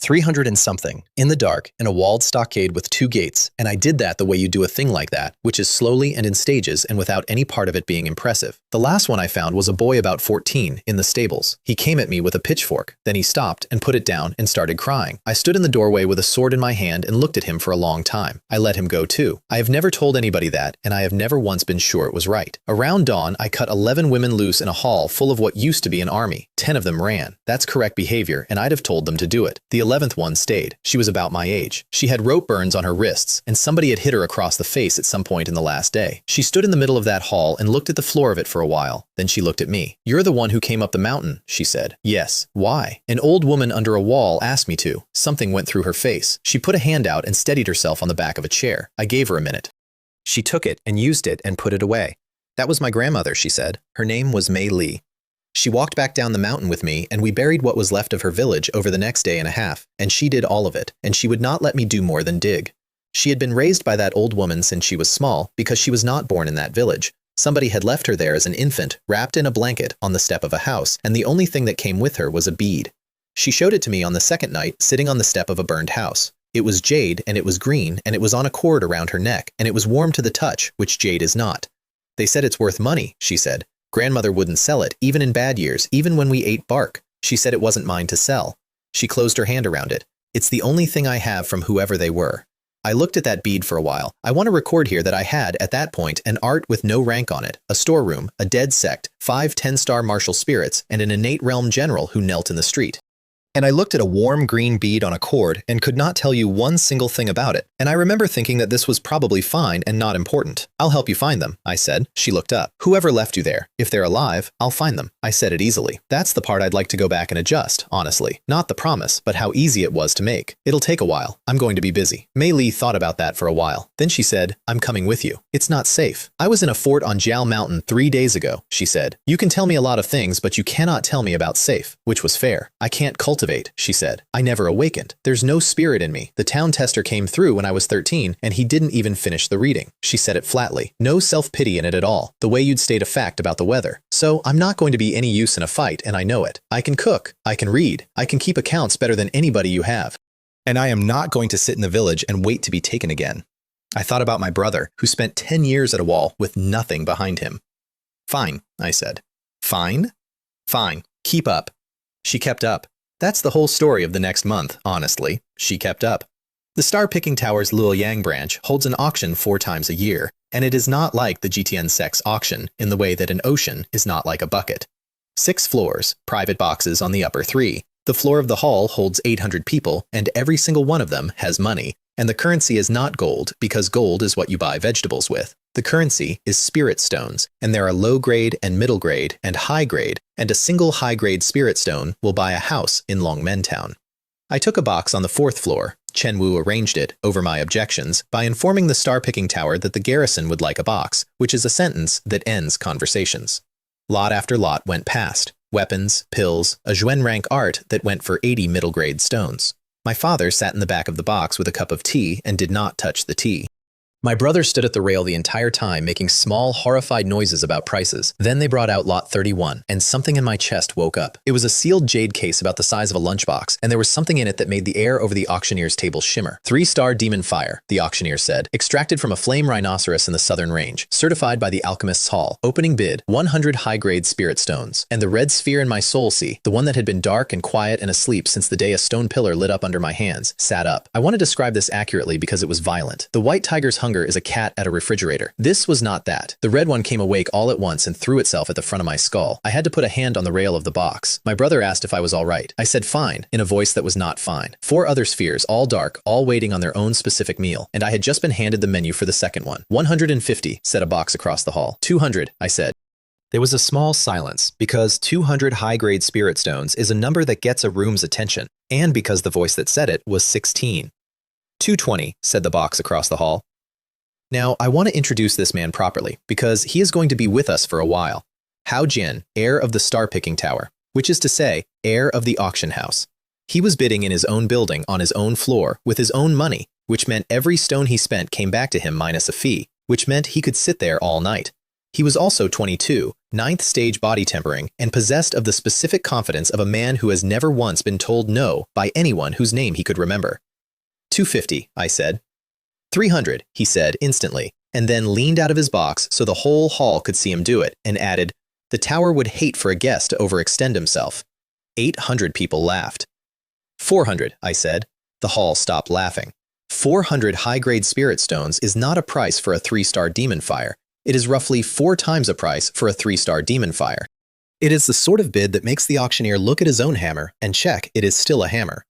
300 and something, in the dark, in a walled stockade with 2 gates, and I did that the way you do a thing like that, which is slowly and in stages and without any part of it being impressive. The last one I found was a boy about 14, in the stables. He came at me with a pitchfork, then he stopped and put it down and started crying. I stood in the doorway with a sword in my hand and looked at him for a long time. I let him go too. I have never told anybody that, and I have never once been sure it was right. Around dawn, I cut 11 women loose in a hall full of what used to be an army. 10 of them ran. That's correct behavior, and I'd have told them to do it. The 11th one stayed. She was about my age. She had rope burns on her wrists, and somebody had hit her across the face at some point in the last day. She stood in the middle of that hall and looked at the floor of it for a while. Then she looked at me. "You're the one who came up the mountain," she said. "Yes." "Why?" "An old woman under a wall asked me to." Something went through her face. She put a hand out and steadied herself on the back of a chair. I gave her a minute. She took it and used it and put it away. "That was my grandmother," she said. "Her name was Mei Li. She walked back down the mountain with me, and we buried what was left of her village over the next day and a half, and she did all of it, and she would not let me do more than dig. She had been raised by that old woman since she was small, because she was not born in that village. Somebody had left her there as an infant, wrapped in a blanket, on the step of a house, and the only thing that came with her was a bead. She showed it to me on the second night, sitting on the step of a burned house. It was jade, and it was green, and it was on a cord around her neck, and it was warm to the touch, which jade is not. They said it's worth money, she said. Grandmother wouldn't sell it, even in bad years, even when we ate bark. She said it wasn't mine to sell. She closed her hand around it. It's the only thing I have from whoever they were. I looked at that bead for a while. I want to record here that I had, at that point, an art with no rank on it, a storeroom, a dead sect, 5 10-star martial spirits, and an innate realm general who knelt in the street. And I looked at a warm green bead on a cord and could not tell you one single thing about it. And I remember thinking that this was probably fine and not important. "I'll help you find them," I said. She looked up. "Whoever left you there. If they're alive, I'll find them." I said it easily. That's the part I'd like to go back and adjust, honestly. Not the promise, but how easy it was to make. "It'll take a while. I'm going to be busy." Mei Li thought about that for a while. Then she said, "I'm coming with you. It's not safe. I was in a fort on Jiao Mountain 3 days ago," she said. "You can tell me a lot of things, but you cannot tell me about safe," which was fair. "I can't cultivate," she said. "I never awakened. There's no spirit in me. The town tester came through when I was 13, and he didn't even finish the reading." She said it flatly. No self-pity in it at all. The way you'd state a fact about the weather. "So I'm not going to be any use in a fight, and I know it. I can cook. I can read. I can keep accounts better than anybody you have. And I am not going to sit in the village and wait to be taken again." I thought about my brother, who spent 10 years at a wall with nothing behind him. "Fine," I said. "Fine?" "Fine. Keep up." She kept up. That's the whole story of the next month, honestly. She kept up. The Star-Picking Tower's Luoyang branch holds an auction 4 times a year, and it is not like the GTN Sect's auction in the way that an ocean is not like a bucket. 6 floors, private boxes on the upper 3. The floor of the hall holds 800 people, and every single one of them has money. And the currency is not gold, because gold is what you buy vegetables with. The currency is spirit stones, and there are low grade and middle grade and high grade, and a single high grade spirit stone will buy a house in Longmen Town. I took a box on the 4th floor. Chen Wu arranged it, over my objections, by informing the Star-Picking Tower that the garrison would like a box, which is a sentence that ends conversations. Lot after lot went past. Weapons, pills, a Zhuan rank art that went for 80 middle grade stones. My father sat in the back of the box with a cup of tea and did not touch the tea. My brother stood at the rail the entire time, making small, horrified noises about prices. Then they brought out lot 31, and something in my chest woke up. It was a sealed jade case about the size of a lunchbox, and there was something in it that made the air over the auctioneer's table shimmer. 3-star demon fire, the auctioneer said, extracted from a flame rhinoceros in the southern range, certified by the Alchemist's Hall. Opening bid, 100 high-grade spirit stones. And the red sphere in my soul sea, the one that had been dark and quiet and asleep since the day a stone pillar lit up under my hands, sat up. I want to describe this accurately because it was violent. The white tigers hung hunger is a cat at a refrigerator. This was not that. The red one came awake all at once and threw itself at the front of my skull. I had to put a hand on the rail of the box. My brother asked if I was all right. I said fine, in a voice that was not fine. 4 other spheres, all dark, all waiting on their own specific meal, and I had just been handed the menu for the second one. 150, said a box across the hall. 200, I said. There was a small silence, because 200 high-grade spirit stones is a number that gets a room's attention, and because the voice that said it was 16. 220, said the box across the hall. Now, I want to introduce this man properly, because he is going to be with us for a while. Hao Jian, heir of the star-picking tower, which is to say, heir of the auction house. He was bidding in his own building on his own floor with his own money, which meant every stone he spent came back to him minus a fee, which meant he could sit there all night. He was also 22, 9th stage body tempering, and possessed of the specific confidence of a man who has never once been told no by anyone whose name he could remember. 250, I said. 300, he said instantly, and then leaned out of his box so the whole hall could see him do it, and added, the tower would hate for a guest to overextend himself. 800 people laughed. 400, I said. The hall stopped laughing. 400 high-grade spirit stones is not a price for a 3-star demon fire. It is roughly 4 times a price for a 3-star demon fire. It is the sort of bid that makes the auctioneer look at his own hammer and check it is still a hammer.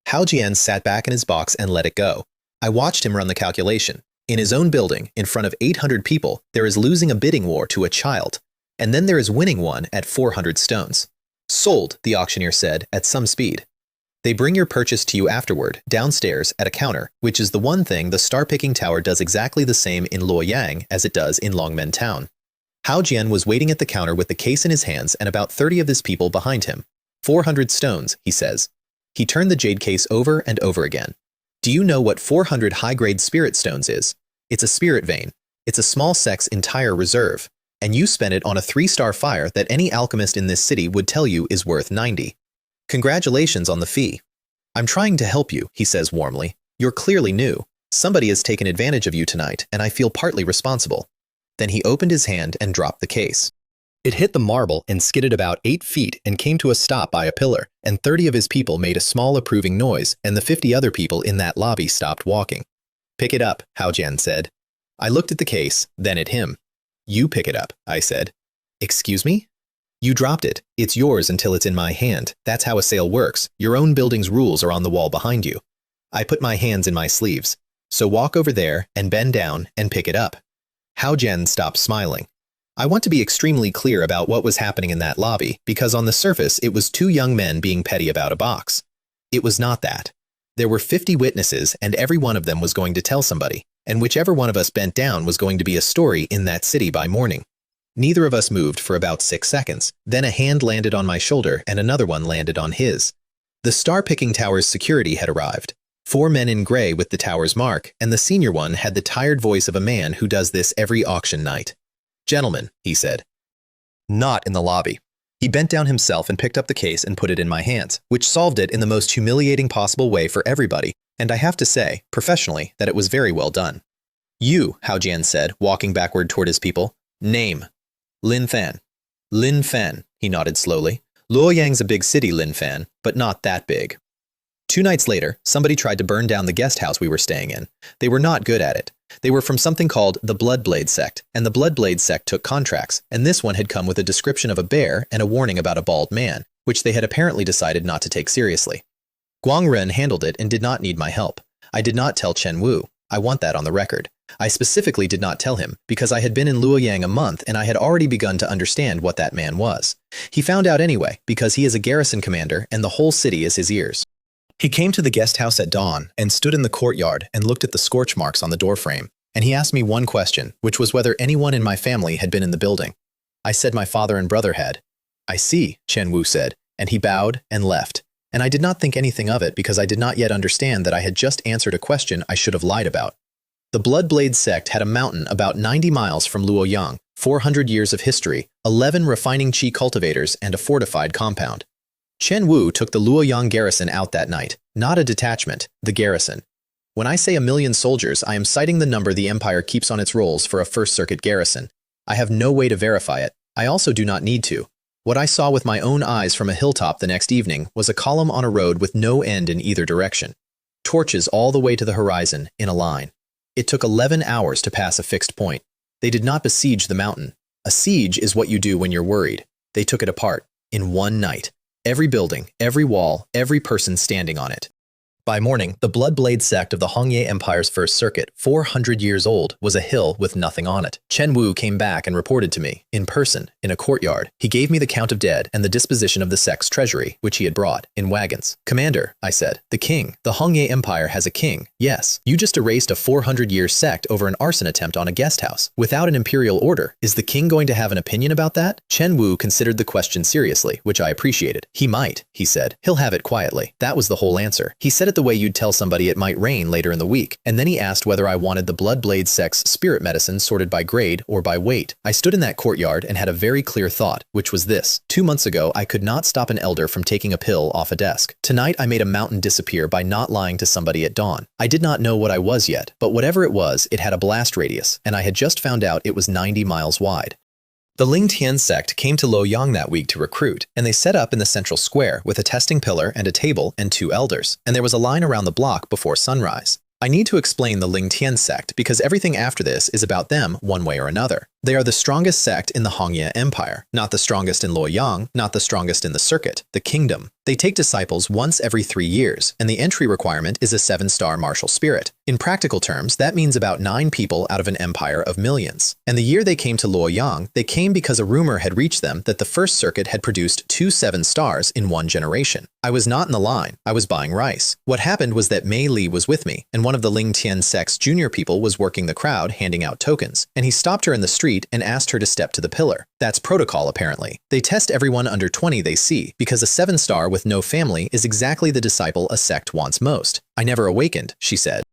Hao Jian sat back in his box and let it go. I watched him run the calculation. In his own building, in front of 800 people, there is losing a bidding war to a child. And then there is winning one at 400 stones. Sold, the auctioneer said, at some speed. They bring your purchase to you afterward, downstairs, at a counter, which is the one thing the star-picking tower does exactly the same in Luoyang as it does in Longmen Town. Hao Jian was waiting at the counter with the case in his hands and about 30 of his people behind him. 400 stones, he says. He turned the jade case over and over again. Do you know what 400 high-grade spirit stones is? It's a spirit vein. It's a small sect's entire reserve. And you spent it on a 3-star fire that any alchemist in this city would tell you is worth 90. Congratulations on the fee. I'm trying to help you, he says warmly. You're clearly new. Somebody has taken advantage of you tonight, and I feel partly responsible. Then he opened his hand and dropped the case. It hit the marble and skidded about 8 feet and came to a stop by a pillar, and 30 of his people made a small approving noise, and the 50 other people in that lobby stopped walking. Pick it up, Hao Jian said. I looked at the case, then at him. You pick it up, I said. Excuse me? You dropped it. It's yours until it's in my hand. That's how a sale works. Your own building's rules are on the wall behind you. I put my hands in my sleeves. So walk over there and bend down and pick it up. Hao Jian stopped smiling. I want to be extremely clear about what was happening in that lobby, because on the surface it was 2 young men being petty about a box. It was not that. There were 50 witnesses and every one of them was going to tell somebody, and whichever one of us bent down was going to be a story in that city by morning. Neither of us moved for about 6 seconds. Then a hand landed on my shoulder and another one landed on his. The star-picking tower's security had arrived. 4 men in gray with the tower's mark, and the senior one had the tired voice of a man who does this every auction night. Gentlemen, he said. Not in the lobby. He bent down himself and picked up the case and put it in my hands, which solved it in the most humiliating possible way for everybody, and I have to say, professionally, that it was very well done. You, Hao Jian said, walking backward toward his people. Name. Lin Fan. Lin Fan, he nodded slowly. Luoyang's a big city, Lin Fan, but not that big. 2 nights later, somebody tried to burn down the guest house we were staying in. They were not good at it. They were from something called the Bloodblade Sect, and the Bloodblade Sect took contracts, and this one had come with a description of a bear and a warning about a bald man, which they had apparently decided not to take seriously. Guang Ren handled it and did not need my help. I did not tell Chen Wu. I want that on the record. I specifically did not tell him, because I had been in Luoyang a month and I had already begun to understand what that man was. He found out anyway, because he is a garrison commander and the whole city is his ears. He came to the guest house at dawn and stood in the courtyard and looked at the scorch marks on the doorframe, and he asked me one question, which was whether anyone in my family had been in the building. I said my father and brother had. I see, Chen Wu said, and he bowed and left. And I did not think anything of it because I did not yet understand that I had just answered a question I should have lied about. The Bloodblade Sect had a mountain about 90 miles from Luoyang, 400 years of history, 11 refining qi cultivators, and a fortified compound. Chen Wu took the Luoyang garrison out that night, not a detachment, the garrison. When I say 1,000,000 soldiers, I am citing the number the Empire keeps on its rolls for a First Circuit garrison. I have no way to verify it. I also do not need to. What I saw with my own eyes from a hilltop the next evening was a column on a road with no end in either direction. Torches all the way to the horizon, in a line. It took 11 hours to pass a fixed point. They did not besiege the mountain. A siege is what you do when you're worried. They took it apart in one night. Every building, every wall, every person standing on it. By morning, the Bloodblade sect of the Hongye Empire's First Circuit, 400 years old, was a hill with nothing on it. Chen Wu came back and reported to me, in person, in a courtyard. He gave me the count of dead and the disposition of the sect's treasury, which he had brought, in wagons. Commander, I said, the king. The Hongye Empire has a king. Yes, you just erased a 400-year sect over an arson attempt on a guest house, without an imperial order. Is the king going to have an opinion about that? Chen Wu considered the question seriously, which I appreciated. He might, he said. He'll have it quietly. That was the whole answer. He said it the way you'd tell somebody it might rain later in the week, and then he asked whether I wanted the Bloodblade sect's spirit medicine sorted by grade or by weight. I stood in that courtyard and had a very clear thought, which was this. 2 months ago, I could not stop an elder from taking a pill off a desk. Tonight, I made a mountain disappear by not lying to somebody at dawn. I did not know what I was yet, but whatever it was, it had a blast radius, and I had just found out it was 90 miles wide. The Lingtian sect came to Luoyang that week to recruit, and they set up in the central square with a testing pillar and a table and 2 elders, and there was a line around the block before sunrise. I need to explain the Lingtian sect because everything after this is about them one way or another. They are the strongest sect in the Hongye Empire, not the strongest in Luoyang, not the strongest in the circuit, the kingdom. They take disciples once every 3 years, and the entry requirement is a 7-star martial spirit. In practical terms, that means about 9 people out of an empire of millions. And the year they came to Luoyang, they came because a rumor had reached them that the first circuit had produced 2 7-stars in 1 generation. I was not in the line. I was buying rice. What happened was that Mei Li was with me, and one of the Lingtian sect's junior people was working the crowd handing out tokens, and he stopped her in the street and asked her to step to the pillar. That's protocol, apparently. They test everyone under 20 they see, because a 7-star with no family is exactly the disciple a sect wants most. I never awakened, she said.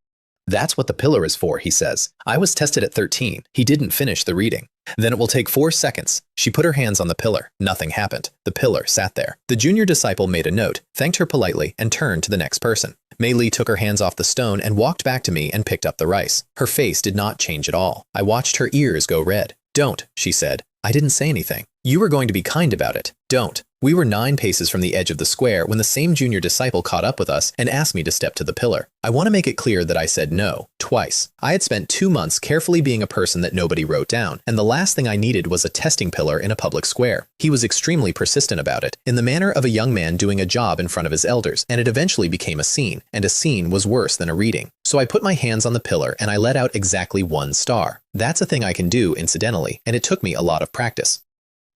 That's what the pillar is for, he says. I was tested at 13. He didn't finish the reading. Then it will take 4 seconds. She put her hands on the pillar. Nothing happened. The pillar sat there. The junior disciple made a note, thanked her politely, and turned to the next person. Mei Li took her hands off the stone and walked back to me and picked up the rice. Her face did not change at all. I watched her ears go red. Don't, she said. I didn't say anything. You were going to be kind about it. Don't. We were 9 paces from the edge of the square when the same junior disciple caught up with us and asked me to step to the pillar. I want to make it clear that I said no, twice. I had spent 2 months carefully being a person that nobody wrote down, and the last thing I needed was a testing pillar in a public square. He was extremely persistent about it, in the manner of a young man doing a job in front of his elders, and it eventually became a scene, and a scene was worse than a reading. So I put my hands on the pillar and I let out exactly 1 star. That's a thing I can do, incidentally, and it took me a lot of practice.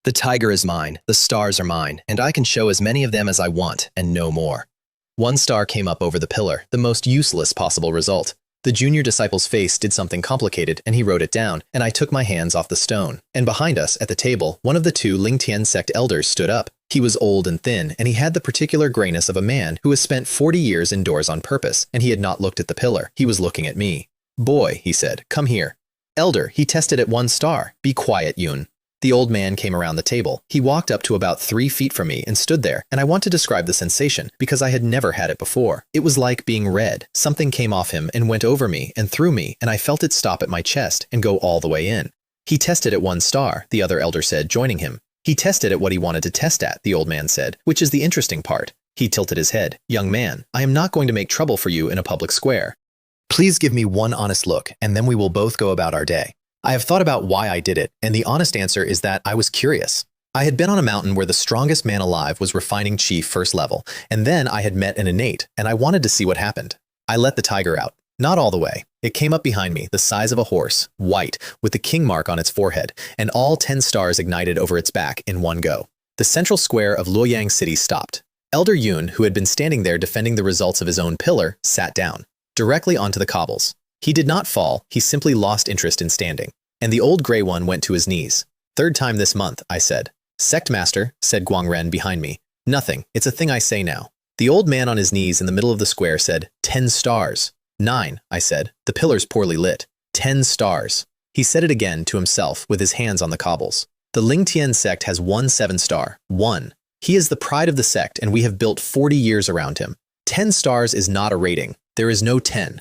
The tiger is mine, the stars are mine, and I can show as many of them as I want, and no more. 1 star came up over the pillar, the most useless possible result. The junior disciple's face did something complicated, and he wrote it down, and I took my hands off the stone. And behind us, at the table, one of the 2 Lingtian sect elders stood up. He was old and thin, and he had the particular grayness of a man who has spent 40 years indoors on purpose, and he had not looked at the pillar. He was looking at me. Boy, he said, come here. Elder, he tested at 1 star. Be quiet, Yun. The old man came around the table. He walked up to about 3 feet from me and stood there, and I want to describe the sensation because I had never had it before. It was like being read. Something came off him and went over me and through me, and I felt it stop at my chest and go all the way in. He tested at 1 star, the other elder said, joining him. He tested at what he wanted to test at, the old man said, which is the interesting part. He tilted his head. Young man, I am not going to make trouble for you in a public square. Please give me one honest look, and then we will both go about our day. I have thought about why I did it, and the honest answer is that I was curious. I had been on a mountain where the strongest man alive was refining chief first level, and then I had met an innate, and I wanted to see what happened. I let the tiger out. Not all the way. It came up behind me, the size of a horse, white, with the king mark on its forehead, and all 10 stars ignited over its back in one go. The central square of Luoyang City stopped. Elder Yun, who had been standing there defending the results of his own pillar, sat down, directly onto the cobbles. He did not fall, he simply lost interest in standing. And the old gray one went to his knees. 3rd time this month, I said. Sect master, said Guangren behind me. Nothing, it's a thing I say now. The old man on his knees in the middle of the square said, 10 stars. 9, I said. The pillar's poorly lit. 10 stars. He said it again to himself with his hands on the cobbles. The Lingtian sect has 1 7-star. 1. He is the pride of the sect and we have built 40 years around him. 10 stars is not a rating. There is no 10.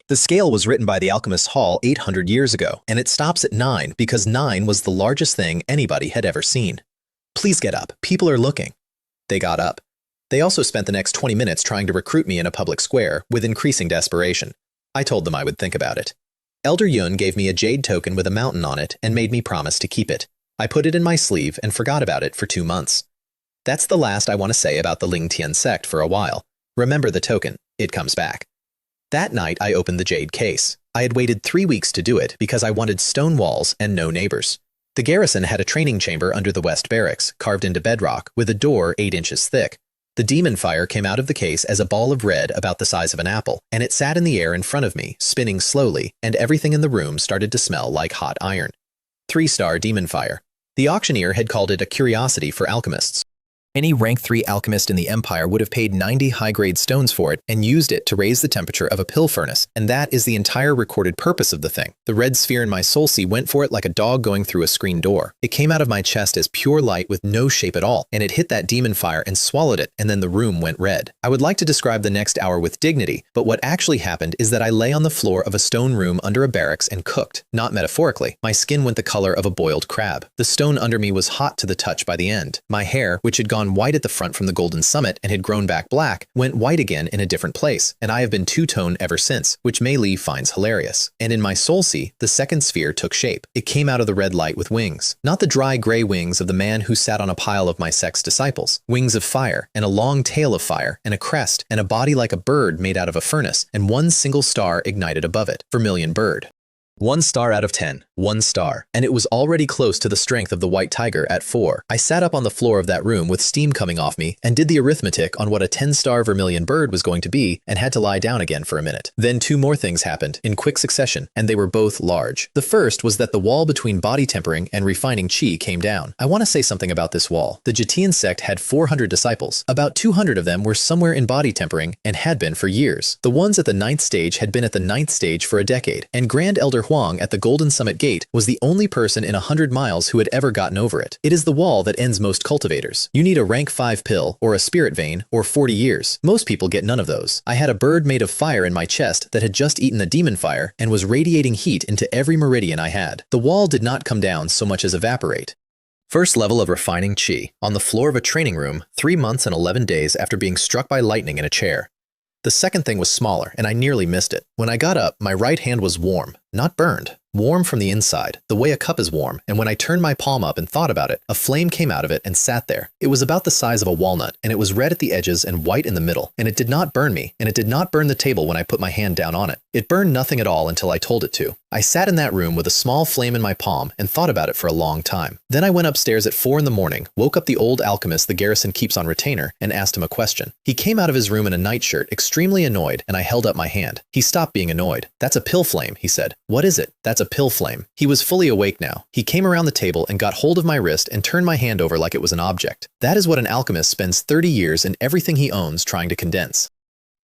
The scale was written by the alchemist Hall 800 years ago, and it stops at 9 because 9 was the largest thing anybody had ever seen. Please get up. People are looking. They got up. They also spent the next 20 minutes trying to recruit me in a public square with increasing desperation. I told them I would think about it. Elder Yun gave me a jade token with a mountain on it and made me promise to keep it. I put it in my sleeve and forgot about it for 2 months. That's the last I want to say about the Lingtian sect for a while. Remember the token, it comes back. That night I opened the jade case. I had waited 3 weeks to do it because I wanted stone walls and no neighbors. The garrison had a training chamber under the west barracks, carved into bedrock, with a door 8 inches thick. The demon fire came out of the case as a ball of red about the size of an apple, and it sat in the air in front of me, spinning slowly, and everything in the room started to smell like hot iron. 3-star demon fire. The auctioneer had called it a curiosity for alchemists. Any rank 3 alchemist in the Empire would have paid 90 high-grade stones for it and used it to raise the temperature of a pill furnace, and that is the entire recorded purpose of the thing. The red sphere in my soul sea went for it like a dog going through a screen door. It came out of my chest as pure light with no shape at all, and it hit that demon fire and swallowed it, and then the room went red. I would like to describe the next hour with dignity, but what actually happened is that I lay on the floor of a stone room under a barracks and cooked, not metaphorically. My skin went the color of a boiled crab. The stone under me was hot to the touch by the end. My hair, which had gone white at the front from the golden summit and had grown back black, went white again in a different place, and I have been two-tone ever since, which Mei Li finds hilarious. And in my soul sea, the second sphere took shape. It came out of the red light with wings. Not the dry gray wings of the man who sat on a pile of my sect's disciples. Wings of fire, and a long tail of fire, and a crest, and a body like a bird made out of a furnace, and one single star ignited above it. Vermilion bird. 1 star out of 10. 1 star. And it was already close to the strength of the white tiger at 4. I sat up on the floor of that room with steam coming off me and did the arithmetic on what a 10-star vermilion bird was going to be and had to lie down again for a minute. Then 2 more things happened in quick succession, and they were both large. The first was that the wall between body tempering and refining chi came down. I want to say something about this wall. The Jitian sect had 400 disciples. About 200 of them were somewhere in body tempering and had been for years. The ones at the 9th stage had been at the 9th stage for a decade, and Grand Elder Huang at the Golden Summit Gate was the only person in 100 miles who had ever gotten over it. It is the wall that ends most cultivators. You need a rank 5 pill, or a spirit vein, or 40 years. Most people get none of those. I had a bird made of fire in my chest that had just eaten the demon fire and was radiating heat into every meridian I had. The wall did not come down so much as evaporate. First level of refining chi, on the floor of a training room, 3 months and 11 days after being struck by lightning in a chair. The second thing was smaller, and I nearly missed it. When I got up, my right hand was warm, not burned. Warm from the inside, the way a cup is warm, and when I turned my palm up and thought about it, a flame came out of it and sat there. It was about the size of a walnut, and it was red at the edges and white in the middle, and it did not burn me, and it did not burn the table when I put my hand down on it. It burned nothing at all until I told it to. I sat in that room with a small flame in my palm and thought about it for a long time. Then I went upstairs at 4 in the morning, woke up the old alchemist the garrison keeps on retainer, and asked him a question. He came out of his room in a nightshirt, extremely annoyed, and I held up my hand. He stopped being annoyed. "That's a pill flame," he said. "What is it?" "That's a pill flame." He was fully awake now. He came around the table and got hold of my wrist and turned my hand over like it was an object. That is what an alchemist spends 30 years in everything he owns trying to condense.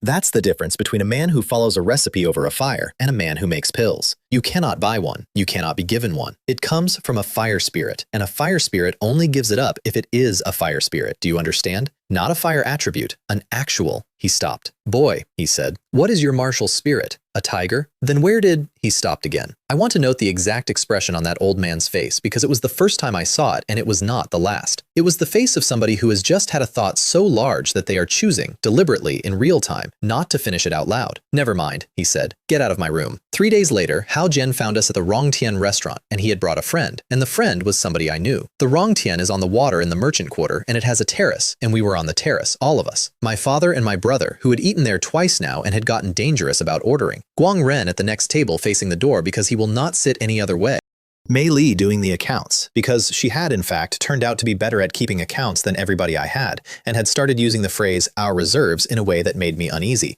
That's the difference between a man who follows a recipe over a fire and a man who makes pills. You cannot buy one. You cannot be given one. It comes from a fire spirit, and a fire spirit only gives it up if it is a fire spirit. Do you understand? Not a fire attribute, an actual. He stopped. "Boy," he said, "what is your martial spirit? A tiger? Then where did—" He stopped again. I want to note the exact expression on that old man's face because it was the first time I saw it and it was not the last. It was the face of somebody who has just had a thought so large that they are choosing, deliberately, in real time, not to finish it out loud. "Never mind," he said. "Get out of my room." 3 days later, Hao Jian found us at the Rongtian restaurant, and he had brought a friend, and the friend was somebody I knew. The Rongtian is on the water in the merchant quarter, and it has a terrace, and we were on the terrace, all of us. My father and my brother, who had eaten there twice now and had gotten dangerous about ordering. Guang Ren at the next table facing the door because he will not sit any other way. Mei Li doing the accounts, because she had in fact turned out to be better at keeping accounts than everybody I had, and had started using the phrase "our reserves" in a way that made me uneasy.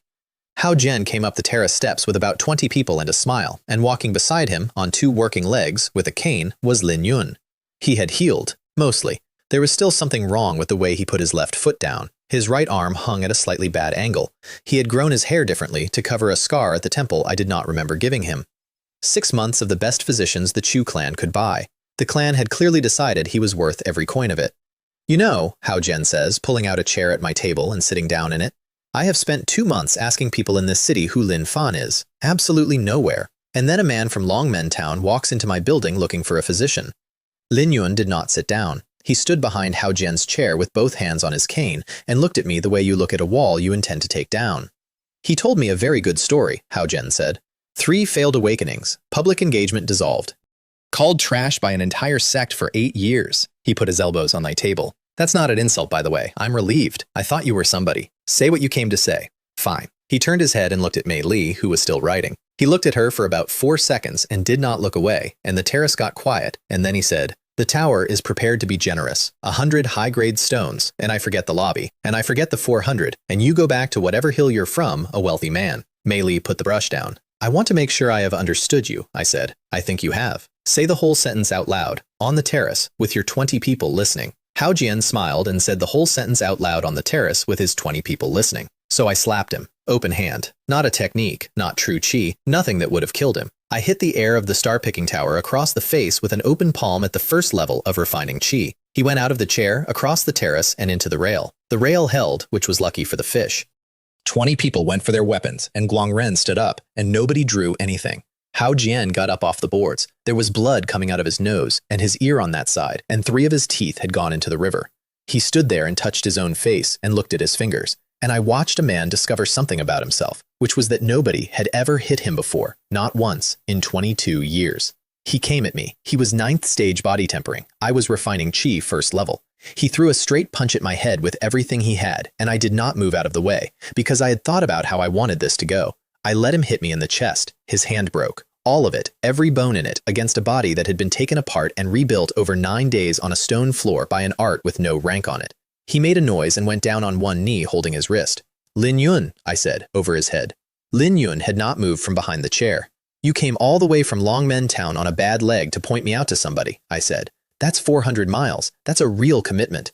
Hao Jian came up the terrace steps with about 20 people and a smile, and walking beside him, on 2 working legs, with a cane, was Lin Yun. He had healed, mostly. There was still something wrong with the way he put his left foot down. His right arm hung at a slightly bad angle. He had grown his hair differently to cover a scar at the temple I did not remember giving him. 6 months of the best physicians the Chu clan could buy. The clan had clearly decided he was worth every coin of it. "You know," Hao Jian says, pulling out a chair at my table and sitting down in it, "I have spent 2 months asking people in this city who Lin Fan is. Absolutely nowhere. And then a man from Longmen Town walks into my building looking for a physician." Lin Yun did not sit down. He stood behind Hao Jian's chair with both hands on his cane and looked at me the way you look at a wall you intend to take down. "He told me a very good story," Hao Jian said. 3 failed awakenings. Public engagement dissolved. Called trash by an entire sect for 8 years. He put his elbows on my table. That's not an insult, by the way. I'm relieved. I thought you were somebody. Say what you came to say. Fine. He turned his head and looked at Mei Li, who was still writing. He looked at her for about 4 seconds and did not look away, and the terrace got quiet, and then he said, "The tower is prepared to be generous. 100 high-grade stones, and I forget the lobby, and I forget the 400, and you go back to whatever hill you're from, a wealthy man." Mei Li put the brush down. "I want to make sure I have understood you," I said. "I think you have. Say the whole sentence out loud, on the terrace, with your 20 people listening." Hao Jian smiled and said the whole sentence out loud on the terrace with his 20 people listening. So I slapped him. Open hand. Not a technique, not true chi, nothing that would have killed him. I hit the air of the star-picking tower across the face with an open palm at the first level of refining chi. He went out of the chair, across the terrace, and into the rail. The rail held, which was lucky for the fish. 20 people went for their weapons, and Guangren stood up, and nobody drew anything. Hao Jian got up off the boards. There was blood coming out of his nose, and his ear on that side, and 3 of his teeth had gone into the river. He stood there and touched his own face and looked at his fingers. And I watched a man discover something about himself, which was that nobody had ever hit him before, not once, in 22 years. He came at me. He was 9th stage body tempering. I was refining chi 1st level. He threw a straight punch at my head with everything he had, and I did not move out of the way, because I had thought about how I wanted this to go. I let him hit me in the chest. His hand broke. All of it, every bone in it, against a body that had been taken apart and rebuilt over 9 days on a stone floor by an art with no rank on it. He made a noise and went down on one knee holding his wrist. "Lin Yun," I said, over his head. Lin Yun had not moved from behind the chair. "You came all the way from Longmen Town on a bad leg to point me out to somebody," I said. "That's 400 miles. That's a real commitment.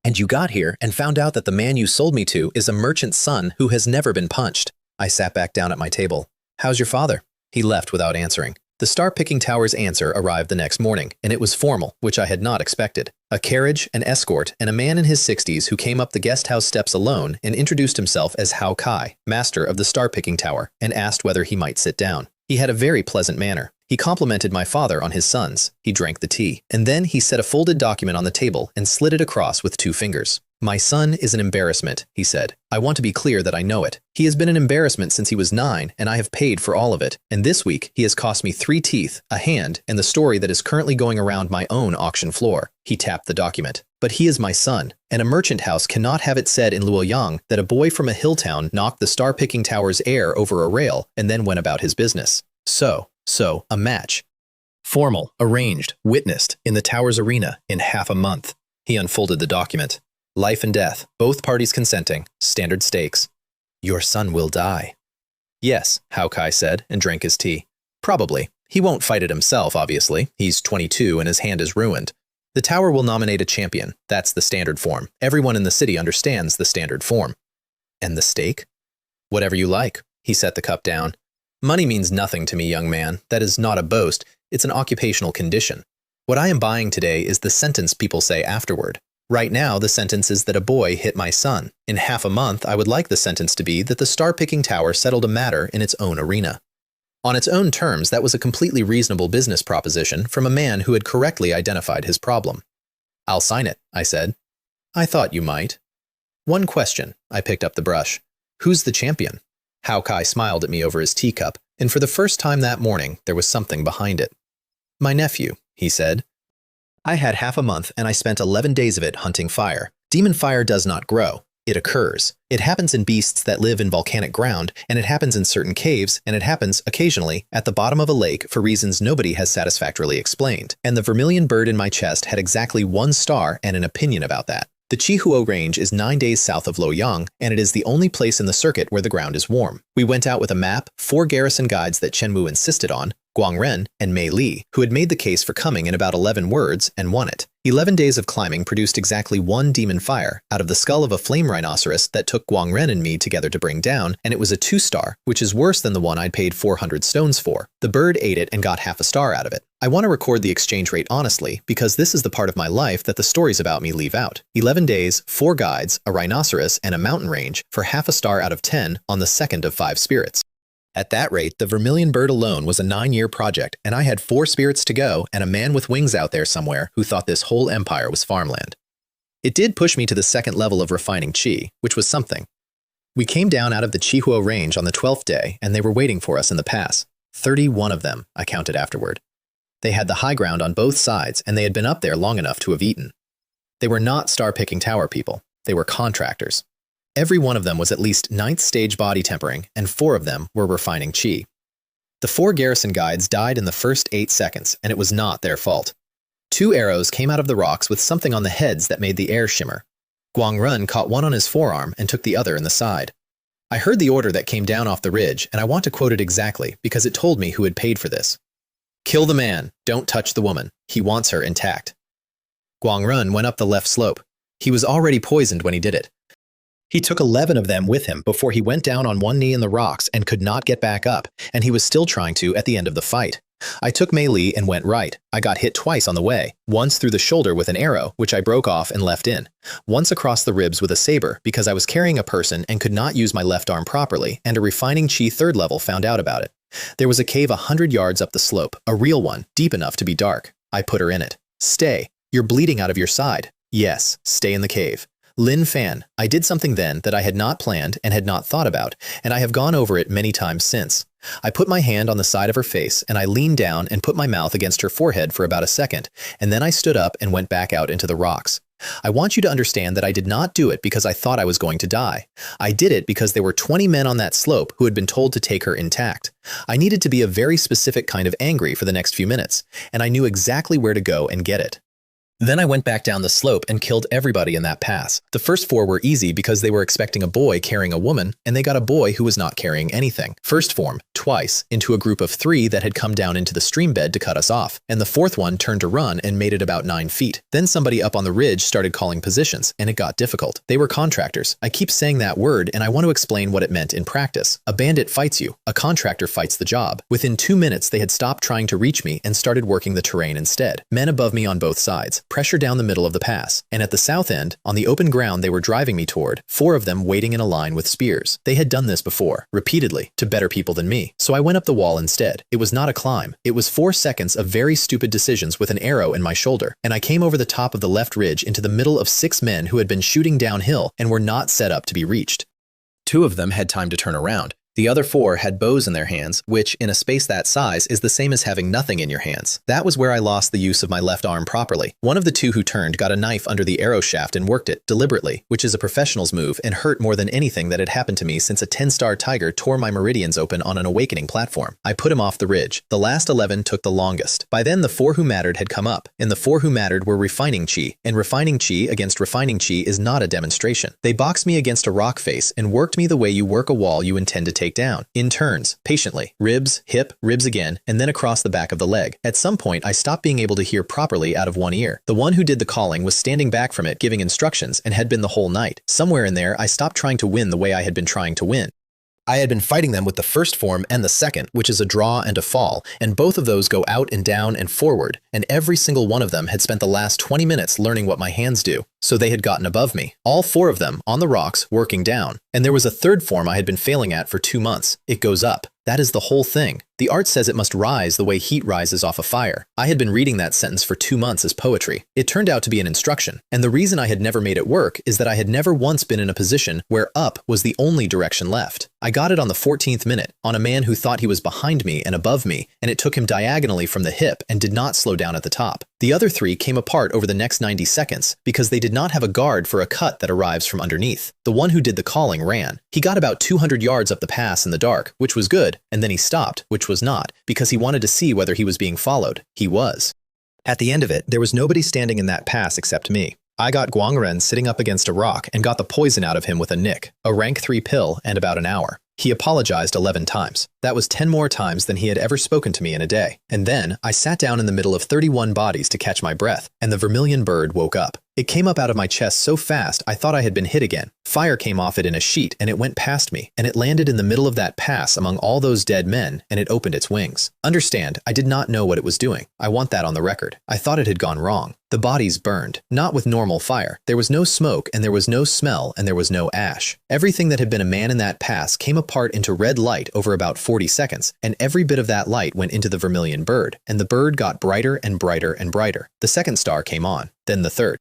And you got here and found out that the man you sold me to is a merchant's son who has never been punched." I sat back down at my table. "How's your father?" He left without answering. The star-picking tower's answer arrived the next morning, and it was formal, which I had not expected. A carriage, an escort, and a man in his 60s who came up the guest house steps alone and introduced himself as Hao Kai, master of the star-picking tower, and asked whether he might sit down. He had a very pleasant manner. He complimented my father on his sons. He drank the tea, and then he set a folded document on the table and slid it across with 2 fingers. "My son is an embarrassment," he said. "I want to be clear that I know it. He has been an embarrassment since he was 9, and I have paid for all of it. And this week, he has cost me 3 teeth, a hand, and the story that is currently going around my own auction floor." He tapped the document. "But he is my son, and a merchant house cannot have it said in Luoyang that a boy from a hill town knocked the star-picking tower's air over a rail and then went about his business. So, a match. Formal, arranged, witnessed, in the tower's arena, in half a month." He unfolded the document. "Life and death, both parties consenting, standard stakes. Your son will die." "Yes," Hao Kai said, and drank his tea. "Probably. He won't fight it himself, obviously. He's 22 and his hand is ruined. The tower will nominate a champion. That's the standard form. Everyone in the city understands the standard form." "And the stake?" "Whatever you like." He set the cup down. "Money means nothing to me, young man. That is not a boast. It's an occupational condition. What I am buying today is the sentence people say afterward. Right now, the sentence is that a boy hit my son. In half a month, I would like the sentence to be that the star-picking tower settled a matter in its own arena." On its own terms, that was a completely reasonable business proposition from a man who had correctly identified his problem. "I'll sign it," I said. "I thought you might." "One question." I picked up the brush. "Who's the champion?" Hao Kai smiled at me over his teacup, and for the first time that morning, there was something behind it. "My nephew," he said. "I had half a month, and I spent 11 days of it hunting fire. Demon fire does not grow. It occurs. It happens in beasts that live in volcanic ground, and it happens in certain caves, and it happens, occasionally, at the bottom of a lake for reasons nobody has satisfactorily explained. And the vermilion bird in my chest had exactly 1 star and an opinion about that. The Chihuo Range is 9 days south of Luoyang, and it is the only place in the circuit where the ground is warm. We went out with a map, 4 garrison guides that Chen Wu insisted on, Guangren, and Mei Li, who had made the case for coming in about 11 words and won it. 11 days of climbing produced exactly 1 demon fire out of the skull of a flame rhinoceros that took Guangren and me together to bring down, and it was a 2-star, which is worse than the one I'd paid 400 stones for. The bird ate it and got half a star out of it. I want to record the exchange rate honestly, because this is the part of my life that the stories about me leave out. 11 days, 4 guides, a rhinoceros, and a mountain range for half a star out of 10 on the second of 5 spirits. At that rate, the vermilion bird alone was a 9-year project, and I had 4 spirits to go and a man with wings out there somewhere who thought this whole empire was farmland. It did push me to the 2nd level of refining chi, which was something. We came down out of the Chihuo Range on the 12th day, and they were waiting for us in the pass. 31 of them, I counted afterward. They had the high ground on both sides, and they had been up there long enough to have eaten. They were not star-picking tower people. They were contractors. Every one of them was at least 9th stage body tempering, and 4 of them were refining chi. The 4 garrison guides died in the first 8 seconds, and it was not their fault. 2 arrows came out of the rocks with something on the heads that made the air shimmer. Guangrun caught one on his forearm and took the other in the side. I heard the order that came down off the ridge, and I want to quote it exactly because it told me who had paid for this. "Kill the man, don't touch the woman. He wants her intact." Guangrun went up the left slope. He was already poisoned when he did it. He took 11 of them with him before he went down on one knee in the rocks and could not get back up, and he was still trying to at the end of the fight. I took melee and went right. I got hit twice on the way, once through the shoulder with an arrow, which I broke off and left in, once across the ribs with a saber because I was carrying a person and could not use my left arm properly, and a refining chi 3rd level found out about it. There was a cave 100 yards up the slope, a real one, deep enough to be dark. I put her in it. "Stay. You're bleeding out of your side." "Yes, stay in the cave." Lin Fan, I did something then that I had not planned and had not thought about, and I have gone over it many times since. I put my hand on the side of her face, and I leaned down and put my mouth against her forehead for about a second, and then I stood up and went back out into the rocks. I want you to understand that I did not do it because I thought I was going to die. I did it because there were 20 men on that slope who had been told to take her intact. I needed to be a very specific kind of angry for the next few minutes, and I knew exactly where to go and get it. Then I went back down the slope and killed everybody in that pass. The first 4 were easy because they were expecting a boy carrying a woman, and they got a boy who was not carrying anything. First form, twice, into a group of 3 that had come down into the stream bed to cut us off, and the 4th one turned to run and made it about 9 feet. Then somebody up on the ridge started calling positions, and it got difficult. They were contractors. I keep saying that word, and I want to explain what it meant in practice. A bandit fights you. A contractor fights the job. Within 2 minutes, they had stopped trying to reach me and started working the terrain instead. Men above me on both sides. Pressure down the middle of the pass, and at the south end, on the open ground they were driving me toward, 4 of them waiting in a line with spears. They had done this before, repeatedly, to better people than me. So I went up the wall instead. It was not a climb. It was 4 seconds of very stupid decisions with an arrow in my shoulder, and I came over the top of the left ridge into the middle of 6 men who had been shooting downhill and were not set up to be reached. 2 of them had time to turn around. The other 4 had bows in their hands, which, in a space that size, is the same as having nothing in your hands. That was where I lost the use of my left arm properly. One of the 2 who turned got a knife under the arrow shaft and worked it, deliberately, which is a professional's move and hurt more than anything that had happened to me since a 10-star tiger tore my meridians open on an awakening platform. I put him off the ridge. The last 11 took the longest. By then, the 4 who mattered had come up, and the 4 who mattered were refining chi, and refining chi against refining chi is not a demonstration. They boxed me against a rock face and worked me the way you work a wall you intend to take down. In turns, patiently, ribs, hip, ribs again, and then across the back of the leg. At some point, I stopped being able to hear properly out of one ear. The one who did the calling was standing back from it giving instructions and had been the whole night. Somewhere in there, I stopped trying to win the way I had been trying to win. I had been fighting them with the first form and the second, which is a draw and a fall, and both of those go out and down and forward, and every single one of them had spent the last 20 minutes learning what my hands do, so they had gotten above me. All 4 of them, on the rocks, working down. And there was a third form I had been failing at for 2 months. It goes up. That is the whole thing. The art says it must rise the way heat rises off a fire. I had been reading that sentence for 2 months as poetry. It turned out to be an instruction, and the reason I had never made it work is that I had never once been in a position where up was the only direction left. I got it on the 14th minute, on a man who thought he was behind me and above me, and it took him diagonally from the hip and did not slow down at the top. The other 3 came apart over the next 90 seconds because they did not have a guard for a cut that arrives from underneath. The one who did the calling ran. He got about 200 yards up the pass in the dark, which was good, and then he stopped, which was not, because he wanted to see whether he was being followed. He was. At the end of it, there was nobody standing in that pass except me. I got Guangren sitting up against a rock and got the poison out of him with a nick, a rank 3 pill, and about an hour. He apologized 11 times. That was 10 more times than he had ever spoken to me in a day. And then, I sat down in the middle of 31 bodies to catch my breath, and the vermilion bird woke up. It came up out of my chest so fast I thought I had been hit again. Fire came off it in a sheet, and it went past me, and it landed in the middle of that pass among all those dead men, and it opened its wings. Understand, I did not know what it was doing. I want that on the record. I thought it had gone wrong. The bodies burned, not with normal fire. There was no smoke, and there was no smell, and there was no ash. Everything that had been a man in that pass came apart into red light over about 40 seconds, and every bit of that light went into the vermilion bird, and the bird got brighter and brighter and brighter. The second star came on, then the third.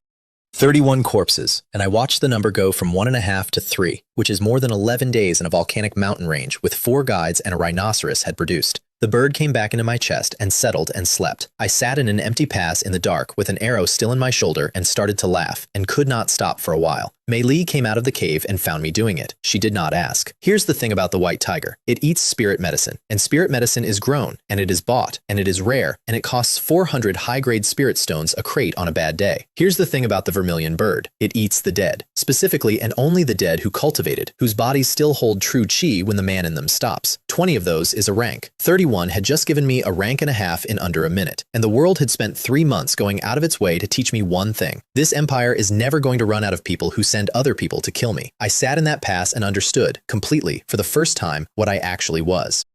31 corpses, and I watched the number go from 1.5 to 3, which is more than 11 days in a volcanic mountain range with 4 guides and a rhinoceros had produced. The bird came back into my chest and settled and slept. I sat in an empty pass in the dark with an arrow still in my shoulder and started to laugh and could not stop for a while. Mei Li came out of the cave and found me doing it. She did not ask. Here's the thing about the white tiger. It eats spirit medicine, and spirit medicine is grown, and it is bought, and it is rare, and it costs 400 high-grade spirit stones a crate on a bad day. Here's the thing about the vermilion bird. It eats the dead, specifically and only the dead who cultivated, whose bodies still hold true chi when the man in them stops. 20 of those is a rank. 31 had just given me a rank and a half in under a minute, and the world had spent 3 months going out of its way to teach me one thing. This empire is never going to run out of people who send other people to kill me. I sat in that pass and understood, completely, for the first time, what I actually was.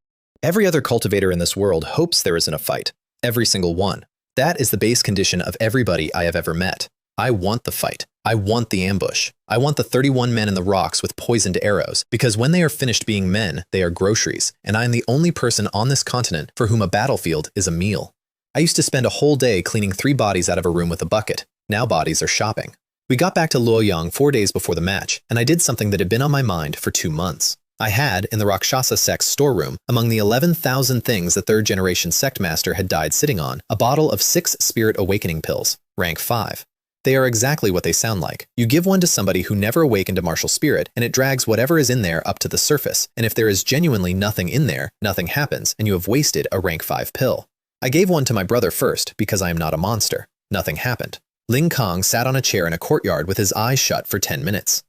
Every other cultivator in this world hopes there isn't a fight. Every single one. That is the base condition of everybody I have ever met. I want the fight. I want the ambush. I want the 31 men in the rocks with poisoned arrows, because when they are finished being men, they are groceries, and I am the only person on this continent for whom a battlefield is a meal. I used to spend a whole day cleaning 3 bodies out of a room with a bucket. Now bodies are shopping. We got back to Luoyang 4 days before the match, and I did something that had been on my mind for 2 months. I had, in the Rakshasa Sect's storeroom, among the 11,000 things the 3rd-generation Sect Master had died sitting on, a bottle of 6 Spirit Awakening pills, rank 5. They are exactly what they sound like. You give one to somebody who never awakened a martial spirit, and it drags whatever is in there up to the surface, and if there is genuinely nothing in there, nothing happens, and you have wasted a rank 5 pill. I gave one to my brother first, because I am not a monster. Nothing happened. Ling Kong sat on a chair in a courtyard with his eyes shut for 10 minutes.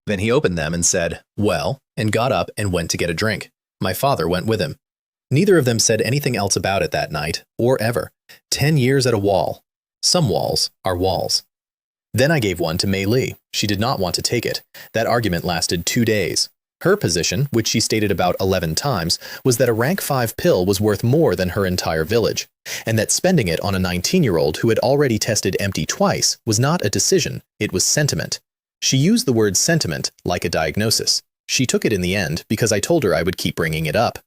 Then he opened them and said, "Well," and got up and went to get a drink. My father went with him. Neither of them said anything else about it that night, or ever. 10 years at a wall. Some walls are walls. Then I gave one to Mei Li. She did not want to take it. That argument lasted 2 days. Her position, which she stated about 11 times, was that a rank 5 pill was worth more than her entire village, and that spending it on a 19-year-old who had already tested empty twice was not a decision, it was sentiment. She used the word sentiment like a diagnosis. She took it in the end because I told her I would keep bringing it up.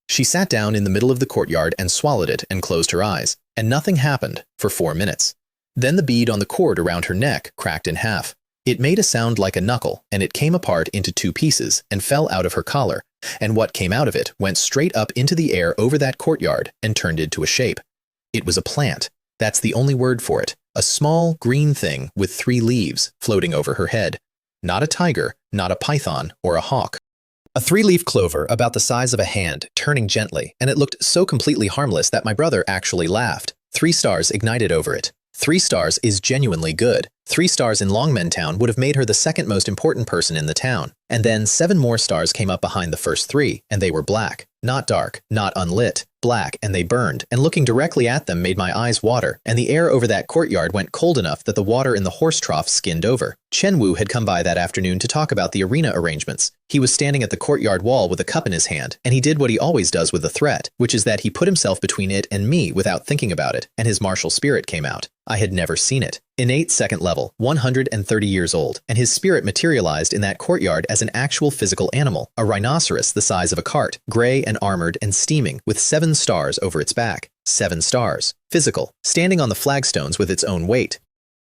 She sat down in the middle of the courtyard and swallowed it and closed her eyes, and nothing happened for 4 minutes. Then the bead on the cord around her neck cracked in half. It made a sound like a knuckle, and it came apart into 2 pieces and fell out of her collar, and what came out of it went straight up into the air over that courtyard and turned into a shape. It was a plant. That's the only word for it. A small, green thing with 3 leaves floating over her head. Not a tiger, not a python, or a hawk. A 3-leaf clover about the size of a hand, turning gently, and it looked so completely harmless that my brother actually laughed. 3 stars ignited over it. 3 stars is genuinely good. 3 stars in Longmen Town would have made her the 2nd most important person in the town. And then 7 more stars came up behind the first 3, and they were black. Not dark, not unlit, black, and they burned, and looking directly at them made my eyes water, and the air over that courtyard went cold enough that the water in the horse trough skinned over. Chen Wu had come by that afternoon to talk about the arena arrangements. He was standing at the courtyard wall with a cup in his hand, and he did what he always does with a threat, which is that he put himself between it and me without thinking about it, and his martial spirit came out. I had never seen it. Innate 2nd level, 130 years old, and his spirit materialized in that courtyard as an actual physical animal, a rhinoceros the size of a cart, gray and armored and steaming, with 7 stars over its back. 7 stars. Physical, standing on the flagstones with its own weight.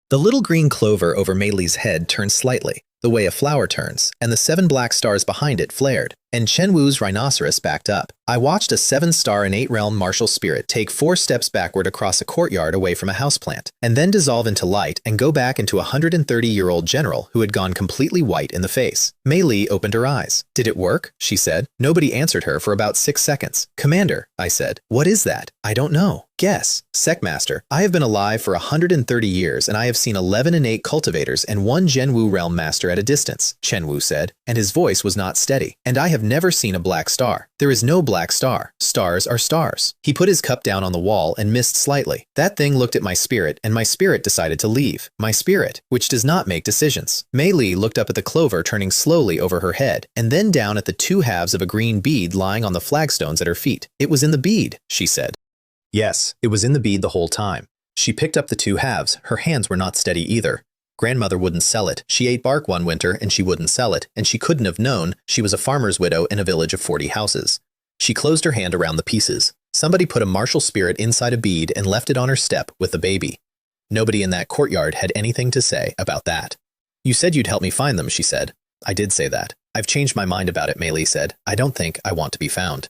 The little green clover over Mei Li's head turned slightly, the way a flower turns, and the 7 black stars behind it flared, and Chen Wu's rhinoceros backed up. I watched a 7-star innate realm martial spirit take 4 steps backward across a courtyard away from a houseplant, and then dissolve into light and go back into a 130-year-old general who had gone completely white in the face. Mei Li opened her eyes. "Did it work?" she said. Nobody answered her for about 6 seconds. "Commander," I said. "What is that?" "I don't know." "Guess." "Sect Master. I have been alive for 130 years, and I have seen 11 innate cultivators and 1 Zhenwu realm master at a distance," Chen Wu said, and his voice was not steady. "And I have never seen a black star. There is no black star. Stars are stars." He put his cup down on the wall and missed slightly. That thing looked at my spirit, and my spirit decided to leave. My spirit, which does not make decisions. Mei Li looked up at the clover turning slowly over her head, and then down at the 2 halves of a green bead lying on the flagstones at her feet. "It was in the bead," she said. Yes, it was in the bead the whole time. She picked up the 2 halves. Her hands were not steady either. Grandmother wouldn't sell it. She ate bark one winter and she wouldn't sell it, and she couldn't have known she was a farmer's widow in a village of 40 houses. She closed her hand around the pieces. Somebody put a martial spirit inside a bead and left it on her step with the baby. Nobody in that courtyard had anything to say about that. "You said you'd help me find them," she said. "I did say that. I've changed my mind about it," Mei Li said. "I don't think I want to be found."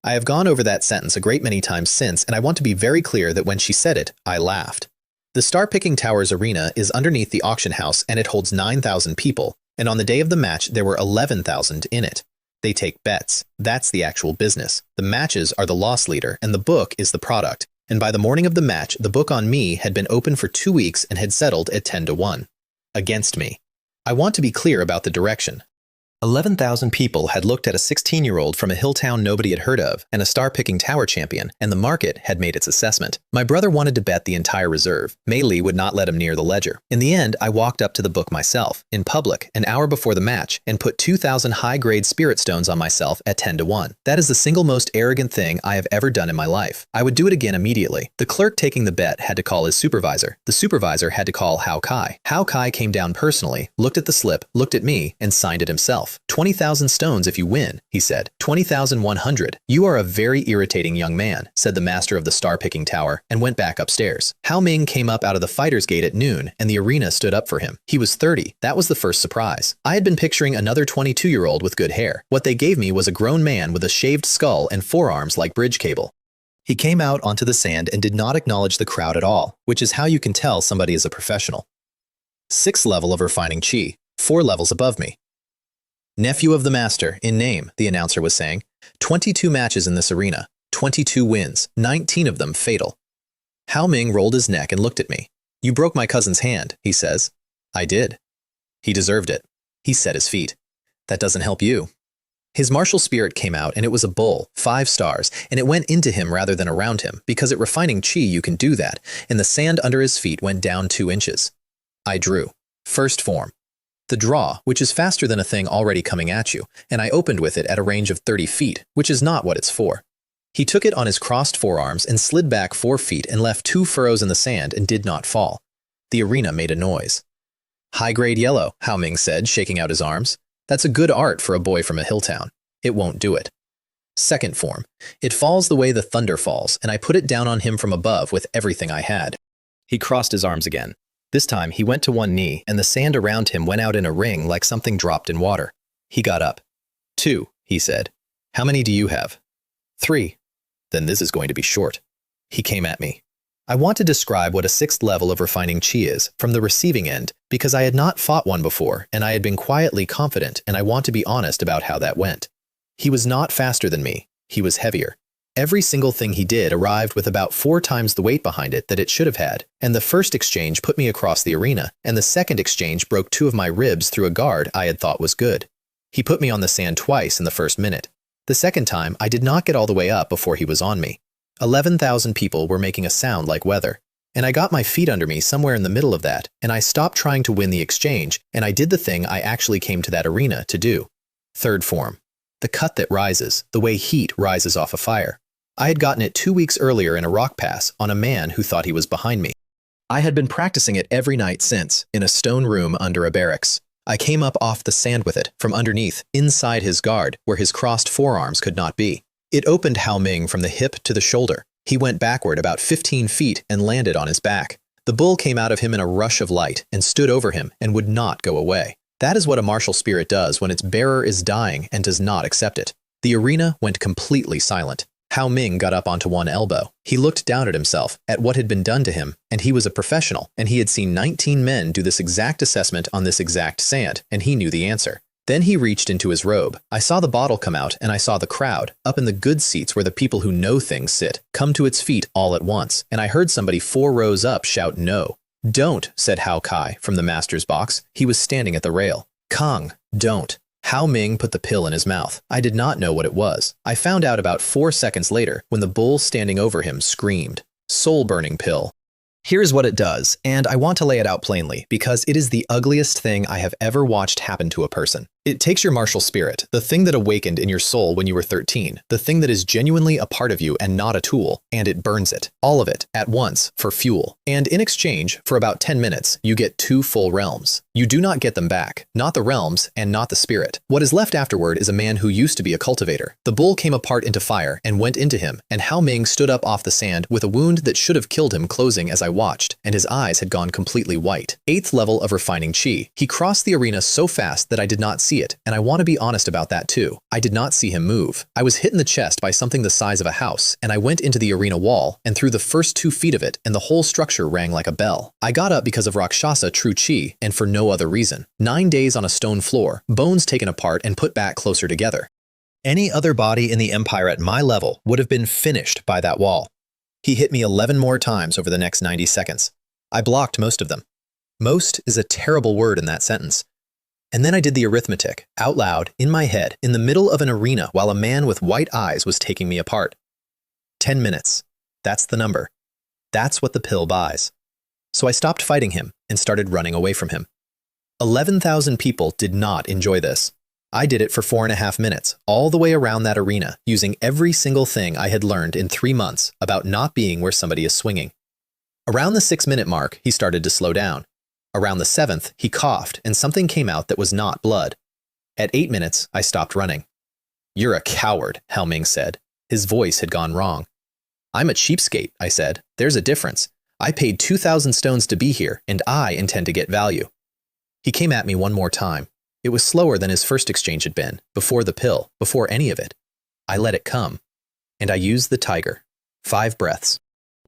I have gone over that sentence a great many times since, and I want to be very clear that when she said it, I laughed. The Star-Picking Towers arena is underneath the auction house and it holds 9,000 people, and on the day of the match there were 11,000 in it. They take bets. That's the actual business. The matches are the loss leader, and the book is the product. And by the morning of the match, the book on me had been open for 2 weeks and had settled at 10-1. Against me. I want to be clear about the direction. 11,000 people had looked at a 16-year-old from a hill town nobody had heard of and a star-picking tower champion, and the market had made its assessment. My brother wanted to bet the entire reserve. Mei Li would not let him near the ledger. In the end, I walked up to the book myself, in public, an hour before the match, and put 2,000 high-grade spirit stones on myself at 10-1. That is the single most arrogant thing I have ever done in my life. I would do it again immediately. The clerk taking the bet had to call his supervisor. The supervisor had to call Hao Kai. Hao Kai came down personally, looked at the slip, looked at me, and signed it himself. 20,000 stones if you win, he said. 20,100. You are a very irritating young man, said the master of the star-picking tower, and went back upstairs. Hao Ming came up out of the fighter's gate at noon, and the arena stood up for him. He was 30. That was the first surprise. I had been picturing another 22-year-old with good hair. What they gave me was a grown man with a shaved skull and forearms like bridge cable. He came out onto the sand and did not acknowledge the crowd at all, which is how you can tell somebody is a professional. 6th level of refining chi, 4 levels above me. Nephew of the master, in name, the announcer was saying. 22 matches in this arena, 22 wins, 19 of them fatal. Hao Ming rolled his neck and looked at me. You broke my cousin's hand, he says. I did. He deserved it. He set his feet. That doesn't help you. His martial spirit came out and it was a bull, 5 stars, and it went into him rather than around him, because at refining chi you can do that, and the sand under his feet went down 2 inches. I drew. First form. The draw, which is faster than a thing already coming at you, and I opened with it at a range of 30 feet, which is not what it's for. He took it on his crossed forearms and slid back 4 feet and left 2 furrows in the sand and did not fall. The arena made a noise. High-grade yellow, Hao Ming said, shaking out his arms. That's a good art for a boy from a hill town. It won't do it. Second form. It falls the way the thunder falls, and I put it down on him from above with everything I had. He crossed his arms again. This time, he went to one knee, and the sand around him went out in a ring like something dropped in water. He got up. 2, he said. How many do you have? 3. Then this is going to be short. He came at me. I want to describe what a 6th level of refining chi is, from the receiving end, because I had not fought one before, and I had been quietly confident, and I want to be honest about how that went. He was not faster than me. He was heavier. Every single thing he did arrived with about 4 times the weight behind it that it should have had, and the first exchange put me across the arena, and the second exchange broke 2 of my ribs through a guard I had thought was good. He put me on the sand twice in the first minute. The second time, I did not get all the way up before he was on me. 11,000 people were making a sound like weather, and I got my feet under me somewhere in the middle of that, and I stopped trying to win the exchange, and I did the thing I actually came to that arena to do. Third form. The cut that rises, the way heat rises off a fire. I had gotten it 2 weeks earlier in a rock pass on a man who thought he was behind me. I had been practicing it every night since, in a stone room under a barracks. I came up off the sand with it, from underneath, inside his guard, where his crossed forearms could not be. It opened Hao Ming from the hip to the shoulder. He went backward about 15 feet and landed on his back. The bull came out of him in a rush of light and stood over him and would not go away. That is what a martial spirit does when its bearer is dying and does not accept it. The arena went completely silent. Hao Ming got up onto one elbow. He looked down at himself, at what had been done to him, and he was a professional, and he had seen 19 men do this exact assessment on this exact sand, and he knew the answer. Then he reached into his robe. I saw the bottle come out, and I saw the crowd, up in the good seats where the people who know things sit, come to its feet all at once, and I heard somebody 4 rows up shout no. Don't, said Hao Kai from the master's box. He was standing at the rail. Kang, don't. Hao Ming put the pill in his mouth. I did not know what it was. I found out about 4 seconds later when the bull standing over him screamed. Soul-burning pill. Here's what it does, and I want to lay it out plainly, because it is the ugliest thing I have ever watched happen to a person. It takes your martial spirit, the thing that awakened in your soul when you were 13, the thing that is genuinely a part of you and not a tool, and it burns it, all of it, at once, for fuel. And in exchange, for about 10 minutes, you get 2 full realms. You do not get them back, not the realms and not the spirit. What is left afterward is a man who used to be a cultivator. The bull came apart into fire and went into him, and Hao Ming stood up off the sand with a wound that should have killed him closing as I watched, and his eyes had gone completely white. 8th level of refining chi. He crossed the arena so fast that I did not see see it, and I want to be honest about that too. I did not see him move. I was hit in the chest by something the size of a house, and I went into the arena wall and through the first 2 feet of it, and the whole structure rang like a bell. I got up because of Rakshasa true chi, and for no other reason. 9 days on a stone floor, bones taken apart and put back closer together. Any other body in the Empire at my level would have been finished by that wall. He hit me 11 more times over the next 90 seconds. I blocked most of them. Most is a terrible word in that sentence. And then I did the arithmetic, out loud, in my head, in the middle of an arena while a man with white eyes was taking me apart. 10 minutes. That's the number. That's what the pill buys. So I stopped fighting him and started running away from him. 11,000 people did not enjoy this. I did it for 4.5 minutes, all the way around that arena, using every single thing I had learned in 3 months about not being where somebody is swinging. Around the 6-minute mark, he started to slow down. Around the 7th, he coughed and something came out that was not blood. At 8 minutes, I stopped running. "You're a coward," Helming said. His voice had gone wrong. "I'm a cheapskate," I said. "There's a difference. I paid 2,000 stones to be here, and I intend to get value." He came at me one more time. It was slower than his first exchange had been, before the pill, before any of it. I let it come. And I used the tiger. 5 breaths.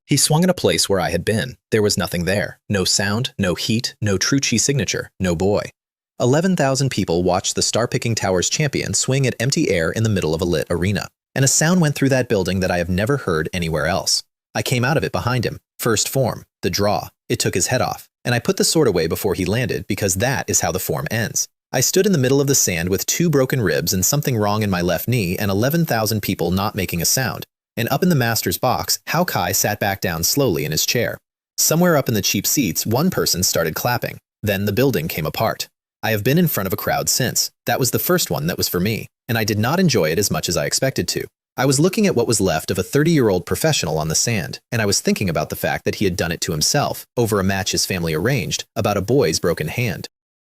He swung at a place where I had been. There was nothing there. No sound, no heat, no true chi signature, no boy. 11,000 people watched the star-picking tower's champion swing at empty air in the middle of a lit arena. And a sound went through that building that I have never heard anywhere else. I came out of it behind him. First form, the draw. It took his head off. And I put the sword away before he landed because that is how the form ends. I stood in the middle of the sand with 2 broken ribs and something wrong in my left knee and 11,000 people not making a sound. And up in the master's box, Hao Kai sat back down slowly in his chair. Somewhere up in the cheap seats, one person started clapping. Then the building came apart. I have been in front of a crowd since. That was the first one that was for me, and I did not enjoy it as much as I expected to. I was looking at what was left of a 30-year-old professional on the sand, and I was thinking about the fact that he had done it to himself, over a match his family arranged, about a boy's broken hand.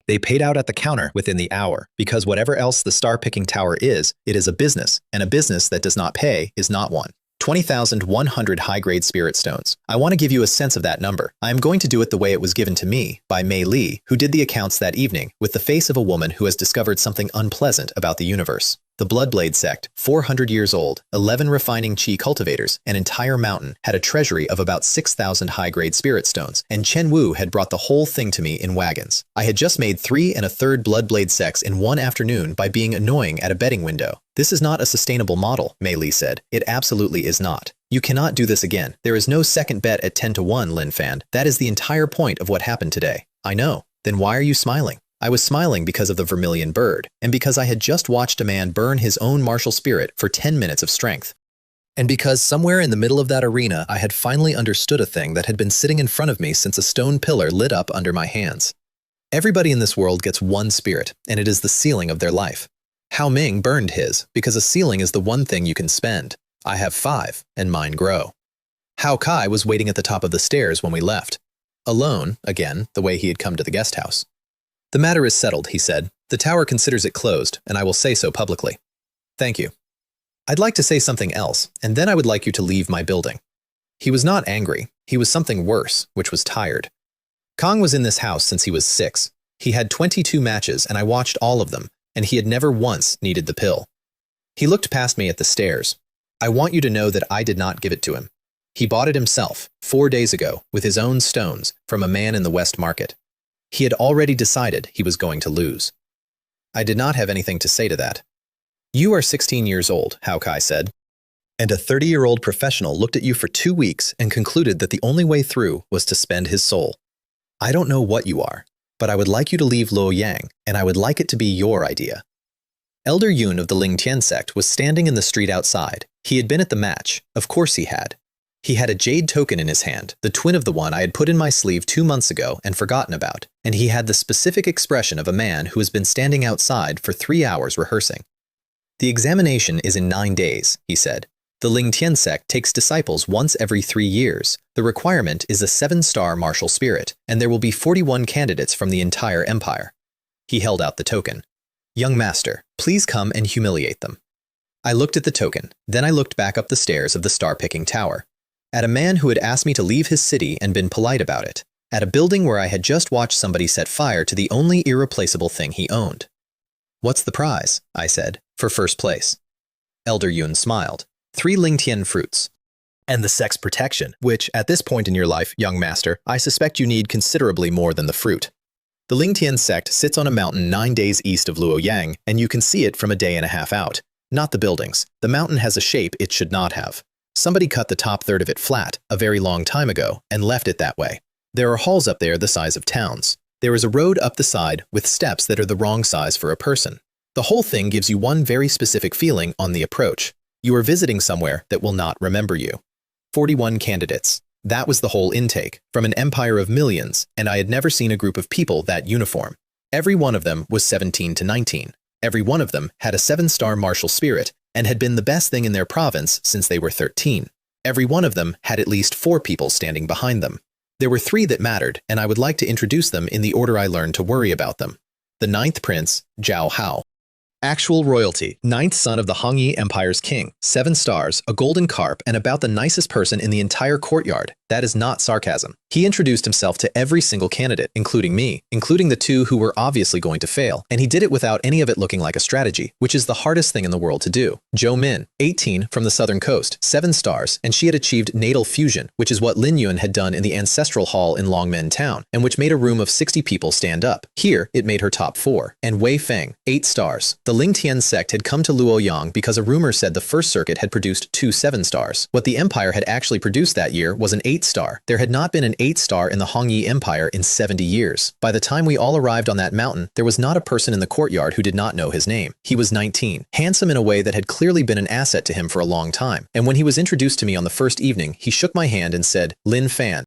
They paid out at the counter within the hour, because whatever else the star-picking tower is, it is a business, and a business that does not pay is not one. 20,100 high-grade spirit stones. I want to give you a sense of that number. I am going to do it the way it was given to me by Mei Li, who did the accounts that evening, with the face of a woman who has discovered something unpleasant about the universe. The Bloodblade Sect, 400 years old, 11 refining chi cultivators, an entire mountain, had a treasury of about 6,000 high-grade spirit stones, and Chen Wu had brought the whole thing to me in wagons. I had just made 3 1/3 Bloodblade Sects in one afternoon by being annoying at a betting window. This is not a sustainable model, Mei Li said. It absolutely is not. You cannot do this again. There is no second bet at 10 to 1, Lin Fan. That is the entire point of what happened today. I know. Then why are you smiling? I was smiling because of the vermilion bird, and because I had just watched a man burn his own martial spirit for 10 minutes of strength. And because somewhere in the middle of that arena I had finally understood a thing that had been sitting in front of me since a stone pillar lit up under my hands. Everybody in this world gets one spirit, and it is the ceiling of their life. Hao Ming burned his, because a ceiling is the one thing you can spend. I have 5, and mine grow. Hao Kai was waiting at the top of the stairs when we left. Alone, again, the way he had come to the guest house. "The matter is settled," he said. "The tower considers it closed, and I will say so publicly. Thank you. I'd like to say something else, and then I would like you to leave my building." He was not angry. He was something worse, which was tired. Kong was in this house since he was 6. He had 22 matches, and I watched all of them, and he had never once needed the pill. He looked past me at the stairs. I want you to know that I did not give it to him. He bought it himself, 4 days ago, with his own stones, from a man in the West Market. He had already decided he was going to lose. I did not have anything to say to that. "You are 16 years old," Hao Kai said, "and a 30-year-old professional looked at you for 2 weeks and concluded that the only way through was to spend his soul. I don't know what you are, but I would like you to leave Luoyang, and I would like it to be your idea." Elder Yun of the Lingtian sect was standing in the street outside. He had been at the match. Of course he had. He had a jade token in his hand, the twin of the one I had put in my sleeve 2 months ago and forgotten about, and he had the specific expression of a man who has been standing outside for 3 hours rehearsing. "The examination is in 9 days, he said. "The Lingtian sect takes disciples once every 3 years. The requirement is a 7-star martial spirit, and there will be 41 candidates from the entire empire." He held out the token. "Young master, please come and humiliate them." I looked at the token, then I looked back up the stairs of the star-picking tower. At a man who had asked me to leave his city and been polite about it. At a building where I had just watched somebody set fire to the only irreplaceable thing he owned. What's the prize? I said. For first place. Elder Yun smiled. 3 Lingtian fruits. And the Sect's protection, which, at this point in your life, young master, I suspect you need considerably more than the fruit. The Lingtian Sect sits on a mountain 9 days east of Luoyang, and you can see it from a day and a half out. Not the buildings. The mountain has a shape it should not have. Somebody cut the top third of it flat a very long time ago and left it that way. There are halls up there the size of towns. There is a road up the side with steps that are the wrong size for a person. The whole thing gives you one very specific feeling on the approach. You are visiting somewhere that will not remember you. 41 candidates. That was the whole intake, from an empire of millions, and I had never seen a group of people that uniform. Every one of them was 17 to 19. Every one of them had a 7-star martial spirit and had been the best thing in their province since they were 13. Every one of them had at least 4 people standing behind them. There were 3 that mattered, and I would like to introduce them in the order I learned to worry about them. The 9th prince, Zhao Hao. Actual royalty, 9th son of the Hongyi Empire's king, 7 stars, a golden carp, and about the nicest person in the entire courtyard. That is not sarcasm. He introduced himself to every single candidate, including me, including the 2 who were obviously going to fail, and he did it without any of it looking like a strategy, which is the hardest thing in the world to do. Zhou Min, 18, from the southern coast, 7 stars, and she had achieved natal fusion, which is what Lin Yun had done in the ancestral hall in Longmen Town, and which made a room of 60 people stand up. Here, it made her top 4. And Wei Feng, 8 stars. The Lingtian sect had come to Luoyang because a rumor said the first circuit had produced 2 7-stars. What the empire had actually produced that year was an 8-star. There had not been an 8-star in the Hongyi Empire in 70 years. By the time we all arrived on that mountain, there was not a person in the courtyard who did not know his name. He was 19, handsome in a way that had clearly been an asset to him for a long time. And when he was introduced to me on the first evening, he shook my hand and said, "Lin Fan."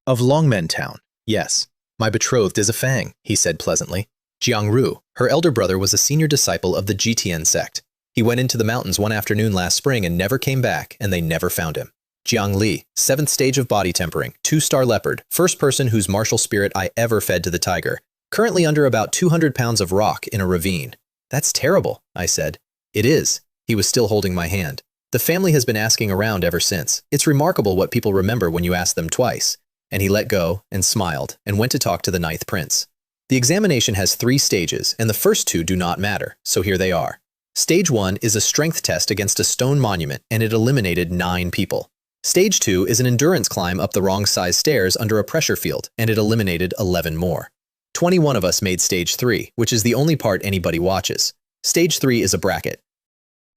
Of Longmen Town. Yes. My betrothed is a Fang, he said pleasantly. Jiang Ru, her elder brother, was a senior disciple of the Jitian sect. He went into the mountains one afternoon last spring and never came back, and they never found him. Jiang Li, 7th stage of body tempering, 2-star leopard, first person whose martial spirit I ever fed to the tiger, currently under about 200 pounds of rock in a ravine. That's terrible, I said. It is. He was still holding my hand. The family has been asking around ever since. It's remarkable what people remember when you ask them twice. And he let go and smiled and went to talk to the 9th prince. The examination has 3 stages, and the first 2 do not matter, so here they are. Stage 1 is a strength test against a stone monument, and it eliminated 9 people. Stage 2 is an endurance climb up the wrong size stairs under a pressure field, and it eliminated 11 more. 21 of us made Stage 3, which is the only part anybody watches. Stage 3 is a bracket.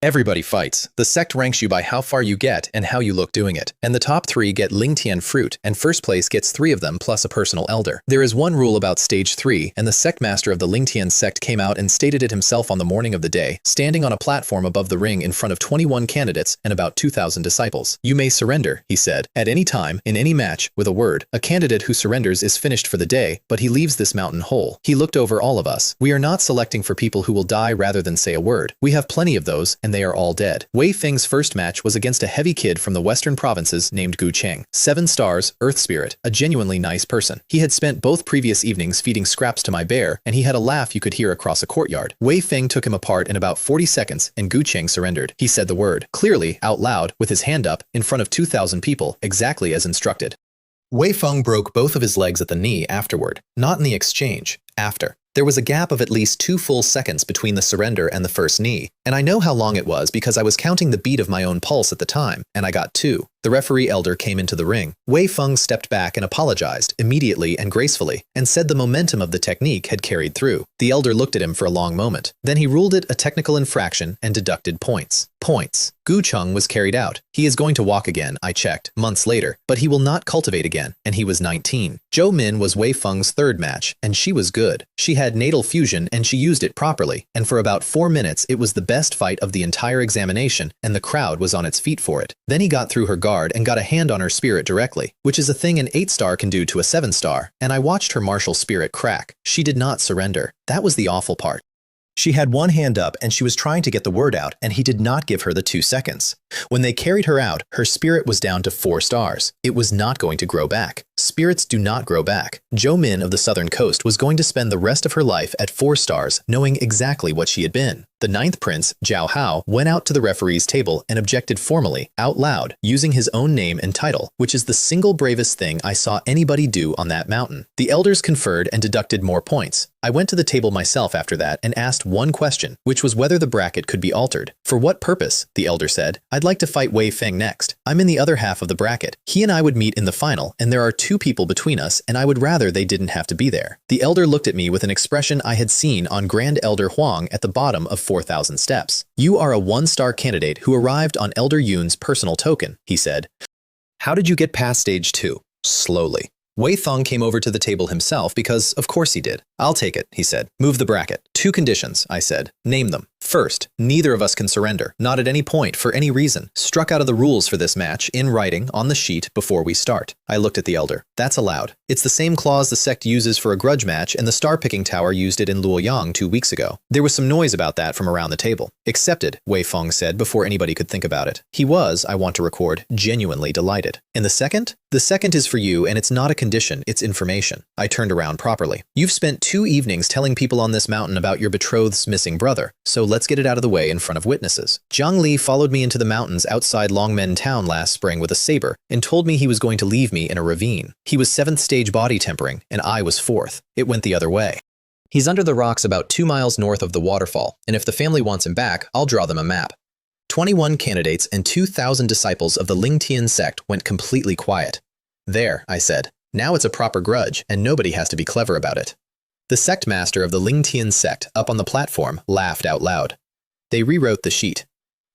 Everybody fights. The sect ranks you by how far you get and how you look doing it. And the top 3 get Lingtian fruit, and first place gets 3 of them plus a personal elder. There is one rule about Stage 3, and the sect master of the Lingtian sect came out and stated it himself on the morning of the day, standing on a platform above the ring in front of 21 candidates and about 2,000 disciples. You may surrender, he said, at any time, in any match, with a word. A candidate who surrenders is finished for the day, but he leaves this mountain whole. He looked over all of us. We are not selecting for people who will die rather than say a word. We have plenty of those, and they are all dead. Wei Feng's first match was against a heavy kid from the western provinces named Gu Cheng. 7 stars, Earth Spirit, a genuinely nice person. He had spent both previous evenings feeding scraps to my bear, and he had a laugh you could hear across a courtyard. Wei Feng took him apart in about 40 seconds, and Gu Cheng surrendered. He said the word, clearly, out loud, with his hand up, in front of 2,000 people, exactly as instructed. Wei Feng broke both of his legs at the knee afterward, not in the exchange, after. There was a gap of at least 2 full seconds between the surrender and the first knee, and I know how long it was because I was counting the beat of my own pulse at the time, and I got 2. The referee elder came into the ring. Wei Feng stepped back and apologized, immediately and gracefully, and said the momentum of the technique had carried through. The elder looked at him for a long moment. Then he ruled it a technical infraction and deducted points. Points. Gu Cheng was carried out. He is going to walk again, I checked, months later, but he will not cultivate again, and he was 19. Zhou Min was Wei Feng's 3rd match, and she was good. She had natal fusion and she used it properly, and for about 4 minutes it was the best fight of the entire examination, and the crowd was on its feet for it. Then he got through her guard and got a hand on her spirit directly, which is a thing an 8-star can do to a 7-star, and I watched her martial spirit crack. She did not surrender. That was the awful part. She had one hand up and she was trying to get the word out, and he did not give her the 2 seconds. When they carried her out, her spirit was down to 4 stars. It was not going to grow back. Spirits do not grow back. Zhou Min of the southern coast was going to spend the rest of her life at 4 stars, knowing exactly what she had been. The ninth prince, Zhao Hao, went out to the referee's table and objected formally, out loud, using his own name and title, which is the single bravest thing I saw anybody do on that mountain. The elders conferred and deducted more points. I went to the table myself after that and asked one question, which was whether the bracket could be altered. For what purpose? The elder said. I'd like to fight Wei Feng next. I'm in the other half of the bracket. He and I would meet in the final, and there are 2 people between us, and I would rather they didn't have to be there. The elder looked at me with an expression I had seen on Grand Elder Huang at the bottom of 4,000 steps. You are a 1-star candidate who arrived on Elder Yun's personal token, he said. How did you get past stage 2? Slowly. Wei Feng came over to the table himself because, of course he did. I'll take it, he said. Move the bracket. 2 conditions, I said. Name them. First, neither of us can surrender, not at any point, for any reason. Struck out of the rules for this match, in writing, on the sheet, before we start. I looked at the elder. That's allowed. It's the same clause the sect uses for a grudge match, and the star-picking tower used it in Luoyang 2 weeks ago. There was some noise about that from around the table. Accepted, Wei Feng said before anybody could think about it. He was, I want to record, genuinely delighted. And the second? The second is for you, and it's not a condition, it's information. I turned around properly. You've spent 2 evenings telling people on this mountain about your betrothed's missing brother, so let's get it out of the way in front of witnesses. Zhang Li followed me into the mountains outside Longmen town last spring with a saber and told me he was going to leave me in a ravine. He was 7th stage body tempering, and I was 4th. It went the other way. He's under the rocks about 2 miles north of the waterfall, and if the family wants him back, I'll draw them a map. 21 candidates and 2,000 disciples of the Lingtian sect went completely quiet. There, I said. Now it's a proper grudge, and nobody has to be clever about it. The sect master of the Lingtian sect, up on the platform, laughed out loud. They rewrote the sheet.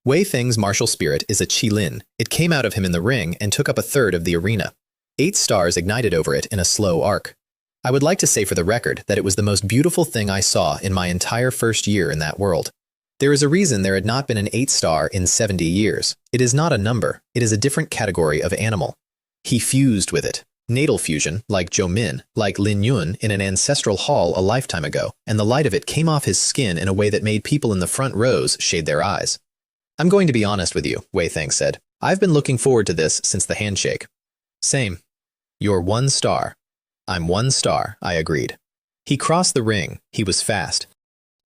Wei Feng's martial spirit is a qilin. It came out of him in the ring and took up a third of the arena. 8 stars ignited over it in a slow arc. I would like to say for the record that it was the most beautiful thing I saw in my entire first year in that world. There is a reason there had not been an 8-star in 70 years. It is not a number. It is a different category of animal. He fused with it. Natal fusion, like Zhou Min, like Lin Yun in an ancestral hall a lifetime ago, and the light of it came off his skin in a way that made people in the front rows shade their eyes. I'm going to be honest with you, Wei Feng said. I've been looking forward to this since the handshake. Same. You're 1 star. I'm 1 star, I agreed. He crossed the ring. He was fast.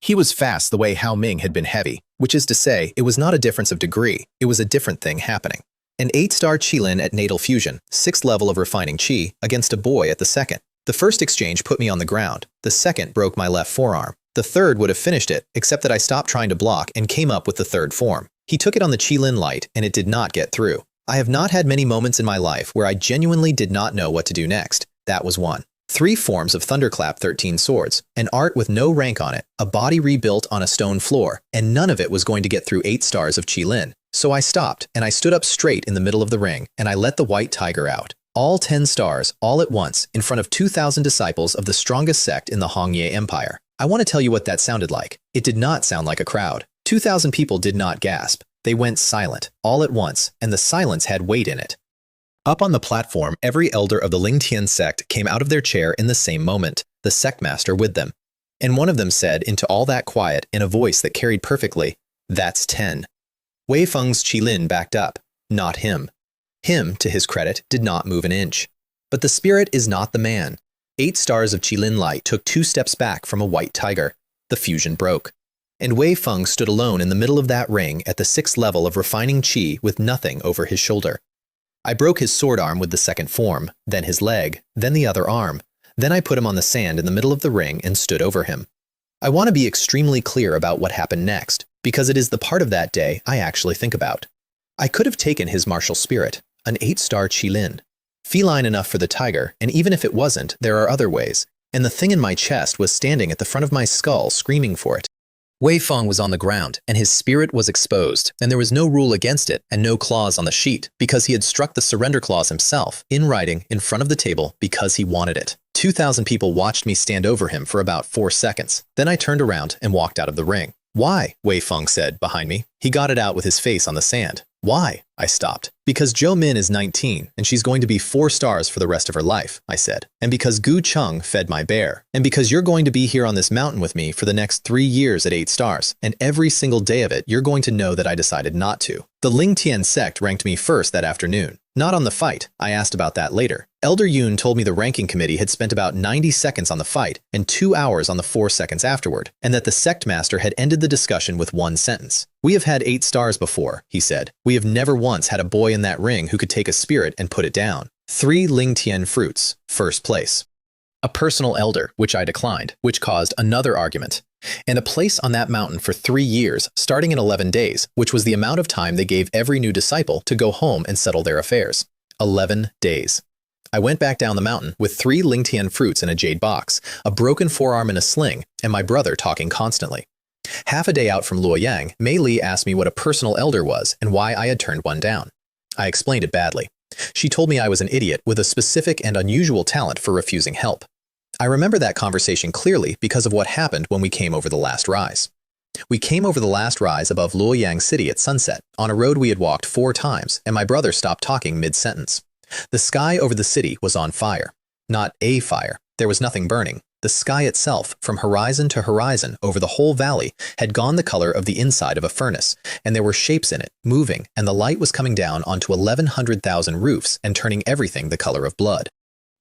He was fast the way Hao Ming had been heavy, which is to say, it was not a difference of degree, it was a different thing happening. An 8-star qilin at natal fusion, 6th level of refining qi, against a boy at the second. The first exchange put me on the ground. The second broke my left forearm. The third would have finished it, except that I stopped trying to block and came up with the third form. He took it on the qilin light, and it did not get through. I have not had many moments in my life where I genuinely did not know what to do next. That was one. 3 forms of Thunderclap 13 swords, an art with no rank on it, a body rebuilt on a stone floor, and none of it was going to get through 8 stars of qilin. So I stopped, and I stood up straight in the middle of the ring, and I let the white tiger out. All 10 stars, all at once, in front of 2,000 disciples of the strongest sect in the Hongye Empire. I want to tell you what that sounded like. It did not sound like a crowd. 2,000 people did not gasp. They went silent, all at once, and the silence had weight in it. Up on the platform, every elder of the Lingtian sect came out of their chair in the same moment, the sect master with them. And one of them said, into all that quiet, in a voice that carried perfectly, "That's 10. Wei Feng's qilin backed up, not him. Him, to his credit, did not move an inch. But the spirit is not the man. 8 stars of qilin light took 2 steps back from a white tiger. The fusion broke. And Wei Feng stood alone in the middle of that ring at the 6th level of refining qi with nothing over his shoulder. I broke his sword arm with the second form, then his leg, then the other arm. Then I put him on the sand in the middle of the ring and stood over him. I want to be extremely clear about what happened next, because it is the part of that day I actually think about. I could have taken his martial spirit, an 8-star qilin. Feline enough for the tiger, and even if it wasn't, there are other ways, and the thing in my chest was standing at the front of my skull screaming for it. Wei Feng was on the ground, and his spirit was exposed, and there was no rule against it and no clause on the sheet, because he had struck the surrender clause himself, in writing, in front of the table, because he wanted it. 2,000 people watched me stand over him for about 4 seconds. Then I turned around and walked out of the ring. Why? Wei Feng said, behind me. He got it out with his face on the sand. Why? I stopped. Because Zhou Min is 19, and she's going to be 4 stars for the rest of her life, I said. And because Gu Cheng fed my bear. And because you're going to be here on this mountain with me for the next 3 years at 8 stars. And every single day of it, you're going to know that I decided not to. The Ling Tian sect ranked me first that afternoon. Not on the fight. I asked about that later. Elder Yun told me the ranking committee had spent about 90 seconds on the fight and 2 hours on the 4 seconds afterward, and that the sect master had ended the discussion with 1 sentence. We have had 8 stars before, he said. We have never once had a boy in that ring who could take a spirit and put it down. 3 Ling Tian fruits, first place. A personal elder, which I declined, which caused another argument. And a place on that mountain for 3 years, starting in 11 days, which was the amount of time they gave every new disciple to go home and settle their affairs. 11 days. I went back down the mountain with 3 Ling Tian fruits in a jade box, a broken forearm in a sling, and my brother talking constantly. Half a day out from Luoyang, Mei Li asked me what a personal elder was and why I had turned one down. I explained it badly. She told me I was an idiot with a specific and unusual talent for refusing help. I remember that conversation clearly because of what happened when we came over the last rise. We came over the last rise above Luoyang City at sunset, on a road we had walked 4 times, and my brother stopped talking mid-sentence. The sky over the city was on fire. Not a fire. There was nothing burning. The sky itself, from horizon to horizon over the whole valley, had gone the color of the inside of a furnace, and there were shapes in it, moving, and the light was coming down onto 1,100,000 roofs and turning everything the color of blood.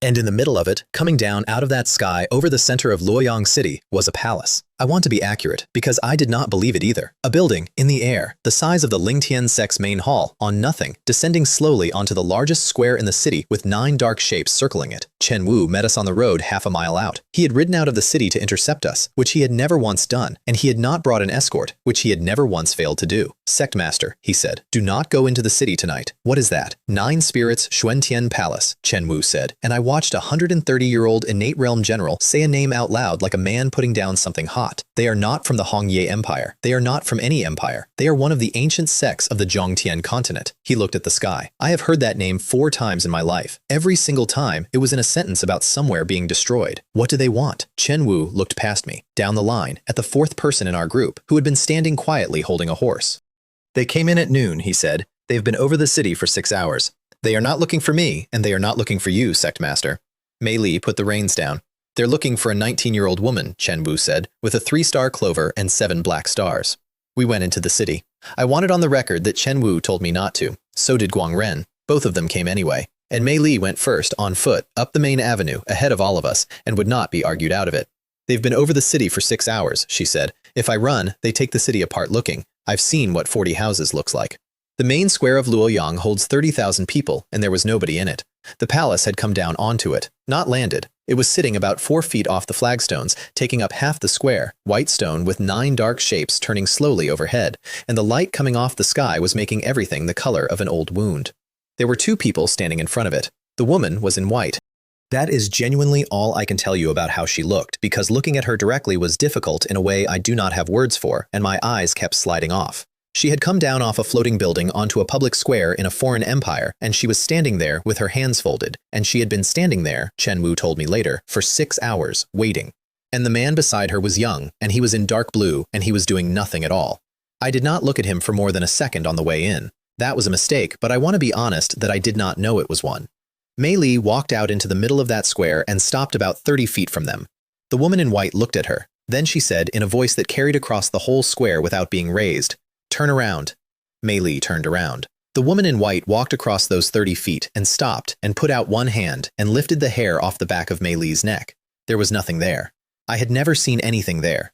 And in the middle of it, coming down out of that sky over the center of Luoyang City, was a palace. I want to be accurate, because I did not believe it either. A building, in the air, the size of the Ling Tian sect's main hall, on nothing, descending slowly onto the largest square in the city with 9 dark shapes circling it. Chen Wu met us on the road half a mile out. He had ridden out of the city to intercept us, which he had never once done, and he had not brought an escort, which he had never once failed to do. Sect Master, he said, do not go into the city tonight. What is that? 9 spirits, Xuantian Palace, Chen Wu said, and I watched a 130-year-old innate realm general say a name out loud like a man putting down something hot. They are not from the Hongye Empire. They are not from any empire. They are one of the ancient sects of the Zhongtian continent. He looked at the sky. I have heard that name 4 times in my life. Every single time, it was in a sentence about somewhere being destroyed. What do they want? Chen Wu looked past me, down the line, at the 4th person in our group, who had been standing quietly holding a horse. They came in at noon, he said. They have been over the city for 6 hours. They are not looking for me, and they are not looking for you, Sect Master. Mei Li put the reins down. They're looking for a 19-year-old woman, Chen Wu said, with a 3-star clover and 7 black stars. We went into the city. I wanted on the record that Chen Wu told me not to. So did Guang Ren. Both of them came anyway. And Mei Li went first, on foot, up the main avenue, ahead of all of us, and would not be argued out of it. They've been over the city for 6 hours, she said. If I run, they take the city apart looking. I've seen what 40 houses looks like. The main square of Luoyang holds 30,000 people, and there was nobody in it. The palace had come down onto it, not landed. It was sitting about 4 feet off the flagstones, taking up half the square, white stone with 9 dark shapes turning slowly overhead, and the light coming off the sky was making everything the color of an old wound. There were 2 people standing in front of it. The woman was in white. That is genuinely all I can tell you about how she looked, because looking at her directly was difficult in a way I do not have words for, and my eyes kept sliding off. She had come down off a floating building onto a public square in a foreign empire, and she was standing there with her hands folded, and she had been standing there, Chen Wu told me later, for 6 hours, waiting. And the man beside her was young, and he was in dark blue, and he was doing nothing at all. I did not look at him for more than a second on the way in. That was a mistake, but I want to be honest that I did not know it was one. Mei Li walked out into the middle of that square and stopped about 30 feet from them. The woman in white looked at her. Then she said, in a voice that carried across the whole square without being raised, "Turn around." Mei Li turned around. The woman in white walked across those 30 feet and stopped and put out one hand and lifted the hair off the back of Mei Li's neck. There was nothing there. I had never seen anything there.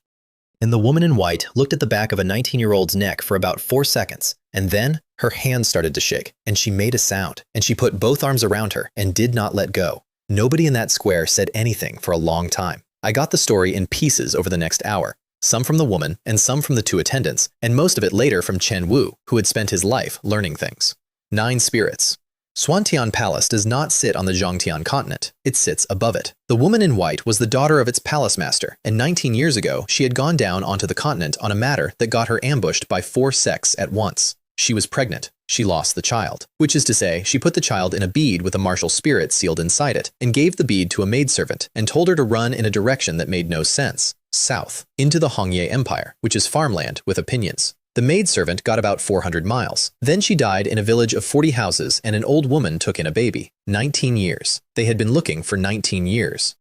And the woman in white looked at the back of a 19-year-old's neck for about 4 seconds, and then her hand started to shake, and she made a sound, and she put both arms around her and did not let go. Nobody in that square said anything for a long time. I got the story in pieces over the next hour. Some from the woman, and some from the 2 attendants, and most of it later from Chen Wu, who had spent his life learning things. 9 spirits. Xuantian Palace does not sit on the Zhongtian continent. It sits above it. The woman in white was the daughter of its palace master, and 19 years ago, she had gone down onto the continent on a matter that got her ambushed by 4 sects at once. She was pregnant. She lost the child, which is to say, she put the child in a bead with a martial spirit sealed inside it, and gave the bead to a maidservant, and told her to run in a direction that made no sense. South, into the Hongye Empire, which is farmland with opinions. The maidservant got about 400 miles. Then she died in a village of 40 houses and an old woman took in a baby. 19 years. They had been looking for 19 years.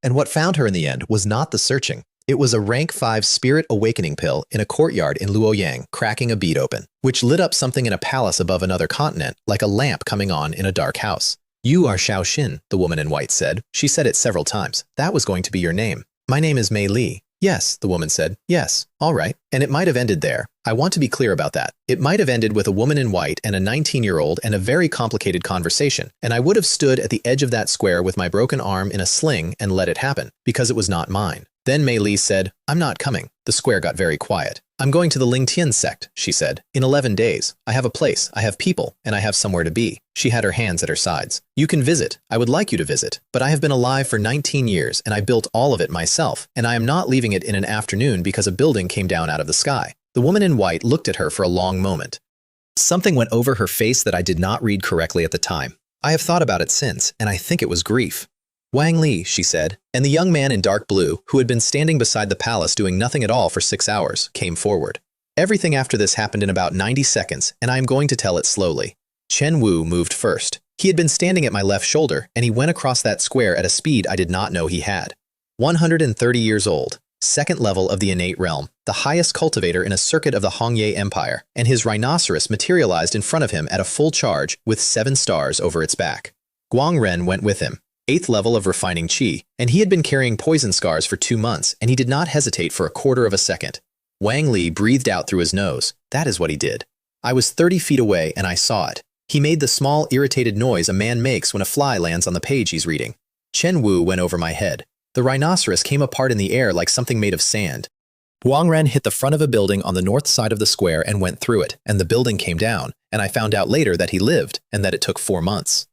And what found her in the end was not the searching. It was a rank 5 spirit awakening pill in a courtyard in Luoyang cracking a bead open, which lit up something in a palace above another continent like a lamp coming on in a dark house. You are Xiao Xin, the woman in white said. She said it several times. That was going to be your name. My name is Mei Li. Yes, the woman said. Yes, all right. And it might have ended there. I want to be clear about that. It might have ended with a woman in white and a 19-year-old and a very complicated conversation, and I would have stood at the edge of that square with my broken arm in a sling and let it happen, because it was not mine. Then Mei Li said, I'm not coming. The square got very quiet. I'm going to the Lingtian sect, she said. In 11 days. I have a place, I have people, and I have somewhere to be. She had her hands at her sides. You can visit. I would like you to visit. But I have been alive for 19 years, and I built all of it myself, and I am not leaving it in an afternoon because a building came down out of the sky. The woman in white looked at her for a long moment. Something went over her face that I did not read correctly at the time. I have thought about it since, and I think it was grief. Wang Li, she said, and the young man in dark blue, who had been standing beside the palace doing nothing at all for 6 hours, came forward. Everything after this happened in about 90 seconds, and I am going to tell it slowly. Chen Wu moved first. He had been standing at my left shoulder, and he went across that square at a speed I did not know he had. 130 years old, second level of the innate realm, the highest cultivator in a circuit of the Hongye Empire, and his rhinoceros materialized in front of him at a full charge with 7 stars over its back. Guang Ren went with him. 8th level of refining qi, and he had been carrying poison scars for 2 months, and he did not hesitate for a quarter of a second. Wang Li breathed out through his nose. That is what he did. I was 30 feet away, and I saw it. He made the small, irritated noise a man makes when a fly lands on the page he's reading. Chen Wu went over my head. The rhinoceros came apart in the air like something made of sand. Guang Ren hit the front of a building on the north side of the square and went through it, and the building came down, and I found out later that he lived, and that it took 4 months.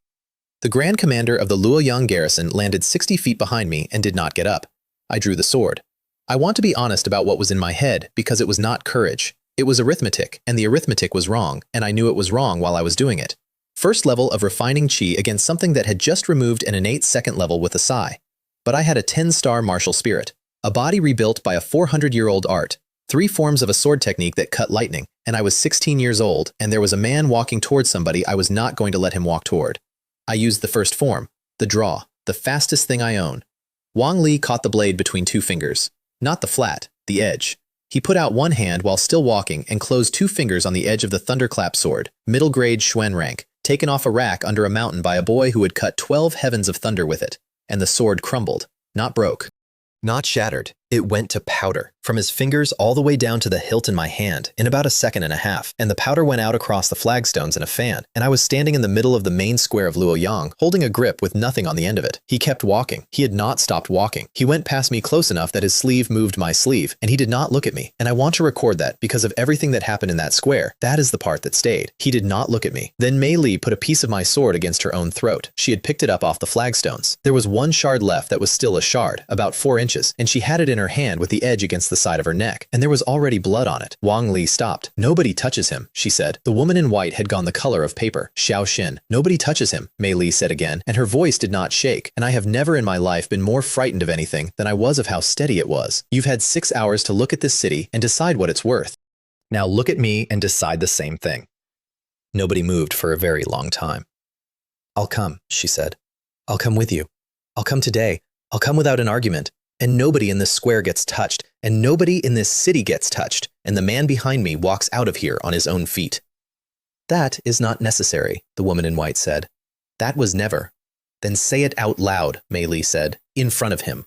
The Grand Commander of the Luoyang garrison landed 60 feet behind me and did not get up. I drew the sword. I want to be honest about what was in my head because it was not courage. It was arithmetic, and the arithmetic was wrong, and I knew it was wrong while I was doing it. First level of refining qi against something that had just removed an innate second level with a sigh. But I had a 10-star martial spirit, a body rebuilt by a 400-year-old art, 3 forms of a sword technique that cut lightning, and I was 16 years old, and there was a man walking towards somebody I was not going to let him walk toward. I used the first form, the draw, the fastest thing I own. Wang Li caught the blade between 2 fingers, not the flat, the edge. He put out one hand while still walking and closed 2 fingers on the edge of the thunderclap sword, middle grade Xuan rank, taken off a rack under a mountain by a boy who had cut 12 heavens of thunder with it, and the sword crumbled, not broke. Not shattered. It went to powder, from his fingers all the way down to the hilt in my hand, in about a second and a half, and the powder went out across the flagstones in a fan, and I was standing in the middle of the main square of Luoyang, holding a grip with nothing on the end of it. He kept walking. He had not stopped walking. He went past me close enough that his sleeve moved my sleeve, and he did not look at me, and I want to record that because of everything that happened in that square. That is the part that stayed. He did not look at me. Then Mei Li put a piece of my sword against her own throat. She had picked it up off the flagstones. There was 1 shard left that was still a shard, about 4 inches, and she had it in her hand with the edge against the side of her neck, and there was already blood on it. Wang Li stopped. Nobody touches him, she said. The woman in white had gone the color of paper. Xiao Xin. Nobody touches him, Mei Li said again, and her voice did not shake, and I have never in my life been more frightened of anything than I was of how steady it was. You've had 6 hours to look at this city and decide what it's worth. Now look at me and decide the same thing. Nobody moved for a very long time. I'll come, she said. I'll come with you. I'll come today. I'll come without an argument. And nobody in this square gets touched, and nobody in this city gets touched, and the man behind me walks out of here on his own feet. That is not necessary, the woman in white said. That was never. Then say it out loud, Mei Li said, in front of him.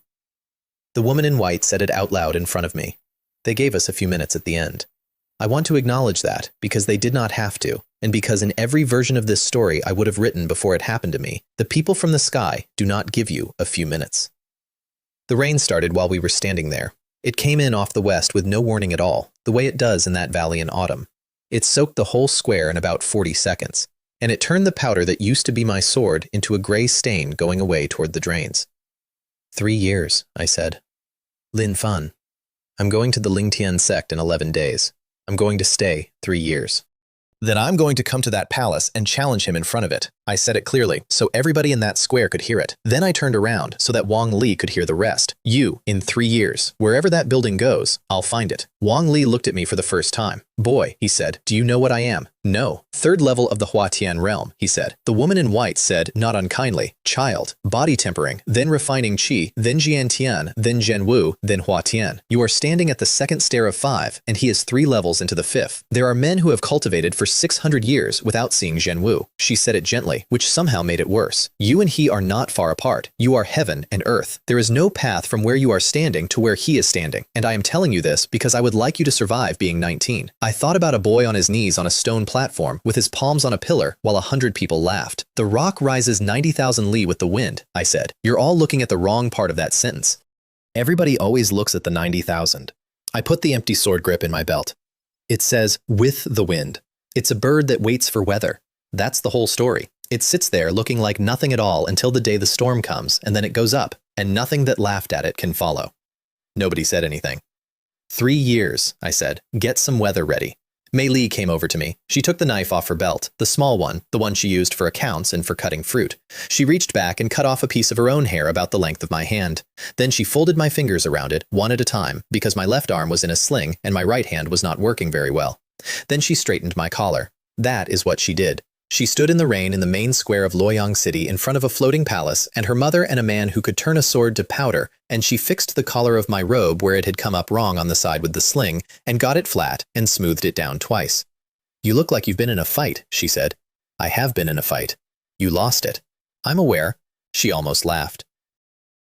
The woman in white said it out loud in front of me. They gave us a few minutes at the end. I want to acknowledge that, because they did not have to, and because in every version of this story I would have written before it happened to me, the people from the sky do not give you a few minutes. The rain started while we were standing there. It came in off the west with no warning at all, the way it does in that valley in autumn. It soaked the whole square in about 40 seconds, and it turned the powder that used to be my sword into a gray stain going away toward the drains. 3 years, I said. Lin Fan. I'm going to the Lingtian sect in 11 days. I'm going to stay 3 years. Then I'm going to come to that palace and challenge him in front of it. I said it clearly, so everybody in that square could hear it. Then I turned around so that Wang Li could hear the rest. You, in 3 years, wherever that building goes, I'll find it. Wang Li looked at me for the first time. Boy, he said, do you know what I am? No. 3rd level of the Huatian realm, he said. The woman in white said, not unkindly, child, body tempering, then refining qi, then Jiantian, then Zhenwu, then Huatian. You are standing at the 2nd stair of 5, and he is 3 levels into the 5th. There are men who have cultivated for 600 years without seeing Zhenwu. She said it gently, which somehow made it worse. You and he are not far apart. You are heaven and earth. There is no path from where you are standing to where he is standing. And I am telling you this because I would like you to survive being 19. I thought about a boy on his knees on a stone platform with his palms on a pillar while 100 people laughed. The rock rises 90,000 li with the wind, I said. You're all looking at the wrong part of that sentence. Everybody always looks at the 90,000. I put the empty sword grip in my belt. It says, with the wind. It's a bird that waits for weather. That's the whole story. It sits there looking like nothing at all until the day the storm comes, and then it goes up, and nothing that laughed at it can follow. Nobody said anything. 3 years, I said. Get some weather ready. Mei Li came over to me. She took the knife off her belt, the small one, the one she used for accounts and for cutting fruit. She reached back and cut off a piece of her own hair about the length of my hand. Then she folded my fingers around it, one at a time, because my left arm was in a sling and my right hand was not working very well. Then she straightened my collar. That is what she did. She stood in the rain in the main square of Luoyang City in front of a floating palace and her mother and a man who could turn a sword to powder, and she fixed the collar of my robe where it had come up wrong on the side with the sling and got it flat and smoothed it down twice. You look like you've been in a fight, she said. I have been in a fight. You lost it. I'm aware. She almost laughed.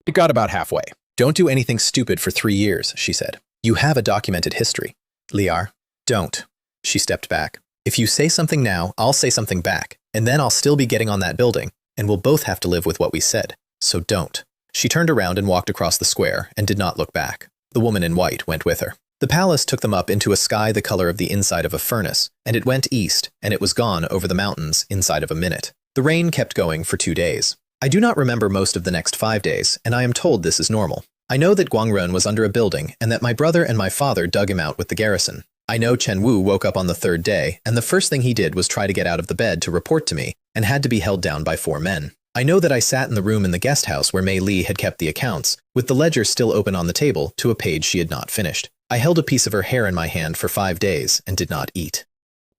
It got about halfway. Don't do anything stupid for 3 years, she said. You have a documented history. Liar, don't. She stepped back. If you say something now, I'll say something back, and then I'll still be getting on that building, and we'll both have to live with what we said. So don't. She turned around and walked across the square and did not look back. The woman in white went with her. The palace took them up into a sky the color of the inside of a furnace, and it went east, and it was gone over the mountains inside of a minute. The rain kept going for 2 days. I do not remember most of the next 5 days, and I am told this is normal. I know that Guangren was under a building, and that my brother and my father dug him out with the garrison. I know Chen Wu woke up on the 3rd day, and the first thing he did was try to get out of the bed to report to me, and had to be held down by 4 men. I know that I sat in the room in the guest house where Mei Li had kept the accounts, with the ledger still open on the table to a page she had not finished. I held a piece of her hair in my hand for 5 days and did not eat.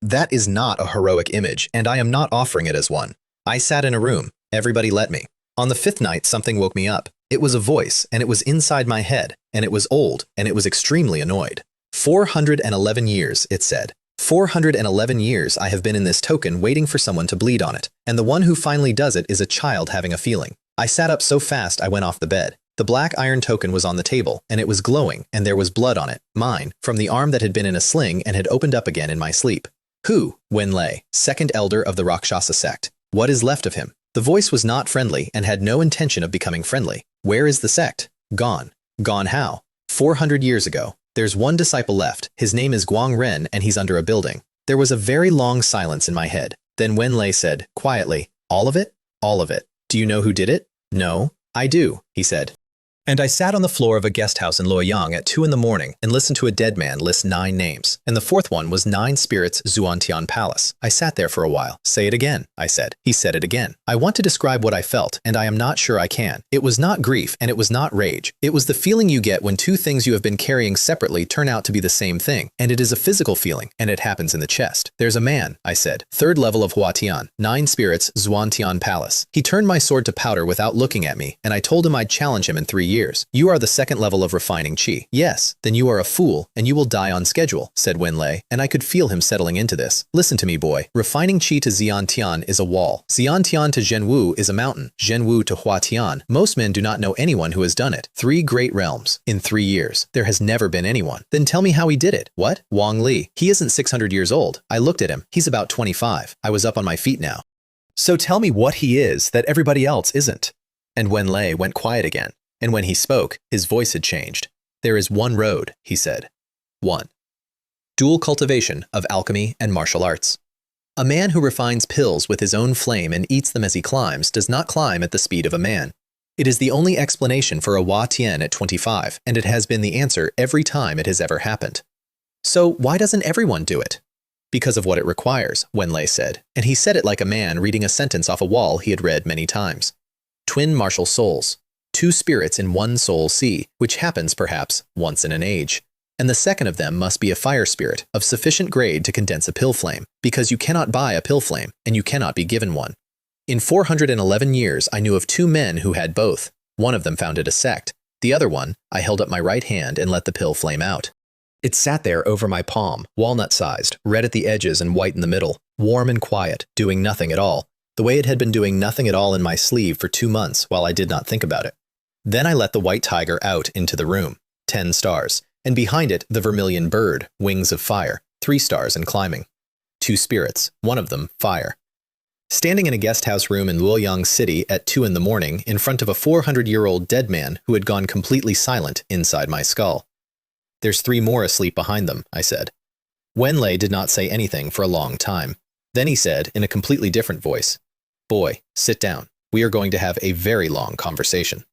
That is not a heroic image, and I am not offering it as one. I sat in a room. Everybody let me. On the 5th night, something woke me up. It was a voice, and it was inside my head, and it was old, and it was extremely annoyed. 411 years, it said. 411 years I have been in this token waiting for someone to bleed on it, and the one who finally does it is a child having a feeling. I sat up so fast I went off the bed. The black iron token was on the table, and it was glowing, and there was blood on it, mine, from the arm that had been in a sling and had opened up again in my sleep. Who? Wenlei, 2nd elder of the Rakshasa sect. What is left of him? The voice was not friendly and had no intention of becoming friendly. Where is the sect? Gone. Gone how? 400 years ago. There's one disciple left. His name is Guangren, and he's under a building. There was a very long silence in my head. Then Wenlei said, quietly, all of it? All of it. Do you know who did it? No. I do, he said. And I sat on the floor of a guest house in Luoyang at 2 in the morning and listened to a dead man list 9 names. And the 4th one was 9 spirits Zuantian Palace. I sat there for a while. Say it again, I said. He said it again. I want to describe what I felt, and I am not sure I can. It was not grief, and it was not rage. It was the feeling you get when 2 things you have been carrying separately turn out to be the same thing. And it is a physical feeling, and it happens in the chest. There's a man, I said. 3rd level of Huatian. 9 spirits Zuantian Palace. He turned my sword to powder without looking at me, and I told him I'd challenge him in 3 years. You are the 2nd level of refining qi. Yes, then you are a fool, and you will die on schedule, said Wenlei, and I could feel him settling into this. Listen to me, boy. Refining qi to Xiantian is a wall. Xiantian to Zhenwu is a mountain. Zhenwu to Huatian. Most men do not know anyone who has done it. 3 great realms. In 3 years. There has never been anyone. Then tell me how he did it. What? Wang Li. He isn't 600 years old. I looked at him. He's about 25. I was up on my feet now. So tell me what he is that everybody else isn't. And Wenlei went quiet again. And when he spoke, his voice had changed. There is one road, he said. 1. Dual cultivation of alchemy and martial arts. A man who refines pills with his own flame and eats them as he climbs does not climb at the speed of a man. It is the only explanation for a Hua Tian at 25, and it has been the answer every time it has ever happened. So why doesn't everyone do it? Because of what it requires, Wenlei said, and he said it like a man reading a sentence off a wall he had read many times. Twin martial souls. Two spirits in one soul sea, which happens, perhaps, once in an age. And the second of them must be a fire spirit of sufficient grade to condense a pill flame, because you cannot buy a pill flame, and you cannot be given one. In 411 years, I knew of two men who had both. One of them founded a sect. The other one, I held up my right hand and let the pill flame out. It sat there over my palm, walnut-sized, red at the edges and white in the middle, warm and quiet, doing nothing at all, the way it had been doing nothing at all in my sleeve for 2 months while I did not think about it. Then I let the white tiger out into the room, 10 stars, and behind it the vermilion bird, wings of fire, 3 stars and climbing. 2 spirits, one of them fire. Standing in a guest house room in Luoyang City at 2 in the morning in front of a 400-year-old dead man who had gone completely silent inside my skull. There's 3 more asleep behind them, I said. Wenlei did not say anything for a long time. Then he said, in a completely different voice, "Boy, sit down. We are going to have a very long conversation."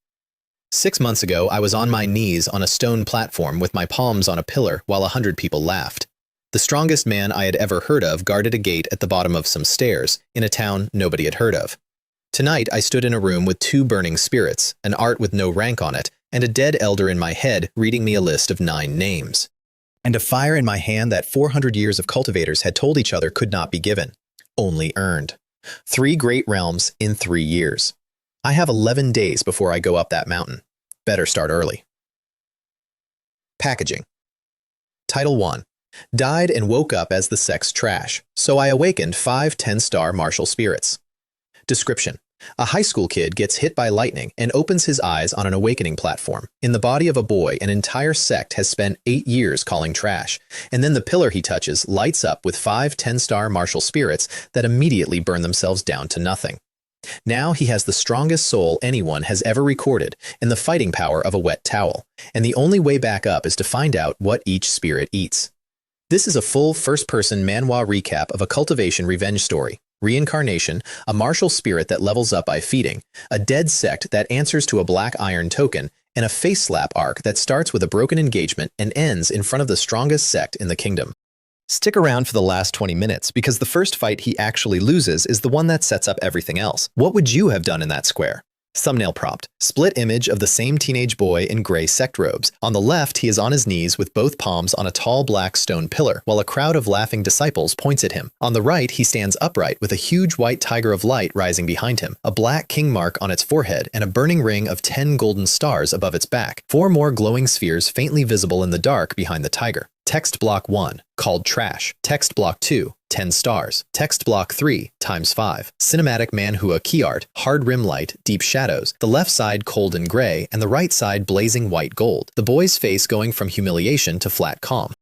6 months ago, I was on my knees on a stone platform with my palms on a pillar while 100 people laughed. The strongest man I had ever heard of guarded a gate at the bottom of some stairs in a town nobody had heard of. Tonight, I stood in a room with 2 burning spirits, an art with no rank on it, and a dead elder in my head reading me a list of 9 names. And a fire in my hand that 400 years of cultivators had told each other could not be given, only earned. 3 great realms in 3 years. I have 11 days before I go up that mountain. Better start early. Packaging. Title 1. Died and woke up as the Sect's trash, so I awakened 5 10-star martial spirits. Description. A high school kid gets hit by lightning and opens his eyes on an awakening platform. In the body of a boy, an entire sect has spent 8 years calling trash, and then the pillar he touches lights up with 5 10-star martial spirits that immediately burn themselves down to nothing. Now he has the strongest soul anyone has ever recorded and the fighting power of a wet towel, and the only way back up is to find out what each spirit eats. This is a full first-person manhua recap of a cultivation revenge story. Reincarnation, a martial spirit that levels up by feeding, a dead sect that answers to a black iron token, and a face slap arc that starts with a broken engagement and ends in front of the strongest sect in the kingdom. Stick around for the last 20 minutes because the first fight he actually loses is the one that sets up everything else. What would you have done in that square? Thumbnail prompt. Split image of the same teenage boy in gray sect robes. On the left, he is on his knees with both palms on a tall black stone pillar, while a crowd of laughing disciples points at him. On the right, he stands upright with a huge white tiger of light rising behind him, a black king mark on its forehead, and a burning ring of 10 golden stars above its back. 4 more glowing spheres faintly visible in the dark behind the tiger. Text block 1, called trash. Text block 2, 10 stars. Text block 3, ×5. Cinematic manhua key art, hard rim light, deep shadows. The left side cold and gray, and the right side blazing white gold. The boy's face going from humiliation to flat calm.